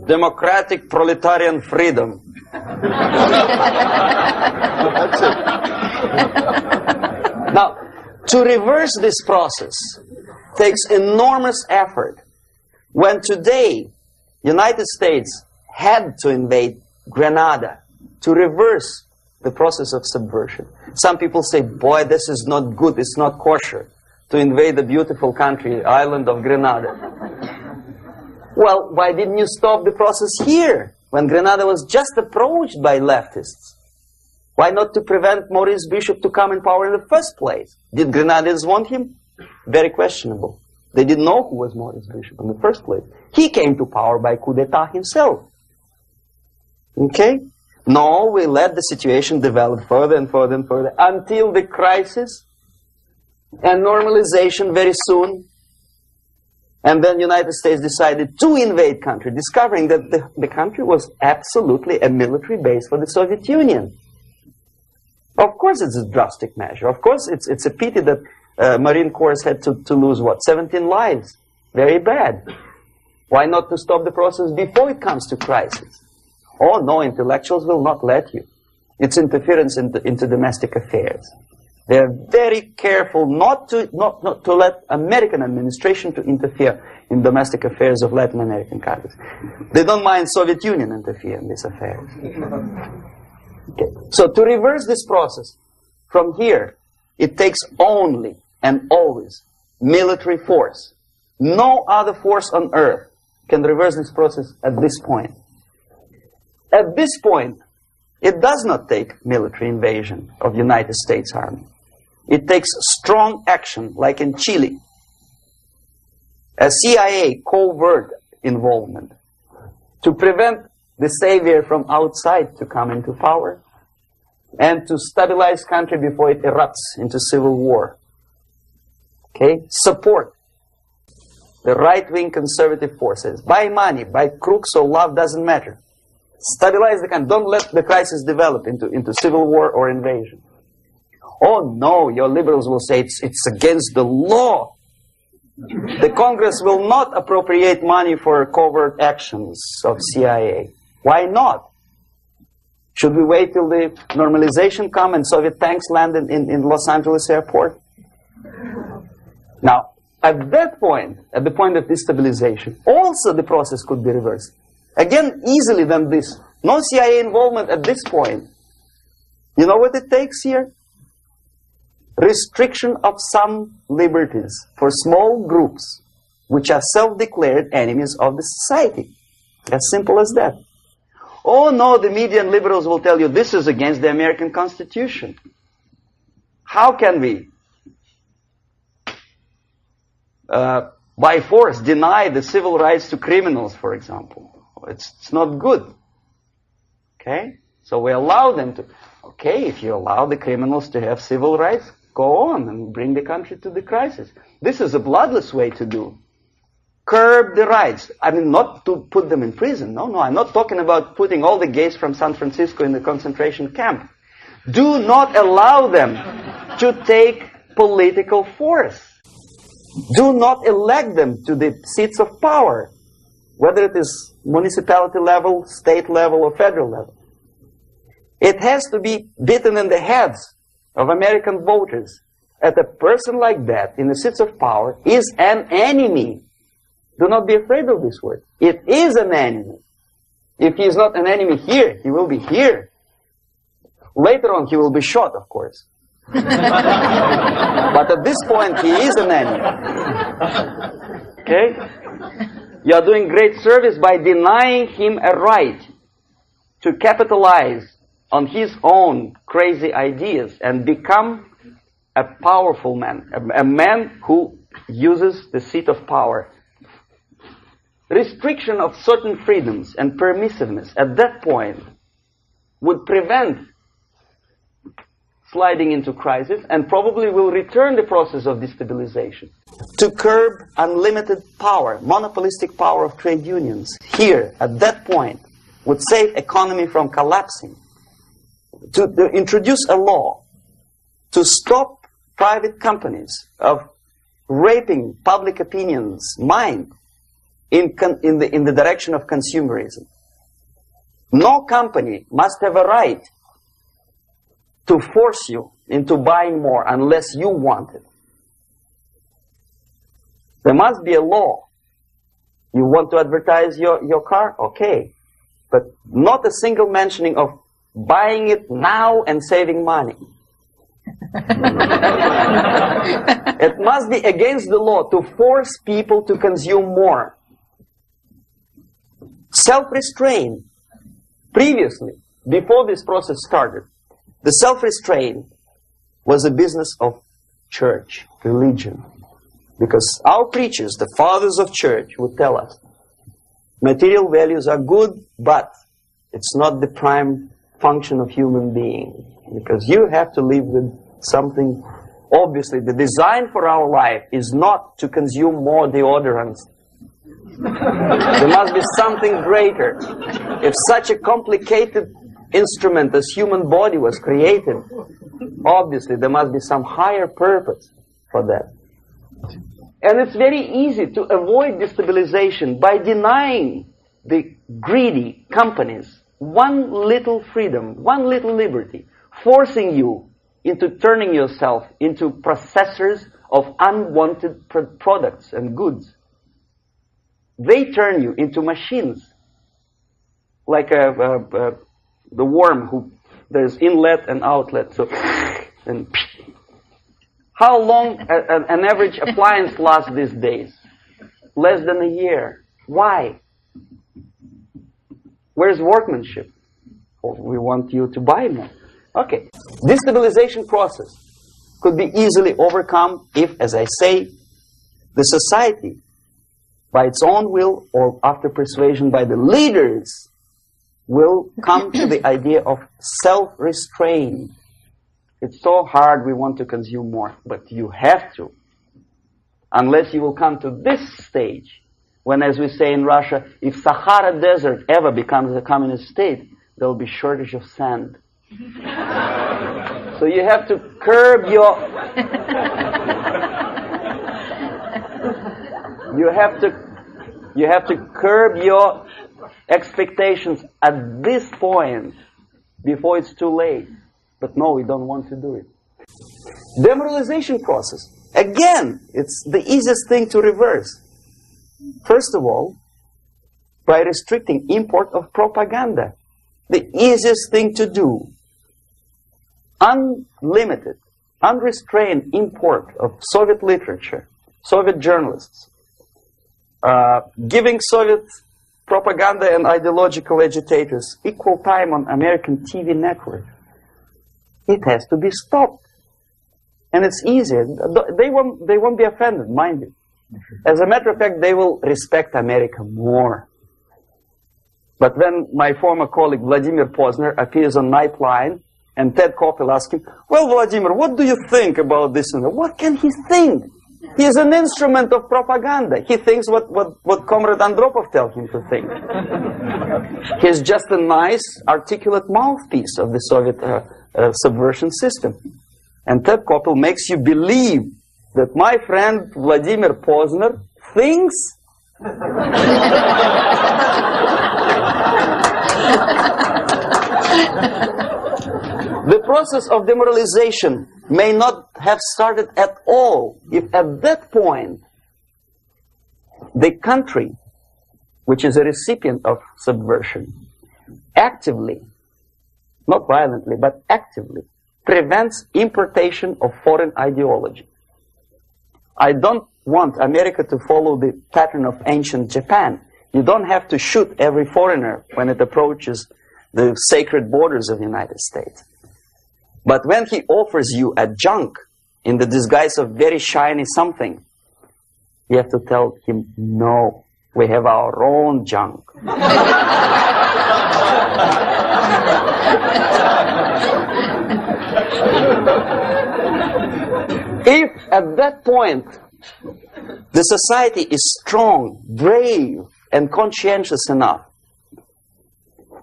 democratic, proletarian freedom. That's it. Now, to reverse this process takes enormous effort. When today, United States had to invade Grenada to reverse the process of subversion. Some people say, boy, this is not good, it's not kosher to invade the beautiful country, island of Grenada. Well, why didn't you stop the process here, when Grenada was just approached by leftists? Why not to prevent Maurice Bishop to come in power in the first place? Did Grenadians want him? Very questionable. They didn't know who was Maurice Bishop in the first place. He came to power by coup d'etat himself. Okay? No, we let the situation develop further and further and further until the crisis and normalization very soon. And then the United States decided to invade country, discovering that the country was absolutely a military base for the Soviet Union. Of course it's a drastic measure. Of course it's a pity that Marine Corps had to lose, what, 17 lives. Very bad. Why not to stop the process before it comes to crisis? Oh, no, intellectuals will not let you. It's interference into domestic affairs. They're very careful not to let American administration to interfere in domestic affairs of Latin American countries. They don't mind Soviet Union interfere in these affairs. Okay. So to reverse this process, from here, it takes only and always military force. No other force on earth can reverse this process at this point. At this point, it does not take military invasion of the United States Army. It takes strong action, like in Chile. A CIA covert involvement to prevent the savior from outside to come into power and to stabilize country before it erupts into civil war. Okay? Support the right-wing conservative forces. By money, by crooks or love, doesn't matter. Stabilize the country. Don't let the crisis develop into civil war or invasion. Oh no, your liberals will say it's against the law. The Congress will not appropriate money for covert actions of CIA. Why not? Should we wait till the normalization come and Soviet tanks land in Los Angeles airport? Now, at that point, at the point of destabilization, also the process could be reversed. Again, easily than this. No CIA involvement at this point. You know what it takes here? Restriction of some liberties for small groups which are self-declared enemies of the society. As simple as that. Oh no, the media and liberals will tell you this is against the American Constitution. How can we, by force, deny the civil rights to criminals, for example? It's not good. Okay? So we allow them to. Okay, if you allow the criminals to have civil rights, go on and bring the country to the crisis. This is a bloodless way to do. Curb the rights. I mean, not to put them in prison. No, I'm not talking about putting all the gays from San Francisco in the concentration camp. Do not allow them to take political force. Do not elect them to the seats of power, whether it is municipality level, state level, or federal level. It has to be beaten in the heads of American voters that a person like that in the seats of power is an enemy. Do not be afraid of this word. It is an enemy. If he is not an enemy here, he will be here. Later on, he will be shot, of course. But at this point, he is an enemy. Okay? You are doing great service by denying him a right to capitalize on his own crazy ideas and become a powerful man, a man who uses the seat of power. Restriction of certain freedoms and permissiveness at that point would prevent sliding into crisis and probably will return the process of destabilization. To curb unlimited power, monopolistic power of trade unions, here, at that point, would save economy from collapsing. To introduce a law to stop private companies of raping public opinion's mind in the direction of consumerism. No company must have a right to force you into buying more unless you want it. There must be a law. You want to advertise your car? Okay. But not a single mentioning of buying it now and saving money. It must be against the law to force people to consume more. Self-restraint. Previously, before this process started, the self-restraint was a business of church, religion. Because our preachers, the fathers of church, would tell us, material values are good, but it's not the prime function of human being. Because you have to live with something. Obviously, the design for our life is not to consume more deodorants. There must be something greater. If such a complicated instrument as human body was created, obviously there must be some higher purpose for that. And it's very easy to avoid destabilization by denying the greedy companies one little freedom, one little liberty, forcing you into turning yourself into processors of unwanted products and goods. They turn you into machines, like the worm who there's inlet and outlet. So, and how long an average appliance lasts these days? Less than a year. Why? Where's workmanship? Oh, we want you to buy more. Okay. Destabilization process could be easily overcome if, as I say, the society, by its own will or after persuasion by the leaders, will come to the idea of self-restraint. It's so hard, we want to consume more, but you have to. Unless you will come to this stage, when, as we say in Russia, if Sahara Desert ever becomes a communist state, there will be shortage of sand. So you have to curb your... You have to curb your expectations at this point before it's too late. But no, we don't want to do it. Demoralization process. Again, it's the easiest thing to reverse. First of all, by restricting import of propaganda. The easiest thing to do. Unlimited, unrestrained import of Soviet literature, Soviet journalists, giving Soviet propaganda and ideological agitators equal time on American TV network. It has to be stopped. And it's easier. They won't be offended, mind you. As a matter of fact, they will respect America more. But when my former colleague Vladimir Posner appears on Nightline and Ted Koppel asks him, well, Vladimir, what do you think about this and that? What can he think? He is an instrument of propaganda. He thinks what Comrade Andropov tells him to think. He's just a nice, articulate mouthpiece of the Soviet subversion system. And Ted Koppel makes you believe that my friend Vladimir Posner thinks the process of demoralization may not have started at all if at that point the country, which is a recipient of subversion, actively, not violently, but actively, prevents importation of foreign ideology. I don't want America to follow the pattern of ancient Japan. You don't have to shoot every foreigner when it approaches the sacred borders of the United States. But when he offers you a junk in the disguise of very shiny something, you have to tell him, no, we have our own junk. If at that point the society is strong, brave, and conscientious enough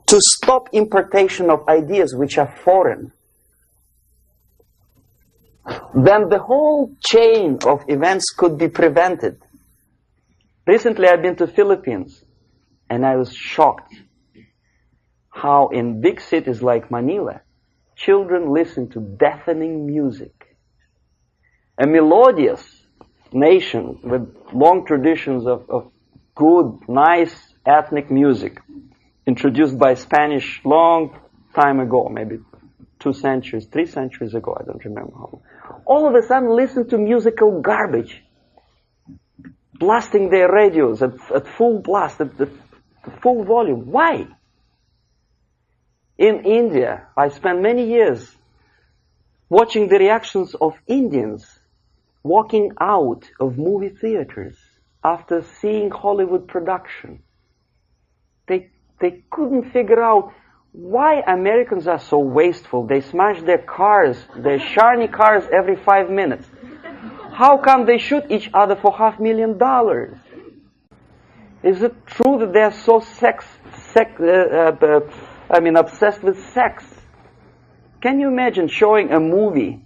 to stop importation of ideas which are foreign, then the whole chain of events could be prevented. Recently I've been to Philippines, and I was shocked how in big cities like Manila, children listen to deafening music. A melodious nation with long traditions of good, nice ethnic music, introduced by Spanish long time ago, maybe 2 centuries, 3 centuries ago, I don't remember how long. All of a sudden listen to musical garbage, blasting their radios at full blast, at full volume. Why? In India, I spent many years watching the reactions of Indians walking out of movie theaters after seeing Hollywood production. They couldn't figure out why Americans are so wasteful. They smash their cars, their shiny cars, every 5 minutes. How come they shoot each other for $500,000? Is it true that they're so obsessed with sex? Can you imagine showing a movie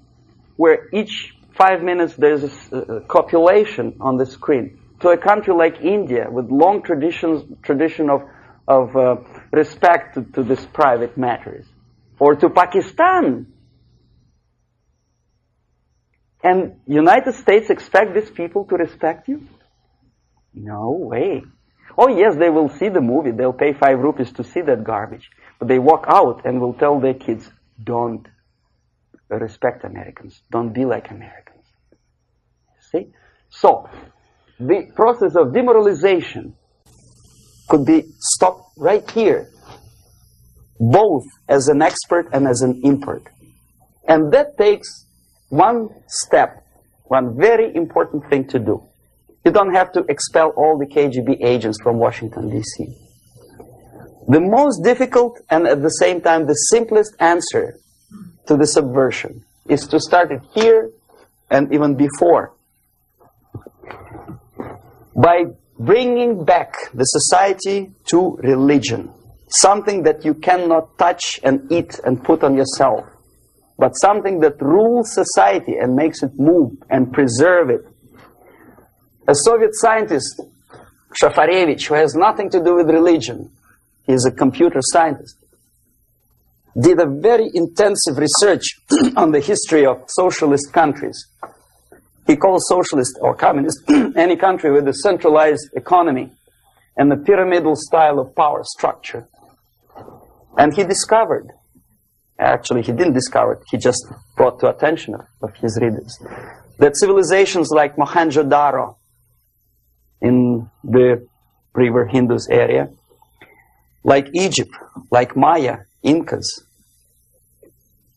where each 5 minutes there's a copulation on the screen to a country like India with long tradition of respect to these private matters, or to Pakistan? And United States expect these people to respect you? No way. Oh yes, they will see the movie. They'll pay 5 rupees to see that garbage. But they walk out and will tell their kids, don't respect Americans. Don't be like Americans. See? So, the process of demoralization could be stopped right here, both as an expert and as an import. And that takes one step, one very important thing to do. You don't have to expel all the KGB agents from Washington, D.C. The most difficult and at the same time the simplest answer to the subversion is to start it here and even before, by bringing back the society to religion, something that you cannot touch and eat and put on yourself, but something that rules society and makes it move and preserve it. A Soviet scientist, Shafarevich, who has nothing to do with religion, he is a computer scientist, did a very intensive research on the history of socialist countries. He calls socialist or communist any country with a centralized economy and a pyramidal style of power structure. And he discovered, actually he didn't discover it, he just brought to attention of his readers, that civilizations like Mohenjo-Daro in the river Indus area, like Egypt, like Maya, Incas,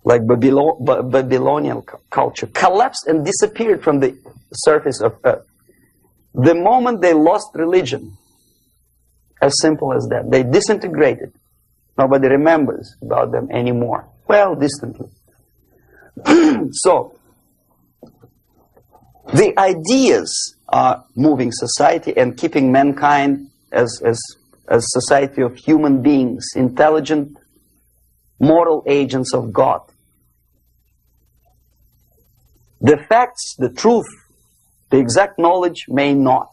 like Babylonian culture, collapsed and disappeared from the surface of Earth. The moment they lost religion, as simple as that, they disintegrated. Nobody remembers about them anymore. Well, distantly. So, the ideas are moving society and keeping mankind as society of human beings, intelligent, moral agents of God. The facts, the truth, the exact knowledge may not.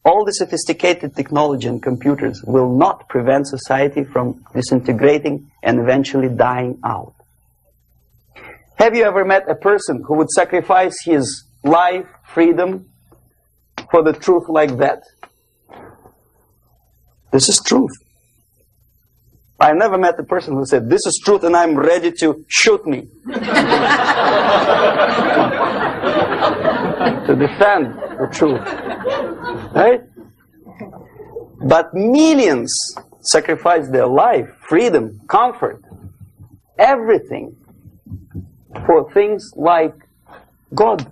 All the sophisticated technology and computers will not prevent society from disintegrating and eventually dying out. Have you ever met a person who would sacrifice his life, freedom, for the truth like that? This is truth. I never met a person who said, this is truth and I'm ready to shoot me. To defend the truth. Right? But millions sacrifice their life, freedom, comfort, everything for things like God.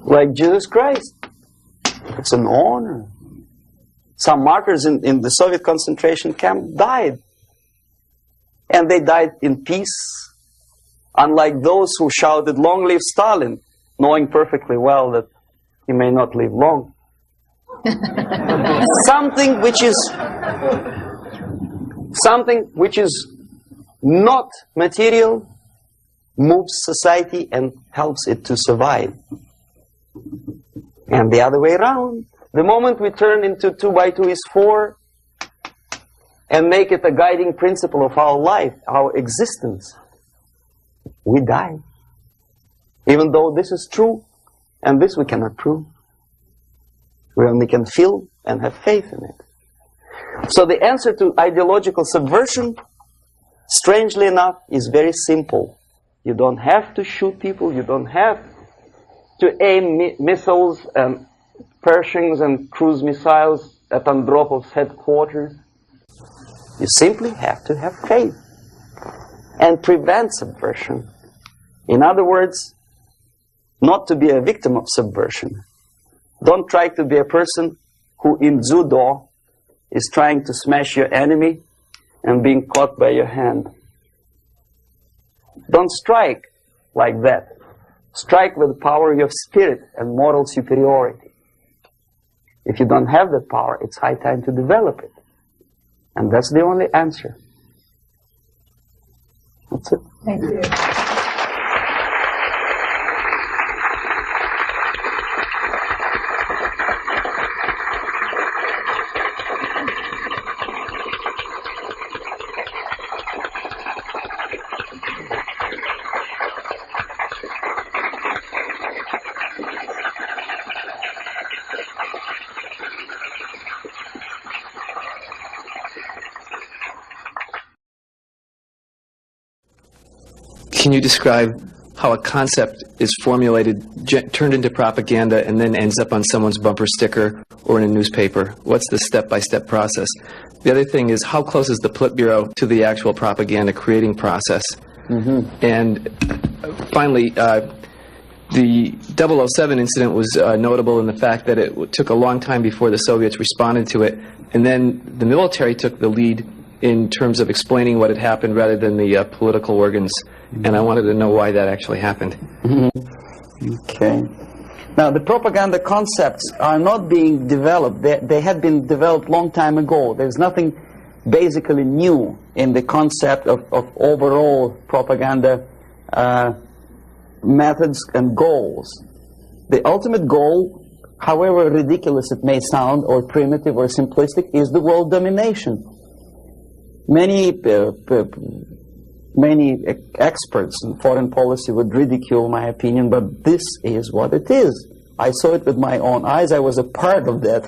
Like Jesus Christ. It's an honor. Some martyrs in the Soviet concentration camp died. And they died in peace. Unlike those who shouted, long live Stalin, knowing perfectly well that he may not live long. Something which is not material, moves society and helps it to survive. And the other way around, the moment we turn into 2 by 2 is 4 and make it a guiding principle of our life, our existence, we die. Even though this is true, and this we cannot prove. We only can feel and have faith in it. So the answer to ideological subversion, strangely enough, is very simple. You don't have to shoot people, you don't have to aim missiles and Pershings and cruise missiles at Andropov's headquarters. You simply have to have faith and prevent subversion. In other words, not to be a victim of subversion. Don't try to be a person who in judo is trying to smash your enemy and being caught by your hand. Don't strike like that. Strike with the power of your spirit and moral superiority. If you don't have that power, it's high time to develop it. And that's the only answer. That's it. Thank you. Can you describe how a concept is formulated, turned into propaganda, and then ends up on someone's bumper sticker or in a newspaper? What's the step-by-step process? The other thing is, how close is the Politburo to the actual propaganda creating process? And finally, the 007 incident was notable in the fact that it took a long time before the Soviets responded to it, and then the military took the lead in terms of explaining what had happened rather than the political organs. And I wanted to know why that actually happened. Okay. Now, the propaganda concepts are not being developed. They had been developed long time ago. There's nothing basically new in the concept of overall propaganda methods and goals. The ultimate goal, however ridiculous it may sound, or primitive or simplistic, is the world domination. Many experts in foreign policy would ridicule my opinion, but this is what it is. I saw it with my own eyes. I was a part of that.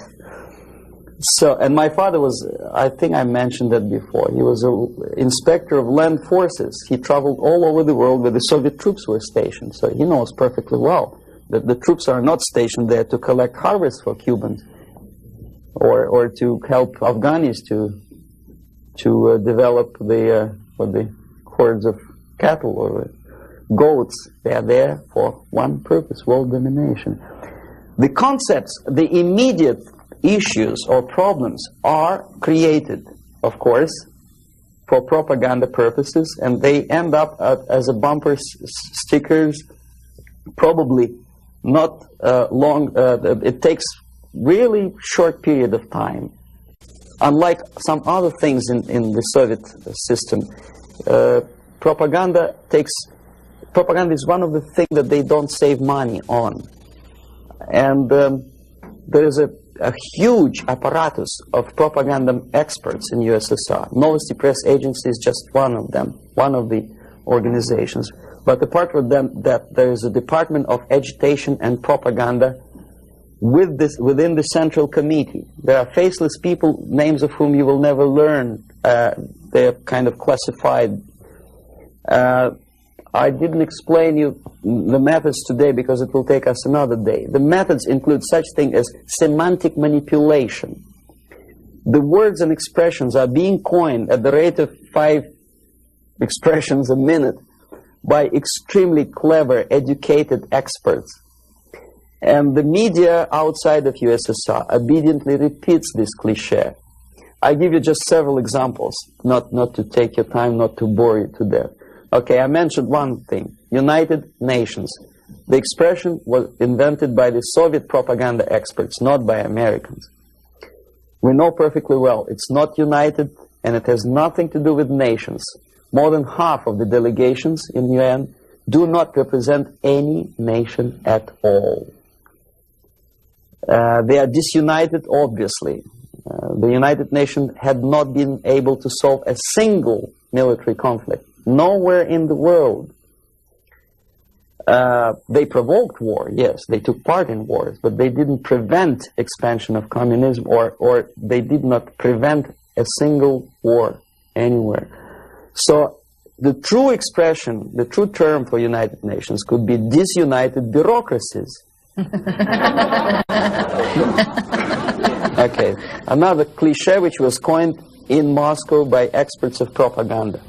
So, and my father was, I think I mentioned that before, he was an inspector of land forces. He traveled all over the world where the Soviet troops were stationed. So he knows perfectly well that the troops are not stationed there to collect harvests for Cubans or to help Afghanis to develop the hordes of cattle or goats. They are there for one purpose: world domination. The concepts, the immediate issues or problems are created, of course, for propaganda purposes, and they end up as a bumper stickers, probably not long. It takes really short period of time. Unlike some other things in the Soviet system, propaganda is one of the things that they don't save money on. And there is a huge apparatus of propaganda experts in USSR. Novosti Press Agency is just one of them, one of the organizations. But apart from them, that there is a Department of Agitation and Propaganda within the Central Committee. There are faceless people, names of whom you will never learn. They're kind of classified. I didn't explain you the methods today because it will take us another day. The methods include such thing as semantic manipulation. The words and expressions are being coined at the rate of 5 expressions a minute by extremely clever, educated experts. And the media outside of USSR obediently repeats this cliché. I give you just several examples, not to take your time, not to bore you to death. Okay, I mentioned one thing, United Nations. The expression was invented by the Soviet propaganda experts, not by Americans. We know perfectly well it's not united, and it has nothing to do with nations. More than half of the delegations in UN do not represent any nation at all. They are disunited, obviously. The United Nations had not been able to solve a single military conflict. Nowhere in the world. They provoked war, yes, they took part in wars, but they didn't prevent expansion of communism, or they did not prevent a single war anywhere. So the true expression, the true term for United Nations could be disunited bureaucracies. Okay, another cliche which was coined in Moscow by experts of propaganda.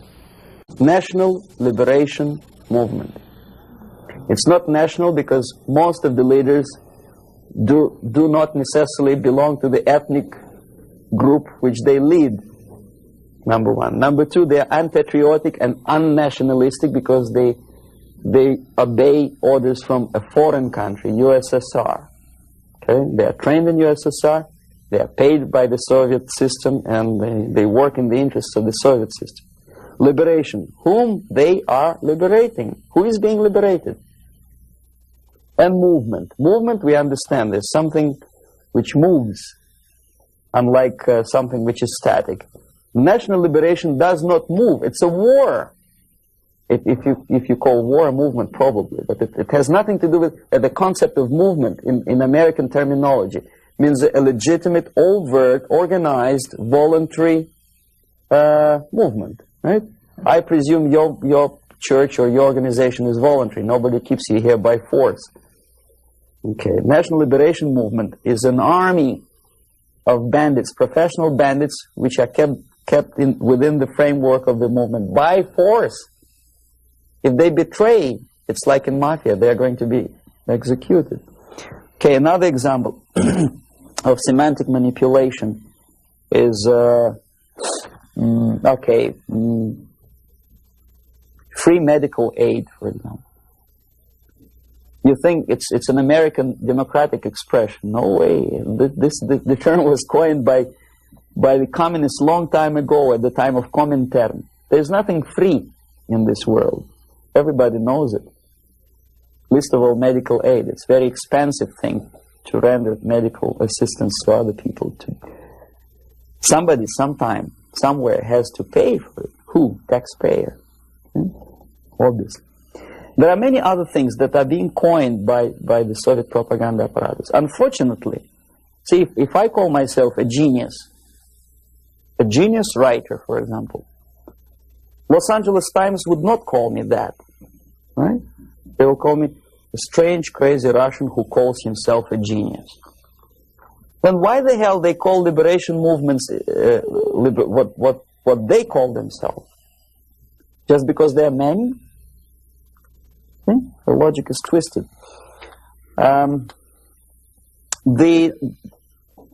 National Liberation Movement. It's not national because most of the leaders do not necessarily belong to the ethnic group which they lead, number one. Number two, they are unpatriotic and unnationalistic because they obey orders from a foreign country, USSR. Okay? They are trained in USSR, they are paid by the Soviet system, and they work in the interests of the Soviet system. Liberation. Whom they are liberating? Who is being liberated? And movement. Movement, we understand, is something which moves, unlike something which is static. National liberation does not move. It's a war. If you call war a movement, probably, but it has nothing to do with the concept of movement in American terminology. It means a legitimate, overt, organized, voluntary movement, right? I presume your church or your organization is voluntary. Nobody keeps you here by force. Okay, National Liberation Movement is an army of bandits, professional bandits, which are kept within the framework of the movement by force. If they betray, it's like in mafia, they are going to be executed. Okay, another example of semantic manipulation is, free medical aid, for example. You think it's an American democratic expression. No way. The term was coined by the communists long time ago, at the time of Comintern. There's nothing free in this world. Everybody knows it. Least of all medical aid. It's a very expensive thing to render medical assistance to other people. Somebody, sometime, somewhere has to pay for it. Who? Taxpayer. Obviously. There are many other things that are being coined by the Soviet propaganda apparatus. Unfortunately, see, if I call myself a genius writer, for example, Los Angeles Times would not call me that, right? They will call me a strange, crazy Russian who calls himself a genius. Then why the hell they call liberation movements what they call themselves? Just because they are many? The logic is twisted. The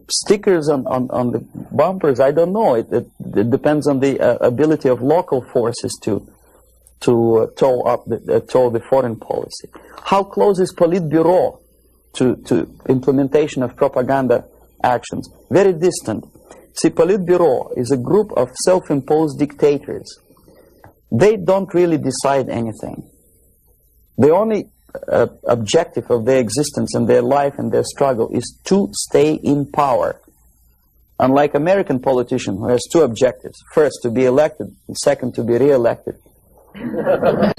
stickers on the bumpers, I don't know. It depends on the ability of local forces to toe the foreign policy. How close is Politburo to implementation of propaganda actions? Very distant. See, Politburo is a group of self-imposed dictators. They don't really decide anything. The only objective of their existence and their life and their struggle is to stay in power. Unlike American politician who has two objectives. First, to be elected, and second, to be re-elected. The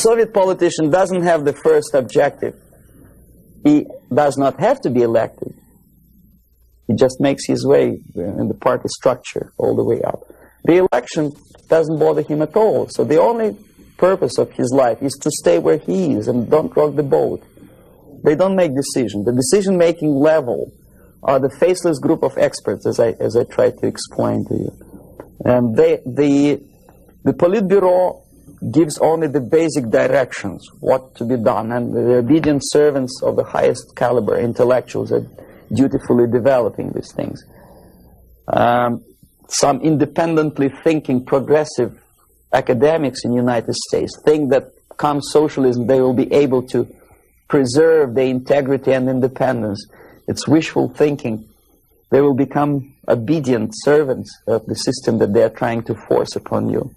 Soviet politician doesn't have the first objective. He does not have to be elected. He just makes his way in the party structure all the way up. Re-election doesn't bother him at all. So the only purpose of his life is to stay where he is and don't rock the boat. They don't make decisions. The decision-making level are the faceless group of experts, as I tried to explain to you. And the Politburo gives only the basic directions, what to be done, and the obedient servants of the highest caliber intellectuals are dutifully developing these things. Some independently thinking progressive academics in the United States think that come socialism they will be able to preserve their integrity and independence. It's wishful thinking. They will become obedient servants of the system that they are trying to force upon you.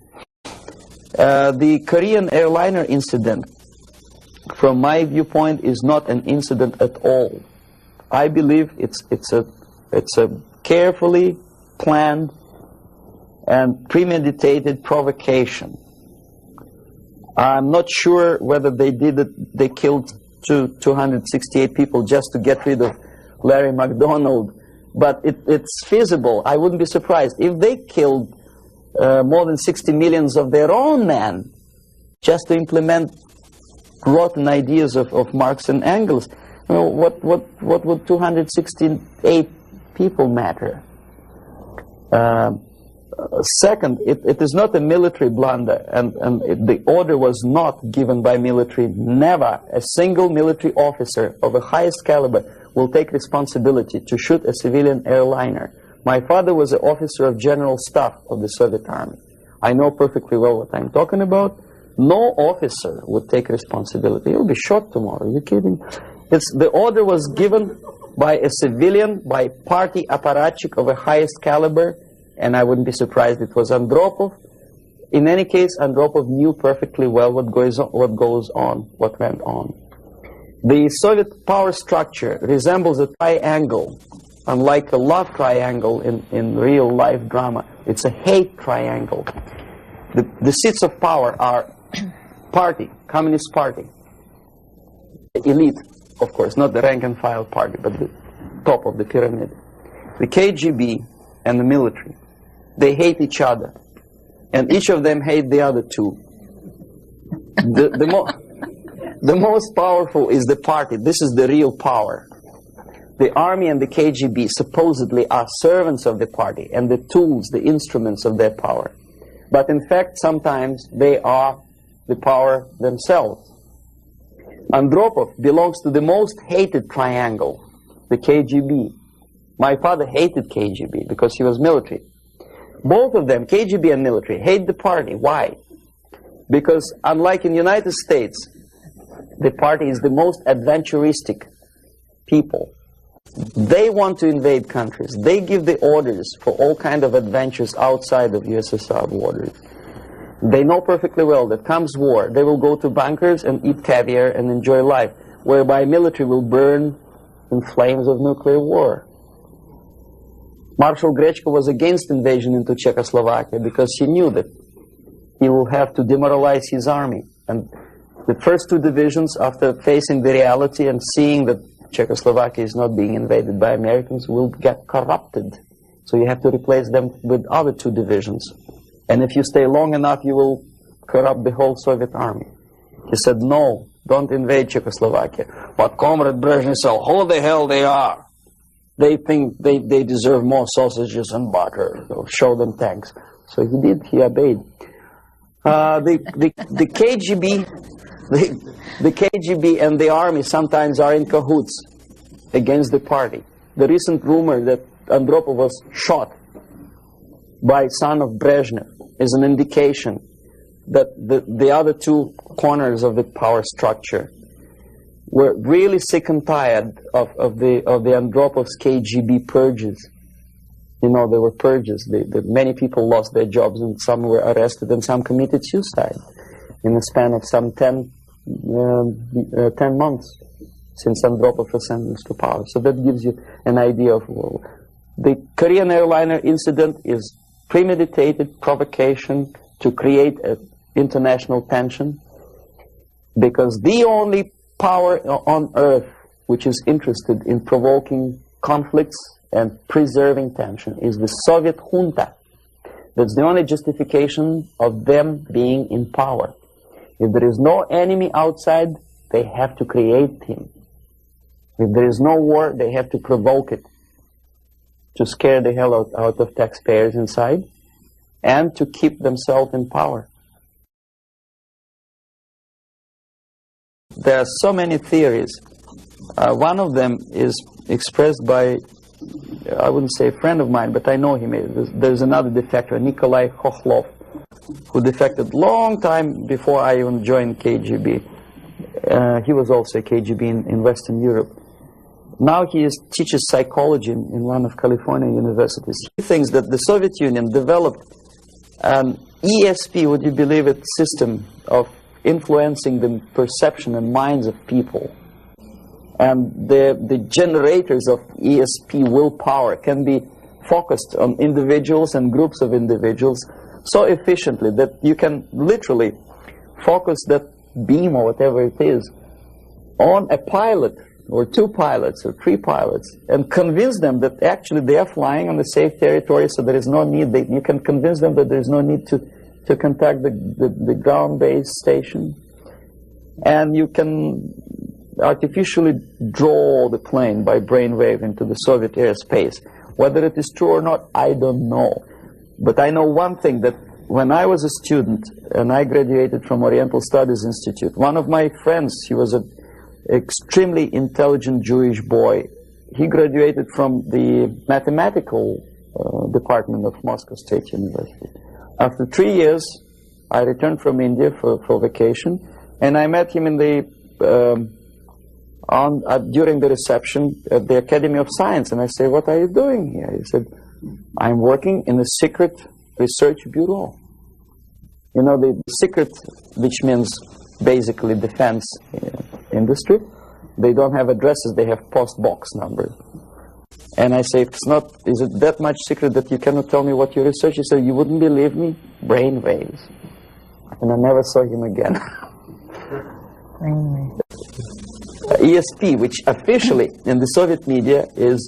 The Korean airliner incident, from my viewpoint, is not an incident at all. I believe it's a carefully planned and premeditated provocation. I'm not sure whether they did it. They killed 268 people just to get rid of Larry McDonald, but it's feasible. I wouldn't be surprised if they killed more than 60 millions of their own men just to implement rotten ideas of Marx and Engels. You know, what would 268 people matter? Second, it is not a military blunder, and the order was not given by military. Never a single military officer of the highest caliber will take responsibility to shoot a civilian airliner. My father was an officer of general staff of the Soviet Army. I know perfectly well what I'm talking about. No officer would take responsibility. He'll be shot tomorrow. Are you kidding? The order was given by a civilian, by party apparatchik of the highest caliber, and I wouldn't be surprised it was Andropov. In any case, Andropov knew perfectly well what went on. The Soviet power structure resembles a triangle. Unlike a love triangle in real life drama, it's a hate triangle. The seats of power are party, Communist Party, the elite, of course, not the rank and file party, but the top of the pyramid. The KGB and the military, they hate each other, and each of them hate the other two. The most powerful is the party. This is the real power. The army and the KGB supposedly are servants of the party and the tools, the instruments of their power. But in fact, sometimes they are the power themselves. Andropov belongs to the most hated triangle, the KGB. My father hated KGB because he was military. Both of them, KGB and military, hate the party. Why? Because unlike in the United States, the party is the most adventuristic people. They want to invade countries. They give the orders for all kinds of adventures outside of USSR borders. They know perfectly well that comes war, they will go to bunkers and eat caviar and enjoy life, whereby military will burn in flames of nuclear war. Marshal Grechko was against invasion into Czechoslovakia because he knew that he will have to demoralize his army. And the first two divisions, after facing the reality and seeing that Czechoslovakia is not being invaded by Americans, will get corrupted. So you have to replace them with other two divisions. And if you stay long enough, you will corrupt the whole Soviet army. He said, no, don't invade Czechoslovakia. But Comrade Brezhnev said, who the hell they are? They think they deserve more sausages and butter. So show them tanks. So he did, he obeyed. The KGB... The KGB and the army sometimes are in cahoots against the party. The recent rumor that Andropov was shot by son of Brezhnev is an indication that the other two corners of the power structure were really sick and tired of the Andropov's KGB purges. You know, there were purges. Many people lost their jobs, and some were arrested, and some committed suicide in the span of some 10 months since Andropov was sentenced to power. So that gives you an idea of the Korean airliner incident is premeditated provocation to create an international tension, because the only power on earth which is interested in provoking conflicts and preserving tension is the Soviet junta. That's the only justification of them being in power. If there is no enemy outside, they have to create him. If there is no war, they have to provoke it, to scare the hell out of taxpayers inside, and to keep themselves in power. There are so many theories. One of them is expressed by, I wouldn't say a friend of mine, but I know him. There's another defector, Nikolai Khokhlov, who defected long time before I even joined KGB. He was also a KGB in Western Europe. Now he teaches psychology in one of California universities. He thinks that the Soviet Union developed an ESP, would you believe it, system of influencing the perception and minds of people, and the generators of ESP willpower can be focused on individuals and groups of individuals so efficiently that you can literally focus that beam or whatever it is on a pilot or two pilots or three pilots and convince them that actually they are flying on the safe territory, so there is no need, you can convince them that there is no need to contact the ground-based station, and you can artificially draw the plane by brainwave into the Soviet airspace. Whether it is true or not, I don't know. But I know one thing, that when I was a student and I graduated from Oriental Studies Institute, one of my friends, he was an extremely intelligent Jewish boy. He graduated from the mathematical department of Moscow State University. After 3 years, I returned from India for vacation, and I met him in the during the reception at the Academy of Science, and I said, "What are you doing here?" He said, "I'm working in a secret research bureau." You know, the secret, which means basically defense industry, they don't have addresses, they have post box numbers. And I say, is it that much secret that you cannot tell me what you research? He said, "You wouldn't believe me, brain waves." And I never saw him again. ESP, which officially in the Soviet media is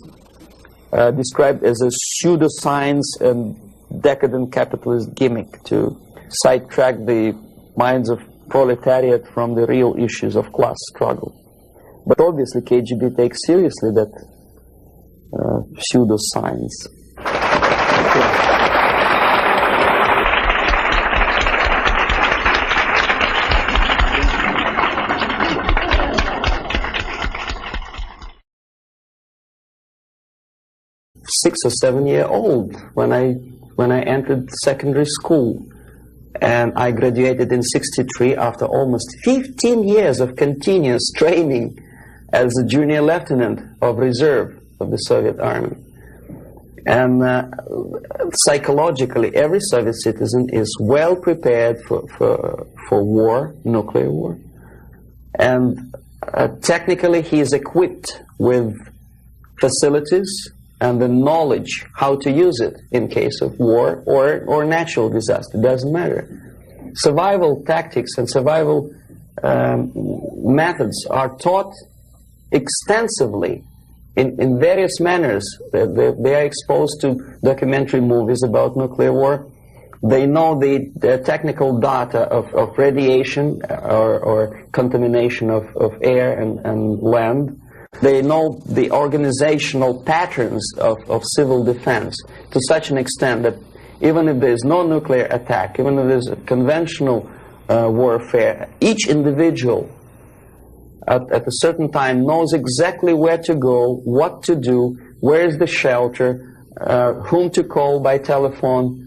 described as a pseudoscience and decadent capitalist gimmick to sidetrack the minds of proletariat from the real issues of class struggle. But obviously KGB takes seriously that pseudoscience. Six or 7 year old when I entered secondary school, and I graduated in '63 after almost 15 years of continuous training as a junior lieutenant of reserve of the Soviet Army. And psychologically, every Soviet citizen is well prepared for war, nuclear war, and technically he is equipped with facilities and the knowledge how to use it in case of war or natural disaster, doesn't matter. Survival tactics and survival methods are taught extensively in various manners. They are exposed to documentary movies about nuclear war. They know the technical data of radiation or contamination of air and land. They know the organizational patterns of civil defense to such an extent that even if there is no nuclear attack, even if there is a conventional warfare, each individual at a certain time knows exactly where to go, what to do, where is the shelter, whom to call by telephone,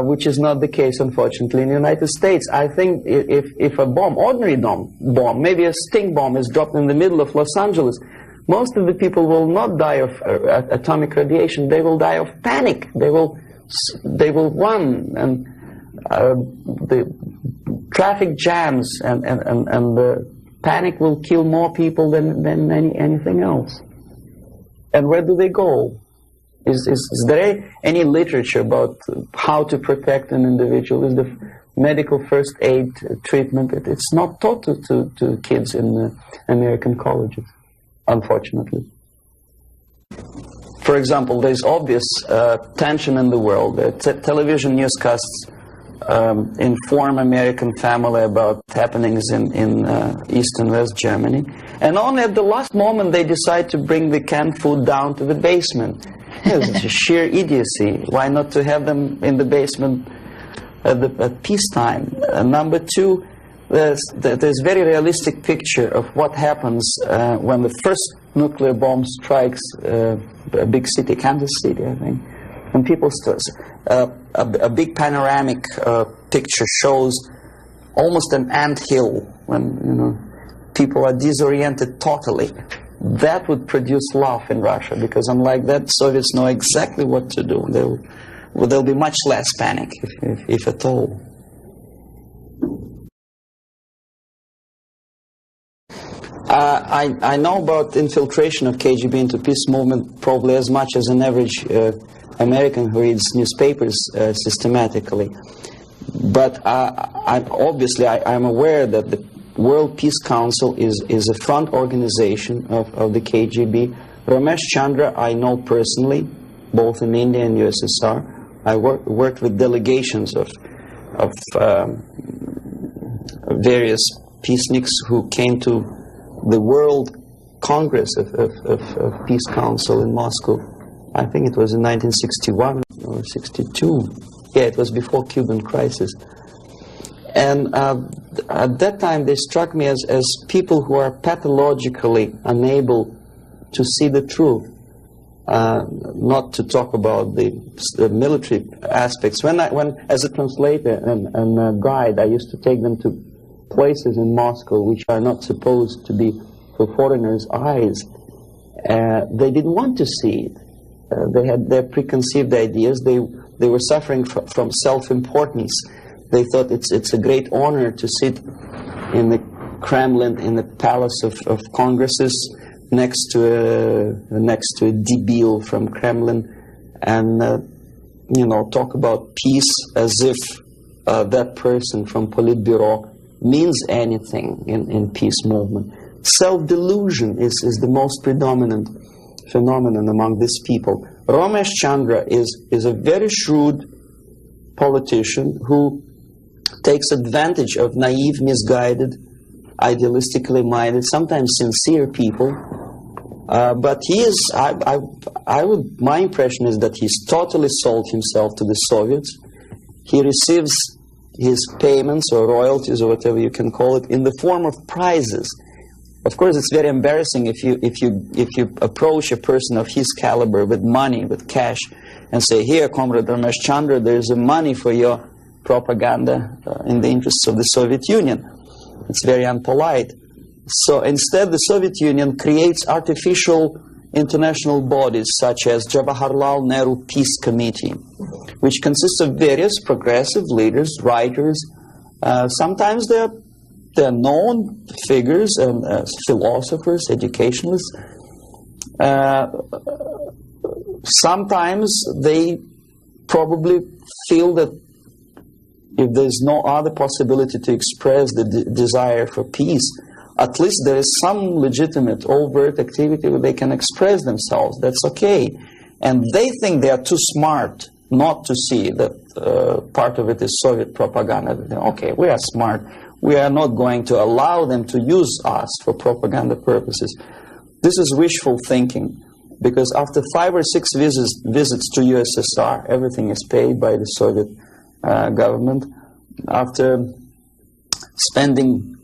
which is not the case, unfortunately, in the United States. I think if a bomb, ordinary bomb, maybe a stink bomb is dropped in the middle of Los Angeles, most of the people will not die of atomic radiation. They will die of panic. They will run, and the traffic jams and the panic will kill more people than anything else. And where do they go? Is there any literature about how to protect an individual? Is the medical first aid treatment? It's not taught to kids in American colleges, unfortunately. For example, there's obvious tension in the world. Television newscasts inform American family about happenings in East and West Germany. And only at the last moment they decide to bring the canned food down to the basement. It's sheer idiocy. Why not to have them in the basement at peacetime? Number two, there's very realistic picture of what happens when the first nuclear bomb strikes a big city, Kansas City, I think. And people a big panoramic picture shows almost an anthill when people are disoriented totally. That would produce love in Russia, because unlike that, Soviets know exactly what to do. well, there'll be much less panic, if at all. I know about infiltration of KGB into peace movement probably as much as an average American who reads newspapers systematically. But I'm aware that the World Peace Council is a front organization of the KGB. Ramesh Chandra I know personally, both in India and USSR. I worked with delegations of various peaceniks who came to the World Congress of Peace Council in Moscow. I think it was in 1961 or 62. Yeah, it was before Cuban crisis. And at that time, they struck me as people who are pathologically unable to see the truth, not to talk about the military aspects. When as a translator and a guide, I used to take them to places in Moscow which are not supposed to be for foreigners' eyes. They didn't want to see it. They had their preconceived ideas. They were suffering from self-importance. They thought it's a great honor to sit in the Kremlin, in the Palace of Congresses, next to a debil from Kremlin, and talk about peace as if that person from Politburo means anything in peace movement. Self-delusion is the most predominant phenomenon among these people. Ramesh Chandra is a very shrewd politician who takes advantage of naive, misguided, idealistically minded, sometimes sincere people. But he is, my impression is that he's totally sold himself to the Soviets. He receives his payments or royalties or whatever you can call it in the form of prizes. Of course, it's very embarrassing if you approach a person of his caliber with money, with cash, and say, "Here, Comrade Ramesh Chandra, there's money for your propaganda in the interests of the Soviet Union." It's very unpolite. So instead, the Soviet Union creates artificial international bodies such as Jawaharlal Nehru Peace Committee, which consists of various progressive leaders, writers. Sometimes they're known figures, philosophers, educationalists. Sometimes they probably feel that if there's no other possibility to express the desire for peace, at least there is some legitimate overt activity where they can express themselves. That's okay. And they think they are too smart not to see that part of it is Soviet propaganda. They think, okay, we are smart. We are not going to allow them to use us for propaganda purposes. This is wishful thinking, because after 5 or 6 visits to USSR, everything is paid by the Soviet government. After spending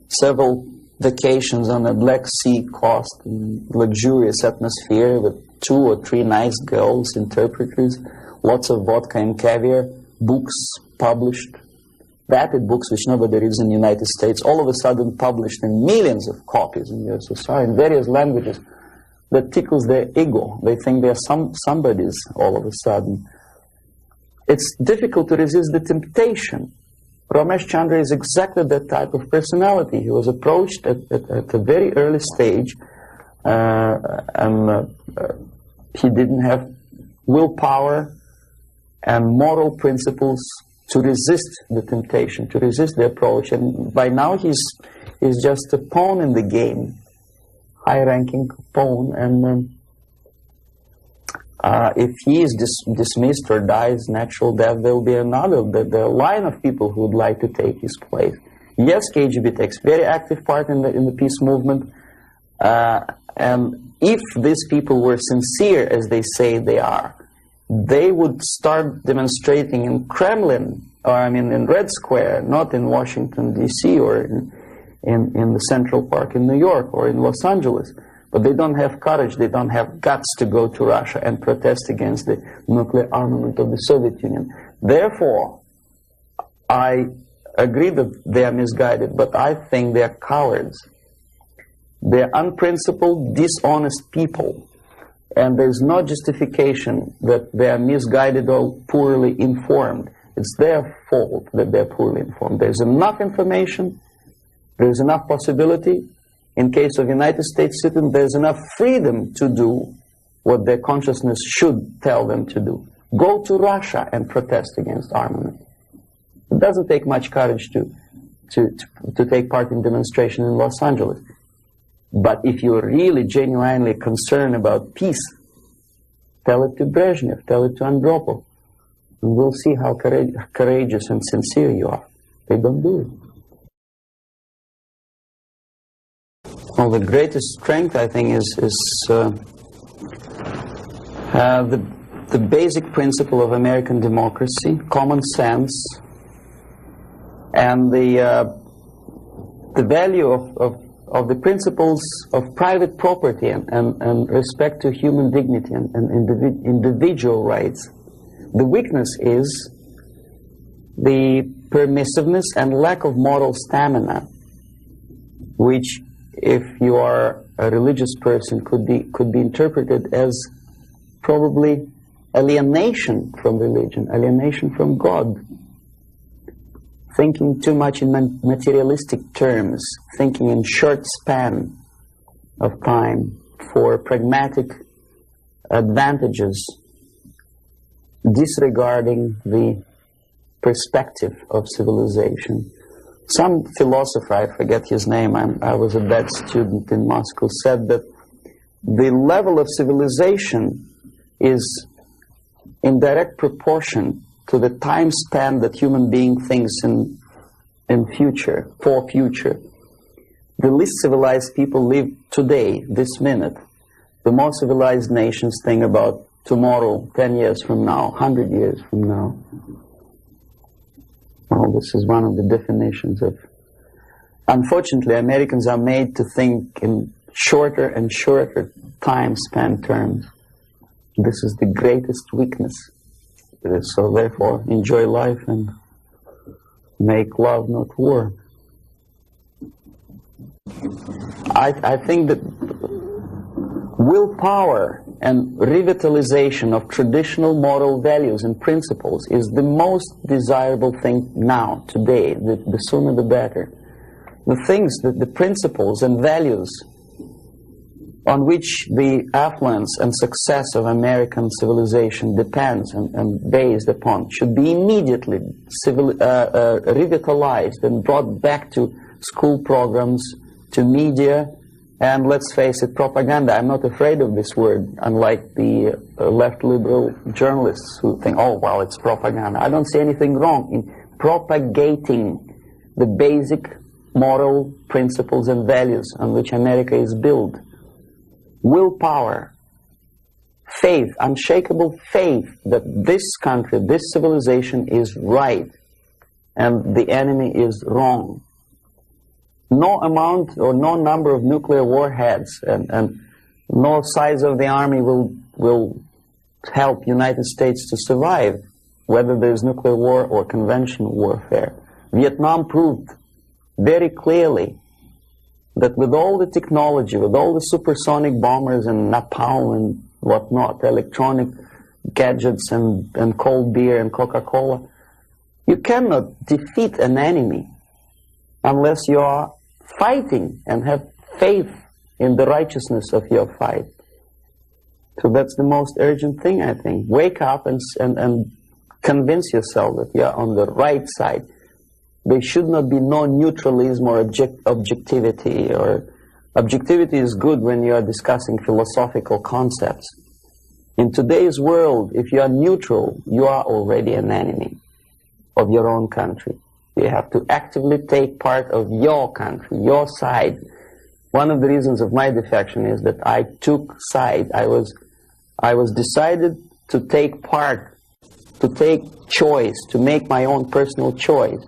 several vacations on a Black Sea coast in luxurious atmosphere with 2 or 3 nice girls, interpreters, lots of vodka and caviar, books published, vapid books which nobody reads in the United States, all of a sudden published in millions of copies in USSR in various languages, that tickles their ego. They think they're somebodies all of a sudden. It's difficult to resist the temptation. Ramesh Chandra is exactly that type of personality. He was approached at a very early stage, and he didn't have willpower and moral principles to resist the temptation, to resist the approach. And by now he's just a pawn in the game, high-ranking pawn. And if he is dismissed or dies natural death, there will be another, the line of people who would like to take his place. Yes, KGB takes very active part in the peace movement, and if these people were sincere as they say they are, they would start demonstrating in Kremlin, or I mean in Red Square, not in Washington, D.C., or in the Central Park in New York, or in Los Angeles. But they don't have courage, they don't have guts to go to Russia and protest against the nuclear armament of the Soviet Union. Therefore, I agree that they are misguided, but I think they are cowards. They are unprincipled, dishonest people. And there's no justification that they are misguided or poorly informed. It's their fault that they're poorly informed. There's enough information, there's enough possibility. In case of United States citizens, there's enough freedom to do what their consciousness should tell them to do. Go to Russia and protest against armament. It doesn't take much courage to take part in demonstration in Los Angeles. But if you're really genuinely concerned about peace, tell it to Brezhnev, tell it to Andropov, and we'll see how courageous and sincere you are. They don't do it. Well, the greatest strength, I think, is the basic principle of American democracy, common sense, and the value of the principles of private property and respect to human dignity and individual rights. The weakness is the permissiveness and lack of moral stamina, which, if you are a religious person, could be interpreted as probably alienation from religion, alienation from God. Thinking too much in materialistic terms, thinking in short span of time for pragmatic advantages, disregarding the perspective of civilization. Some philosopher, I forget his name, I was a bad student in Moscow, said that the level of civilization is in direct proportion to the time span that human being thinks in future, for future. The least civilized people live today, this minute. The more civilized nations think about tomorrow, 10 years from now, 100 years from now. Well, this is one of the definitions of... Unfortunately, Americans are made to think in shorter and shorter time span terms. This is the greatest weakness. So therefore, enjoy life and make love, not war. I think that willpower and revitalization of traditional moral values and principles is the most desirable thing now, today. The sooner the better. The things, the principles and values on which the affluence and success of American civilization depends and based upon should be immediately revitalized and brought back to school programs, to media, and let's face it, propaganda. I'm not afraid of this word, unlike the left liberal journalists who think, oh, well, it's propaganda. I don't see anything wrong in propagating the basic moral principles and values on which America is built. Willpower, faith, unshakable faith that this country, this civilization is right and the enemy is wrong. No amount or no number of nuclear warheads and no size of the army will help United States to survive, whether there is nuclear war or conventional warfare. Vietnam proved very clearly that with all the technology, with all the supersonic bombers and napalm and whatnot, electronic gadgets and cold beer and Coca-Cola, you cannot defeat an enemy unless you are fighting and have faith in the righteousness of your fight. So that's the most urgent thing, I think. Wake up and convince yourself that you're on the right side. There should not be no neutralism or objectivity. Or objectivity is good when you are discussing philosophical concepts. In today's world, if you are neutral, you are already an enemy of your own country. You have to actively take part of your country, your side. One of the reasons of my defection is that I took side. I was decided to take part, to take choice, to make my own personal choice.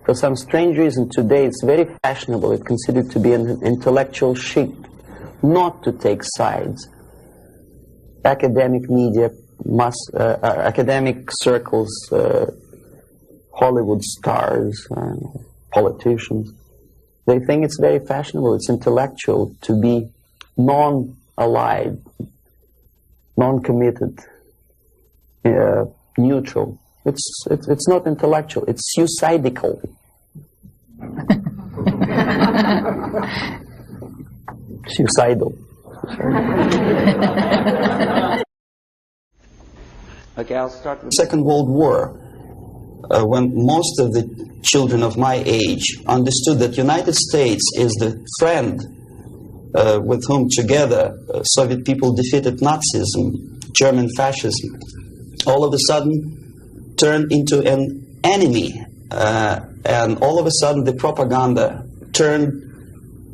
For some strange reason today it's very fashionable, it's considered to be an intellectual chic, not to take sides. Academic media, academic circles, Hollywood stars, politicians, they think it's very fashionable, it's intellectual to be non-allied, non-committed, neutral. It's not intellectual. It's suicidal. Suicidal. Okay, I'll start with Second World War, when most of the children of my age understood that United States is the friend with whom together Soviet people defeated Nazism, German fascism, all of a sudden turned into an enemy, and all of a sudden the propaganda turned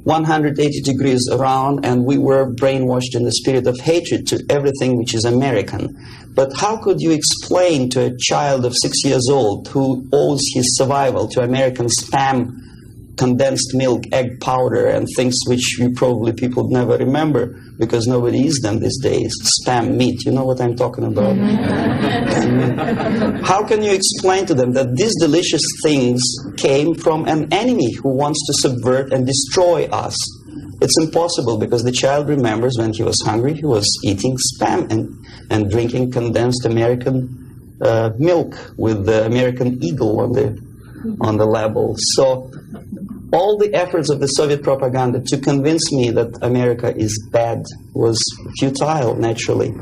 180 degrees around, and we were brainwashed in the spirit of hatred to everything which is American. But how could you explain to a child of 6 years old who owes his survival to American spam, condensed milk, egg powder, and things which you probably people never remember because nobody eats them these days, spam meat, you know what I'm talking about? How can you explain to them that these delicious things came from an enemy who wants to subvert and destroy us? It's impossible, because the child remembers when he was hungry, he was eating spam and drinking condensed American milk with the American eagle on the label. So all the efforts of the Soviet propaganda to convince me that America is bad was futile, naturally.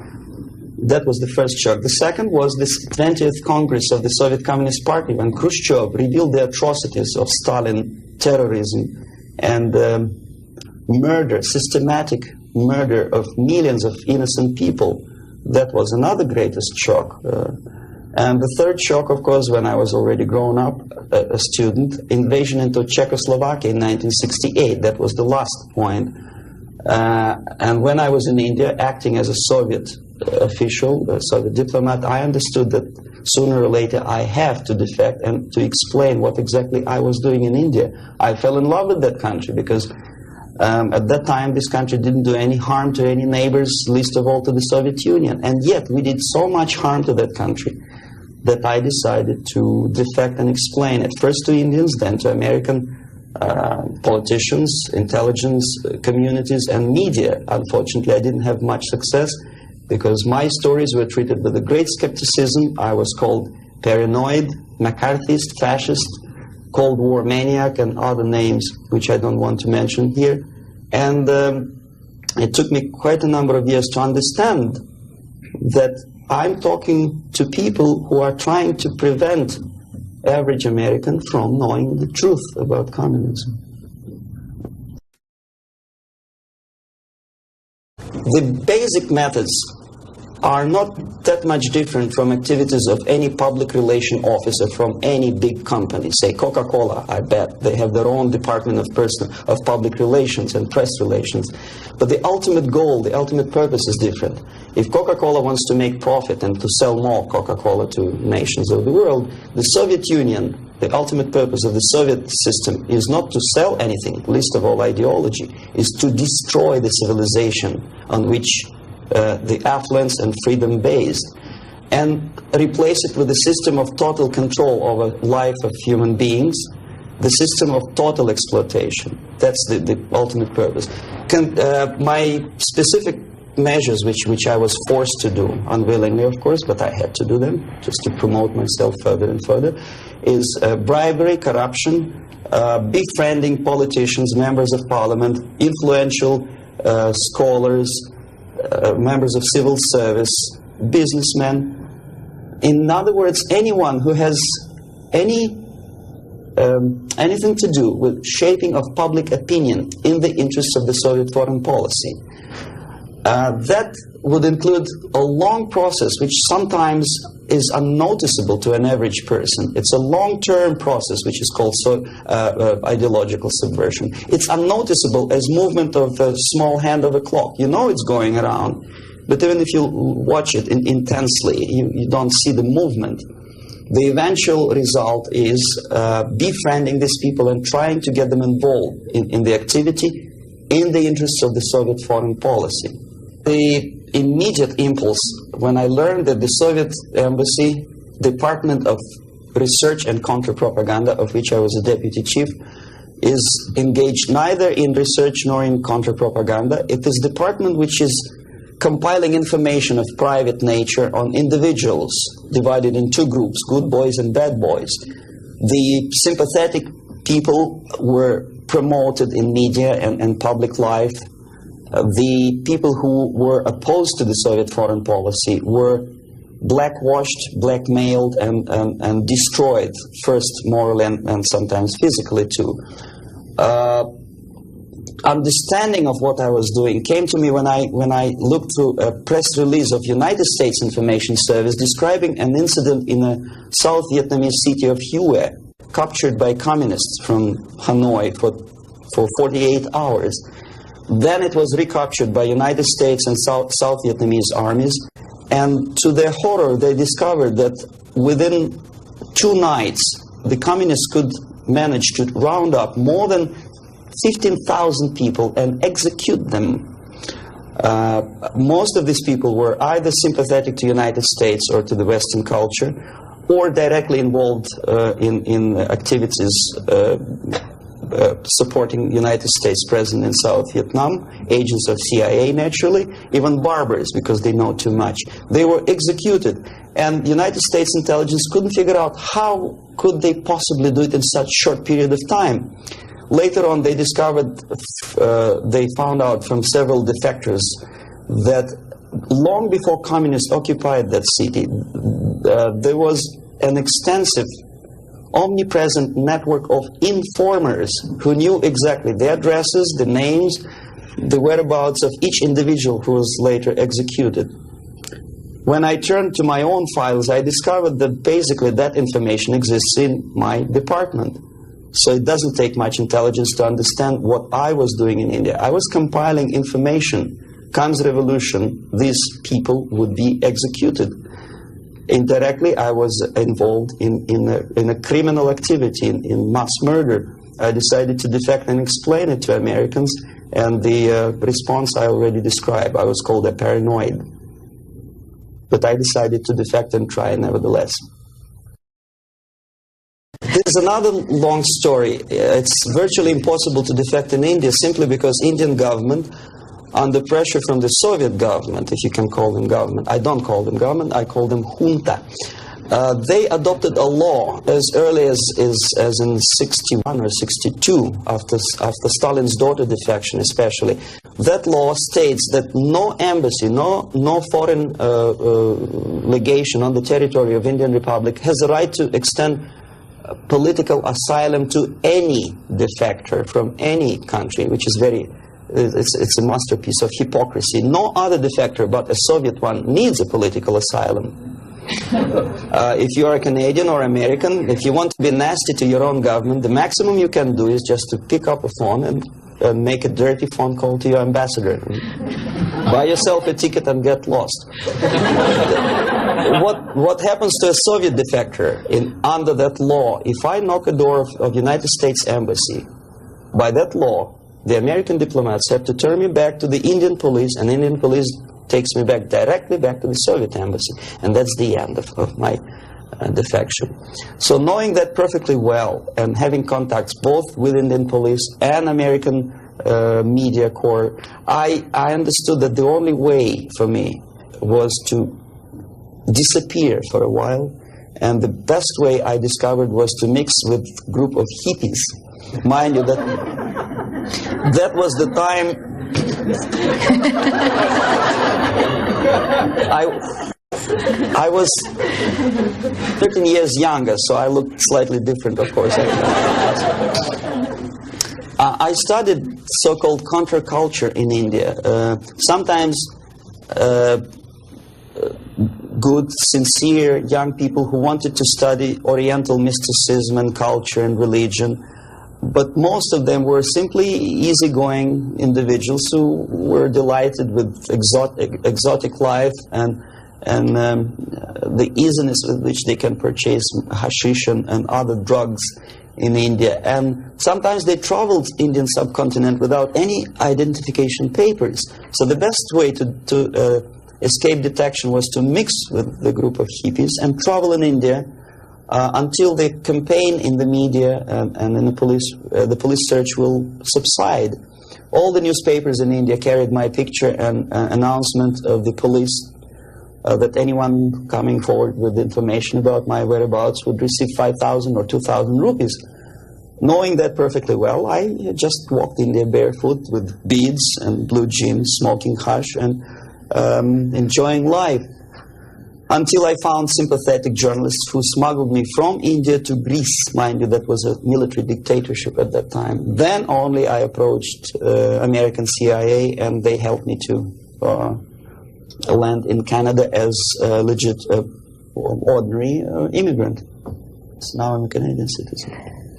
That was the first shock. The second was this 20th Congress of the Soviet Communist Party, when Khrushchev revealed the atrocities of Stalin, terrorism, and murder, systematic murder of millions of innocent people. That was another greatest shock. And the third shock, of course, when I was already grown up, a student, invasion into Czechoslovakia in 1968. That was the last point. And when I was in India, acting as a Soviet official, a Soviet diplomat, I understood that sooner or later I have to defect and to explain what exactly I was doing in India. I fell in love with that country because at that time this country didn't do any harm to any neighbors, least of all to the Soviet Union. And yet we did so much harm to that country that I decided to defect and explain it, first to Indians, then to American politicians, intelligence communities, and media. Unfortunately, I didn't have much success because my stories were treated with a great skepticism. I was called paranoid, McCarthyist, fascist, Cold War maniac, and other names which I don't want to mention here. And it took me quite a number of years to understand that I'm talking to people who are trying to prevent average American from knowing the truth about communism. The basic methods are not that much different from activities of any public relation officer from any big company. Say Coca-Cola, I bet they have their own department of public relations and press relations. But the ultimate goal, the ultimate purpose is different. If Coca-Cola wants to make profit and to sell more Coca-Cola to nations of the world, the Soviet Union, the ultimate purpose of the Soviet system is not to sell anything, least of all ideology, is to destroy the civilization on which the affluence and freedom based, and replace it with a system of total control over life of human beings, the system of total exploitation. That's the ultimate purpose. My specific measures, which I was forced to do, unwillingly of course, but I had to do them just to promote myself further and further, is bribery, corruption, befriending politicians, members of parliament, influential scholars, members of civil service, businessmen. In other words, anyone who has anything to do with shaping of public opinion in the interests of the Soviet foreign policy. That would include a long process which sometimes is unnoticeable to an average person. It's a long-term process which is called ideological subversion. It's unnoticeable as movement of a small hand of a clock. You know it's going around, but even if you watch it intensely, you don't see the movement. The eventual result is befriending these people and trying to get them involved in the activity in the interests of the Soviet foreign policy. The immediate impulse when I learned that the Soviet Embassy, Department of Research and Counter-Propaganda, of which I was a deputy chief, is engaged neither in research nor in counter-propaganda. It is a department which is compiling information of private nature on individuals divided in two groups, good boys and bad boys. The sympathetic people were promoted in media and public life. The people who were opposed to the Soviet foreign policy were blackwashed, blackmailed, and destroyed, first morally and sometimes physically too. Understanding of what I was doing came to me when I looked through a press release of United States Information Service describing an incident in a South Vietnamese city of Hue, captured by communists from Hanoi for 48 hours. Then it was recaptured by United States and South Vietnamese armies, and to their horror they discovered that within 2 nights the communists could manage to round up more than 15,000 people and execute them. Most of these people were either sympathetic to the United States or to the Western culture, or directly involved in activities supporting United States President in South Vietnam, agents of CIA naturally, even barbers because they know too much. They were executed, and United States intelligence couldn't figure out how could they possibly do it in such short period of time. Later on, they discovered, they found out from several defectors that long before communists occupied that city, there was an extensive, omnipresent network of informers who knew exactly the addresses, the names, the whereabouts of each individual who was later executed. When I turned to my own files, I discovered that basically that information exists in my department. So it doesn't take much intelligence to understand what I was doing in India. I was compiling information. Comes revolution, these people would be executed. Indirectly, I was involved in a criminal activity, in mass murder. I decided to defect and explain it to Americans, and the response I already described. I was called a paranoid. But I decided to defect and try nevertheless. There's another long story. It's virtually impossible to defect in India simply because Indian government, under pressure from the Soviet government, if you can call them government, I don't call them government, I call them junta. They adopted a law as early as in 61 or 62, after Stalin's daughter defection especially. That law states that no embassy, no foreign legation on the territory of Indian Republic has a right to extend political asylum to any defector from any country, which is it's a masterpiece of hypocrisy. No other defector but a Soviet one needs a political asylum. If you are a Canadian or American, if you want to be nasty to your own government, the maximum you can do is just to pick up a phone and make a dirty phone call to your ambassador. Buy yourself a ticket and get lost. What happens to a Soviet defector under that law? If I knock a door of United States Embassy, by that law, the American diplomats have to turn me back to the Indian police, and Indian police takes me directly back to the Soviet Embassy. And that's the end of my defection. So knowing that perfectly well, and having contacts both with Indian police and American media corps, I understood that the only way for me was to disappear for a while, and the best way I discovered was to mix with a group of hippies. Mind you, that was the time I was 13 years younger, so I looked slightly different, of course. I studied so-called counterculture in India. Sometimes good, sincere young people who wanted to study Oriental mysticism and culture and religion, but most of them were simply easygoing individuals who were delighted with exotic life and the easiness with which they can purchase hashish and other drugs in India. And sometimes they traveled Indian subcontinent without any identification papers. So the best way to escape detection was to mix with the group of hippies and travel in India until the campaign in the media and in the police search will subside. All the newspapers in India carried my picture and announcement of the police that anyone coming forward with information about my whereabouts would receive 5,000 or 2,000 rupees. Knowing that perfectly well, I just walked in there barefoot with beads and blue jeans, smoking hash and enjoying life. Until I found sympathetic journalists who smuggled me from India to Greece. Mind you, that was a military dictatorship at that time. Then only I approached American CIA, and they helped me to land in Canada as a legit, ordinary immigrant. So now I'm a Canadian citizen,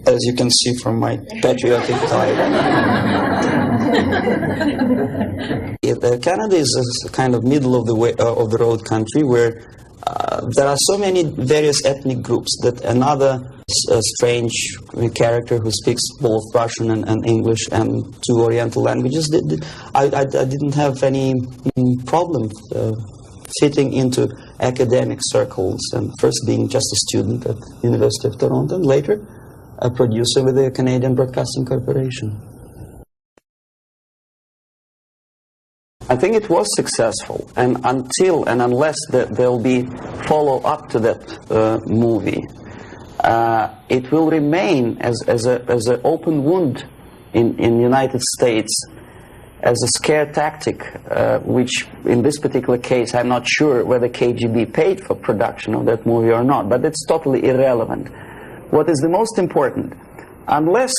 as you can see from my patriotic tie. Canada is a kind of middle of the road country where there are so many various ethnic groups that another strange character who speaks both Russian and English and two Oriental languages, I didn't have any problem fitting into academic circles, and first being just a student at University of Toronto, and later a producer with the Canadian Broadcasting Corporation. I think it was successful, and until and unless there'll be follow-up to that movie, it will remain as an open wound in the United States, as a scare tactic, which in this particular case I'm not sure whether KGB paid for production of that movie or not, but it's totally irrelevant. What is the most important, unless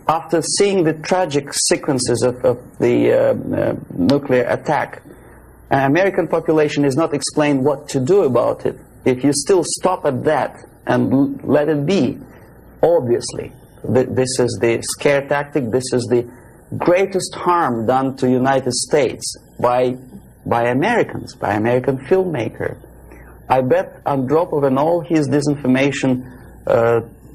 after seeing the tragic sequences of the nuclear attack, American population is not explained what to do about it. If you still stop at that and let it be, obviously, this is the scare tactic, this is the greatest harm done to United States by Americans, by American filmmaker. I bet Andropov and all his disinformation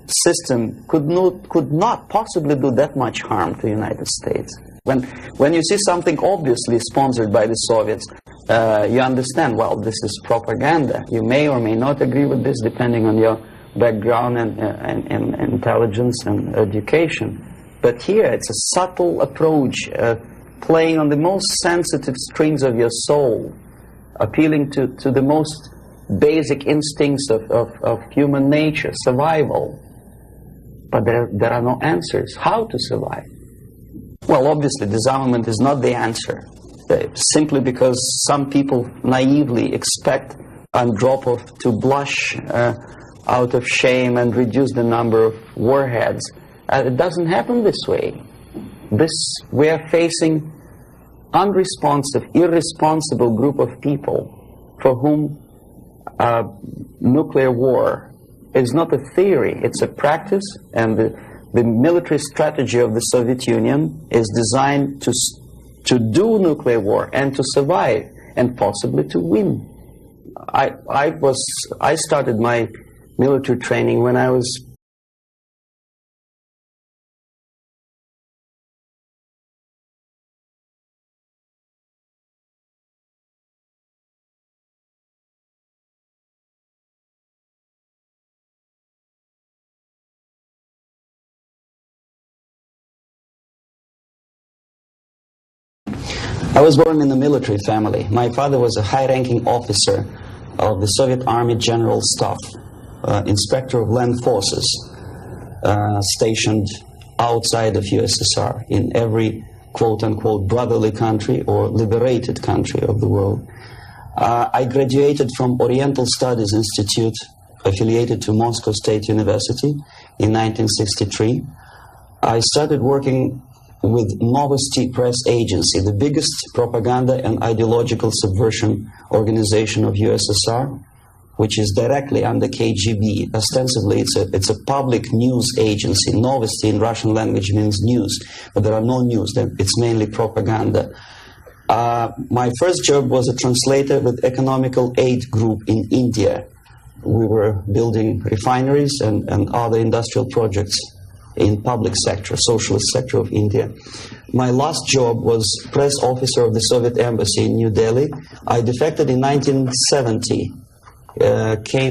system could not possibly do that much harm to the United States. When you see something obviously sponsored by the Soviets, you understand, well, this is propaganda. You may or may not agree with this depending on your background and intelligence and education. But here it's a subtle approach, playing on the most sensitive strings of your soul, appealing to the most basic instincts of human nature, survival. But there are no answers. How to survive? Well, obviously, disarmament is not the answer, simply because some people naively expect Andropov to blush out of shame and reduce the number of warheads. It doesn't happen this way. We are facing unresponsive, irresponsible group of people for whom nuclear war is not a theory, it's a practice, and the military strategy of the Soviet Union is designed to do nuclear war and to survive and possibly to win. I started my military training when I was born in a military family. My father was a high-ranking officer of the Soviet Army General Staff, inspector of land forces, stationed outside of USSR in every quote-unquote brotherly country or liberated country of the world. I graduated from Oriental Studies Institute, affiliated to Moscow State University in 1963. I started working with Novosti Press Agency, the biggest propaganda and ideological subversion organization of USSR, which is directly under KGB. Ostensibly, it's a public news agency. Novosti in Russian language means news, but there are no news. It's mainly propaganda. My first job was a translator with Economical Aid Group in India. We were building refineries and other industrial projects in public sector, socialist sector of India. My last job was press officer of the Soviet Embassy in New Delhi. I defected in 1970,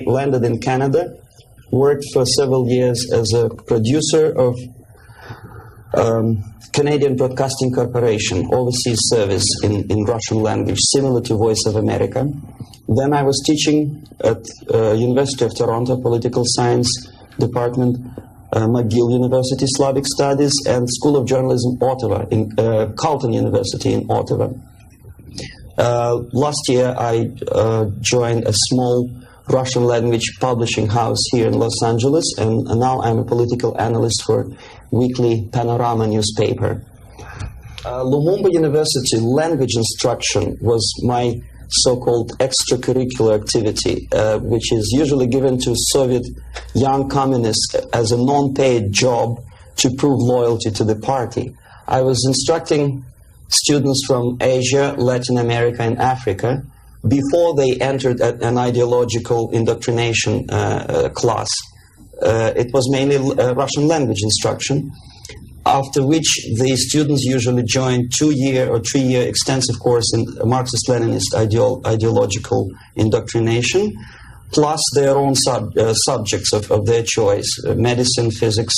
landed in Canada, worked for several years as a producer of Canadian Broadcasting Corporation, overseas service in Russian language, similar to Voice of America. Then I was teaching at University of Toronto, Political Science Department, McGill University, Slavic Studies, and School of Journalism, Ottawa, in Carleton University in Ottawa. Last year, I joined a small Russian language publishing house here in Los Angeles, and now I'm a political analyst for weekly Panorama newspaper. Lumumba University language instruction was my so-called extracurricular activity, which is usually given to Soviet young communists as a non-paid job to prove loyalty to the party. I was instructing students from Asia, Latin America, and Africa before they entered an ideological indoctrination class. It was mainly Russian language instruction, after which the students usually joined 2-year or 3-year extensive course in Marxist-Leninist ideological indoctrination, plus their own subjects of their choice, medicine, physics,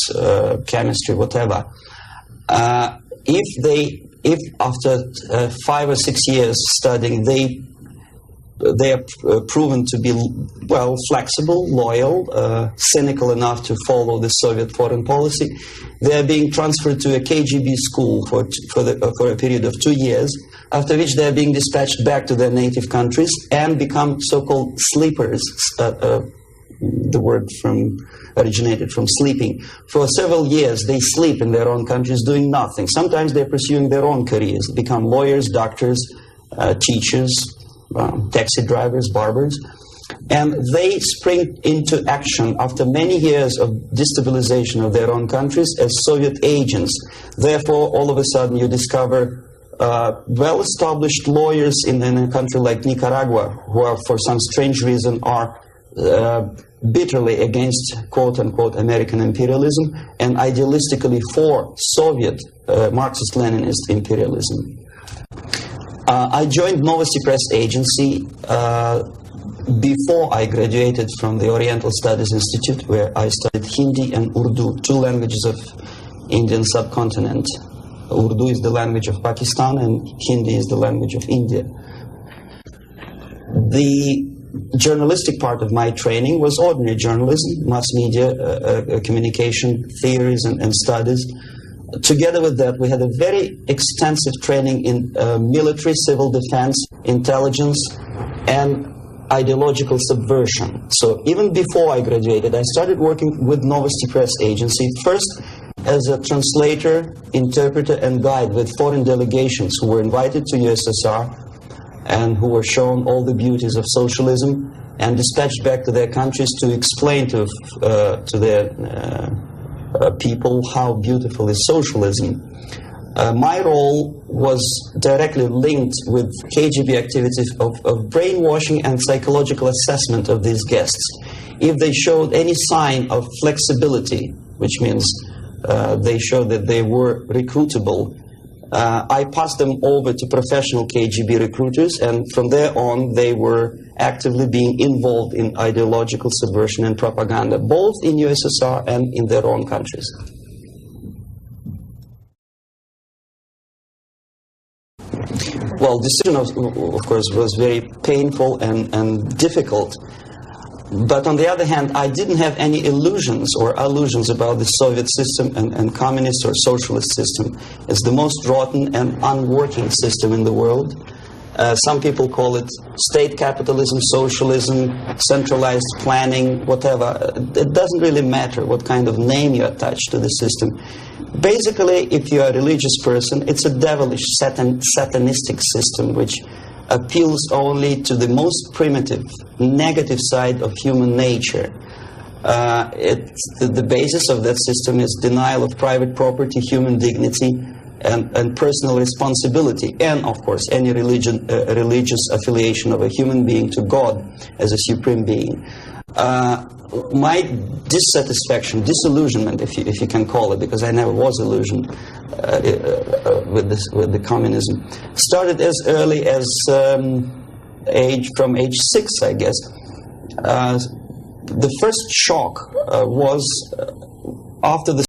chemistry, whatever. If after 5 or 6 years studying, they are proven to be, well, flexible, loyal, cynical enough to follow the Soviet foreign policy, they are being transferred to a KGB school for a period of 2 years, after which they are being dispatched back to their native countries and become so-called sleepers. The word originated from sleeping. For several years, they sleep in their own countries doing nothing. Sometimes they're pursuing their own careers, become lawyers, doctors, teachers, taxi drivers, barbers, and they spring into action after many years of destabilization of their own countries as Soviet agents. Therefore, all of a sudden you discover well-established lawyers in a country like Nicaragua who are, for some strange reason, are bitterly against quote-unquote American imperialism and idealistically for Soviet Marxist-Leninist imperialism. I joined Novosti Press Agency before I graduated from the Oriental Studies Institute, where I studied Hindi and Urdu, 2 languages of Indian subcontinent. Urdu is the language of Pakistan and Hindi is the language of India. The journalistic part of my training was ordinary journalism, mass media, communication theories and studies. Together with that, we had a very extensive training in military, civil defense, intelligence, and ideological subversion. So even before I graduated, I started working with Novosti Press Agency, first as a translator, interpreter, and guide with foreign delegations who were invited to USSR and who were shown all the beauties of socialism and dispatched back to their countries to explain to their people how beautiful is socialism. My role was directly linked with KGB activities of brainwashing and psychological assessment of these guests. If they showed any sign of flexibility, which means they showed that they were recruitable, I passed them over to professional KGB recruiters, and from there on they were actively being involved in ideological subversion and propaganda, both in USSR and in their own countries. Well, decision of course was very painful and difficult. But on the other hand, I didn't have any illusions or allusions about the Soviet system and communist or socialist system. It's the most rotten and unworking system in the world. Some people call it state capitalism, socialism, centralized planning, whatever. It doesn't really matter what kind of name you attach to the system. Basically, if you're a religious person, it's a devilish, satanistic system which appeals only to the most primitive, negative side of human nature. The basis of that system is denial of private property, human dignity, and personal responsibility, and of course any religious affiliation of a human being to God as a supreme being. My dissatisfaction, disillusionment, if you can call it, because I never was illusioned with the communism, started as early as from age 6, I guess. the first shock was after the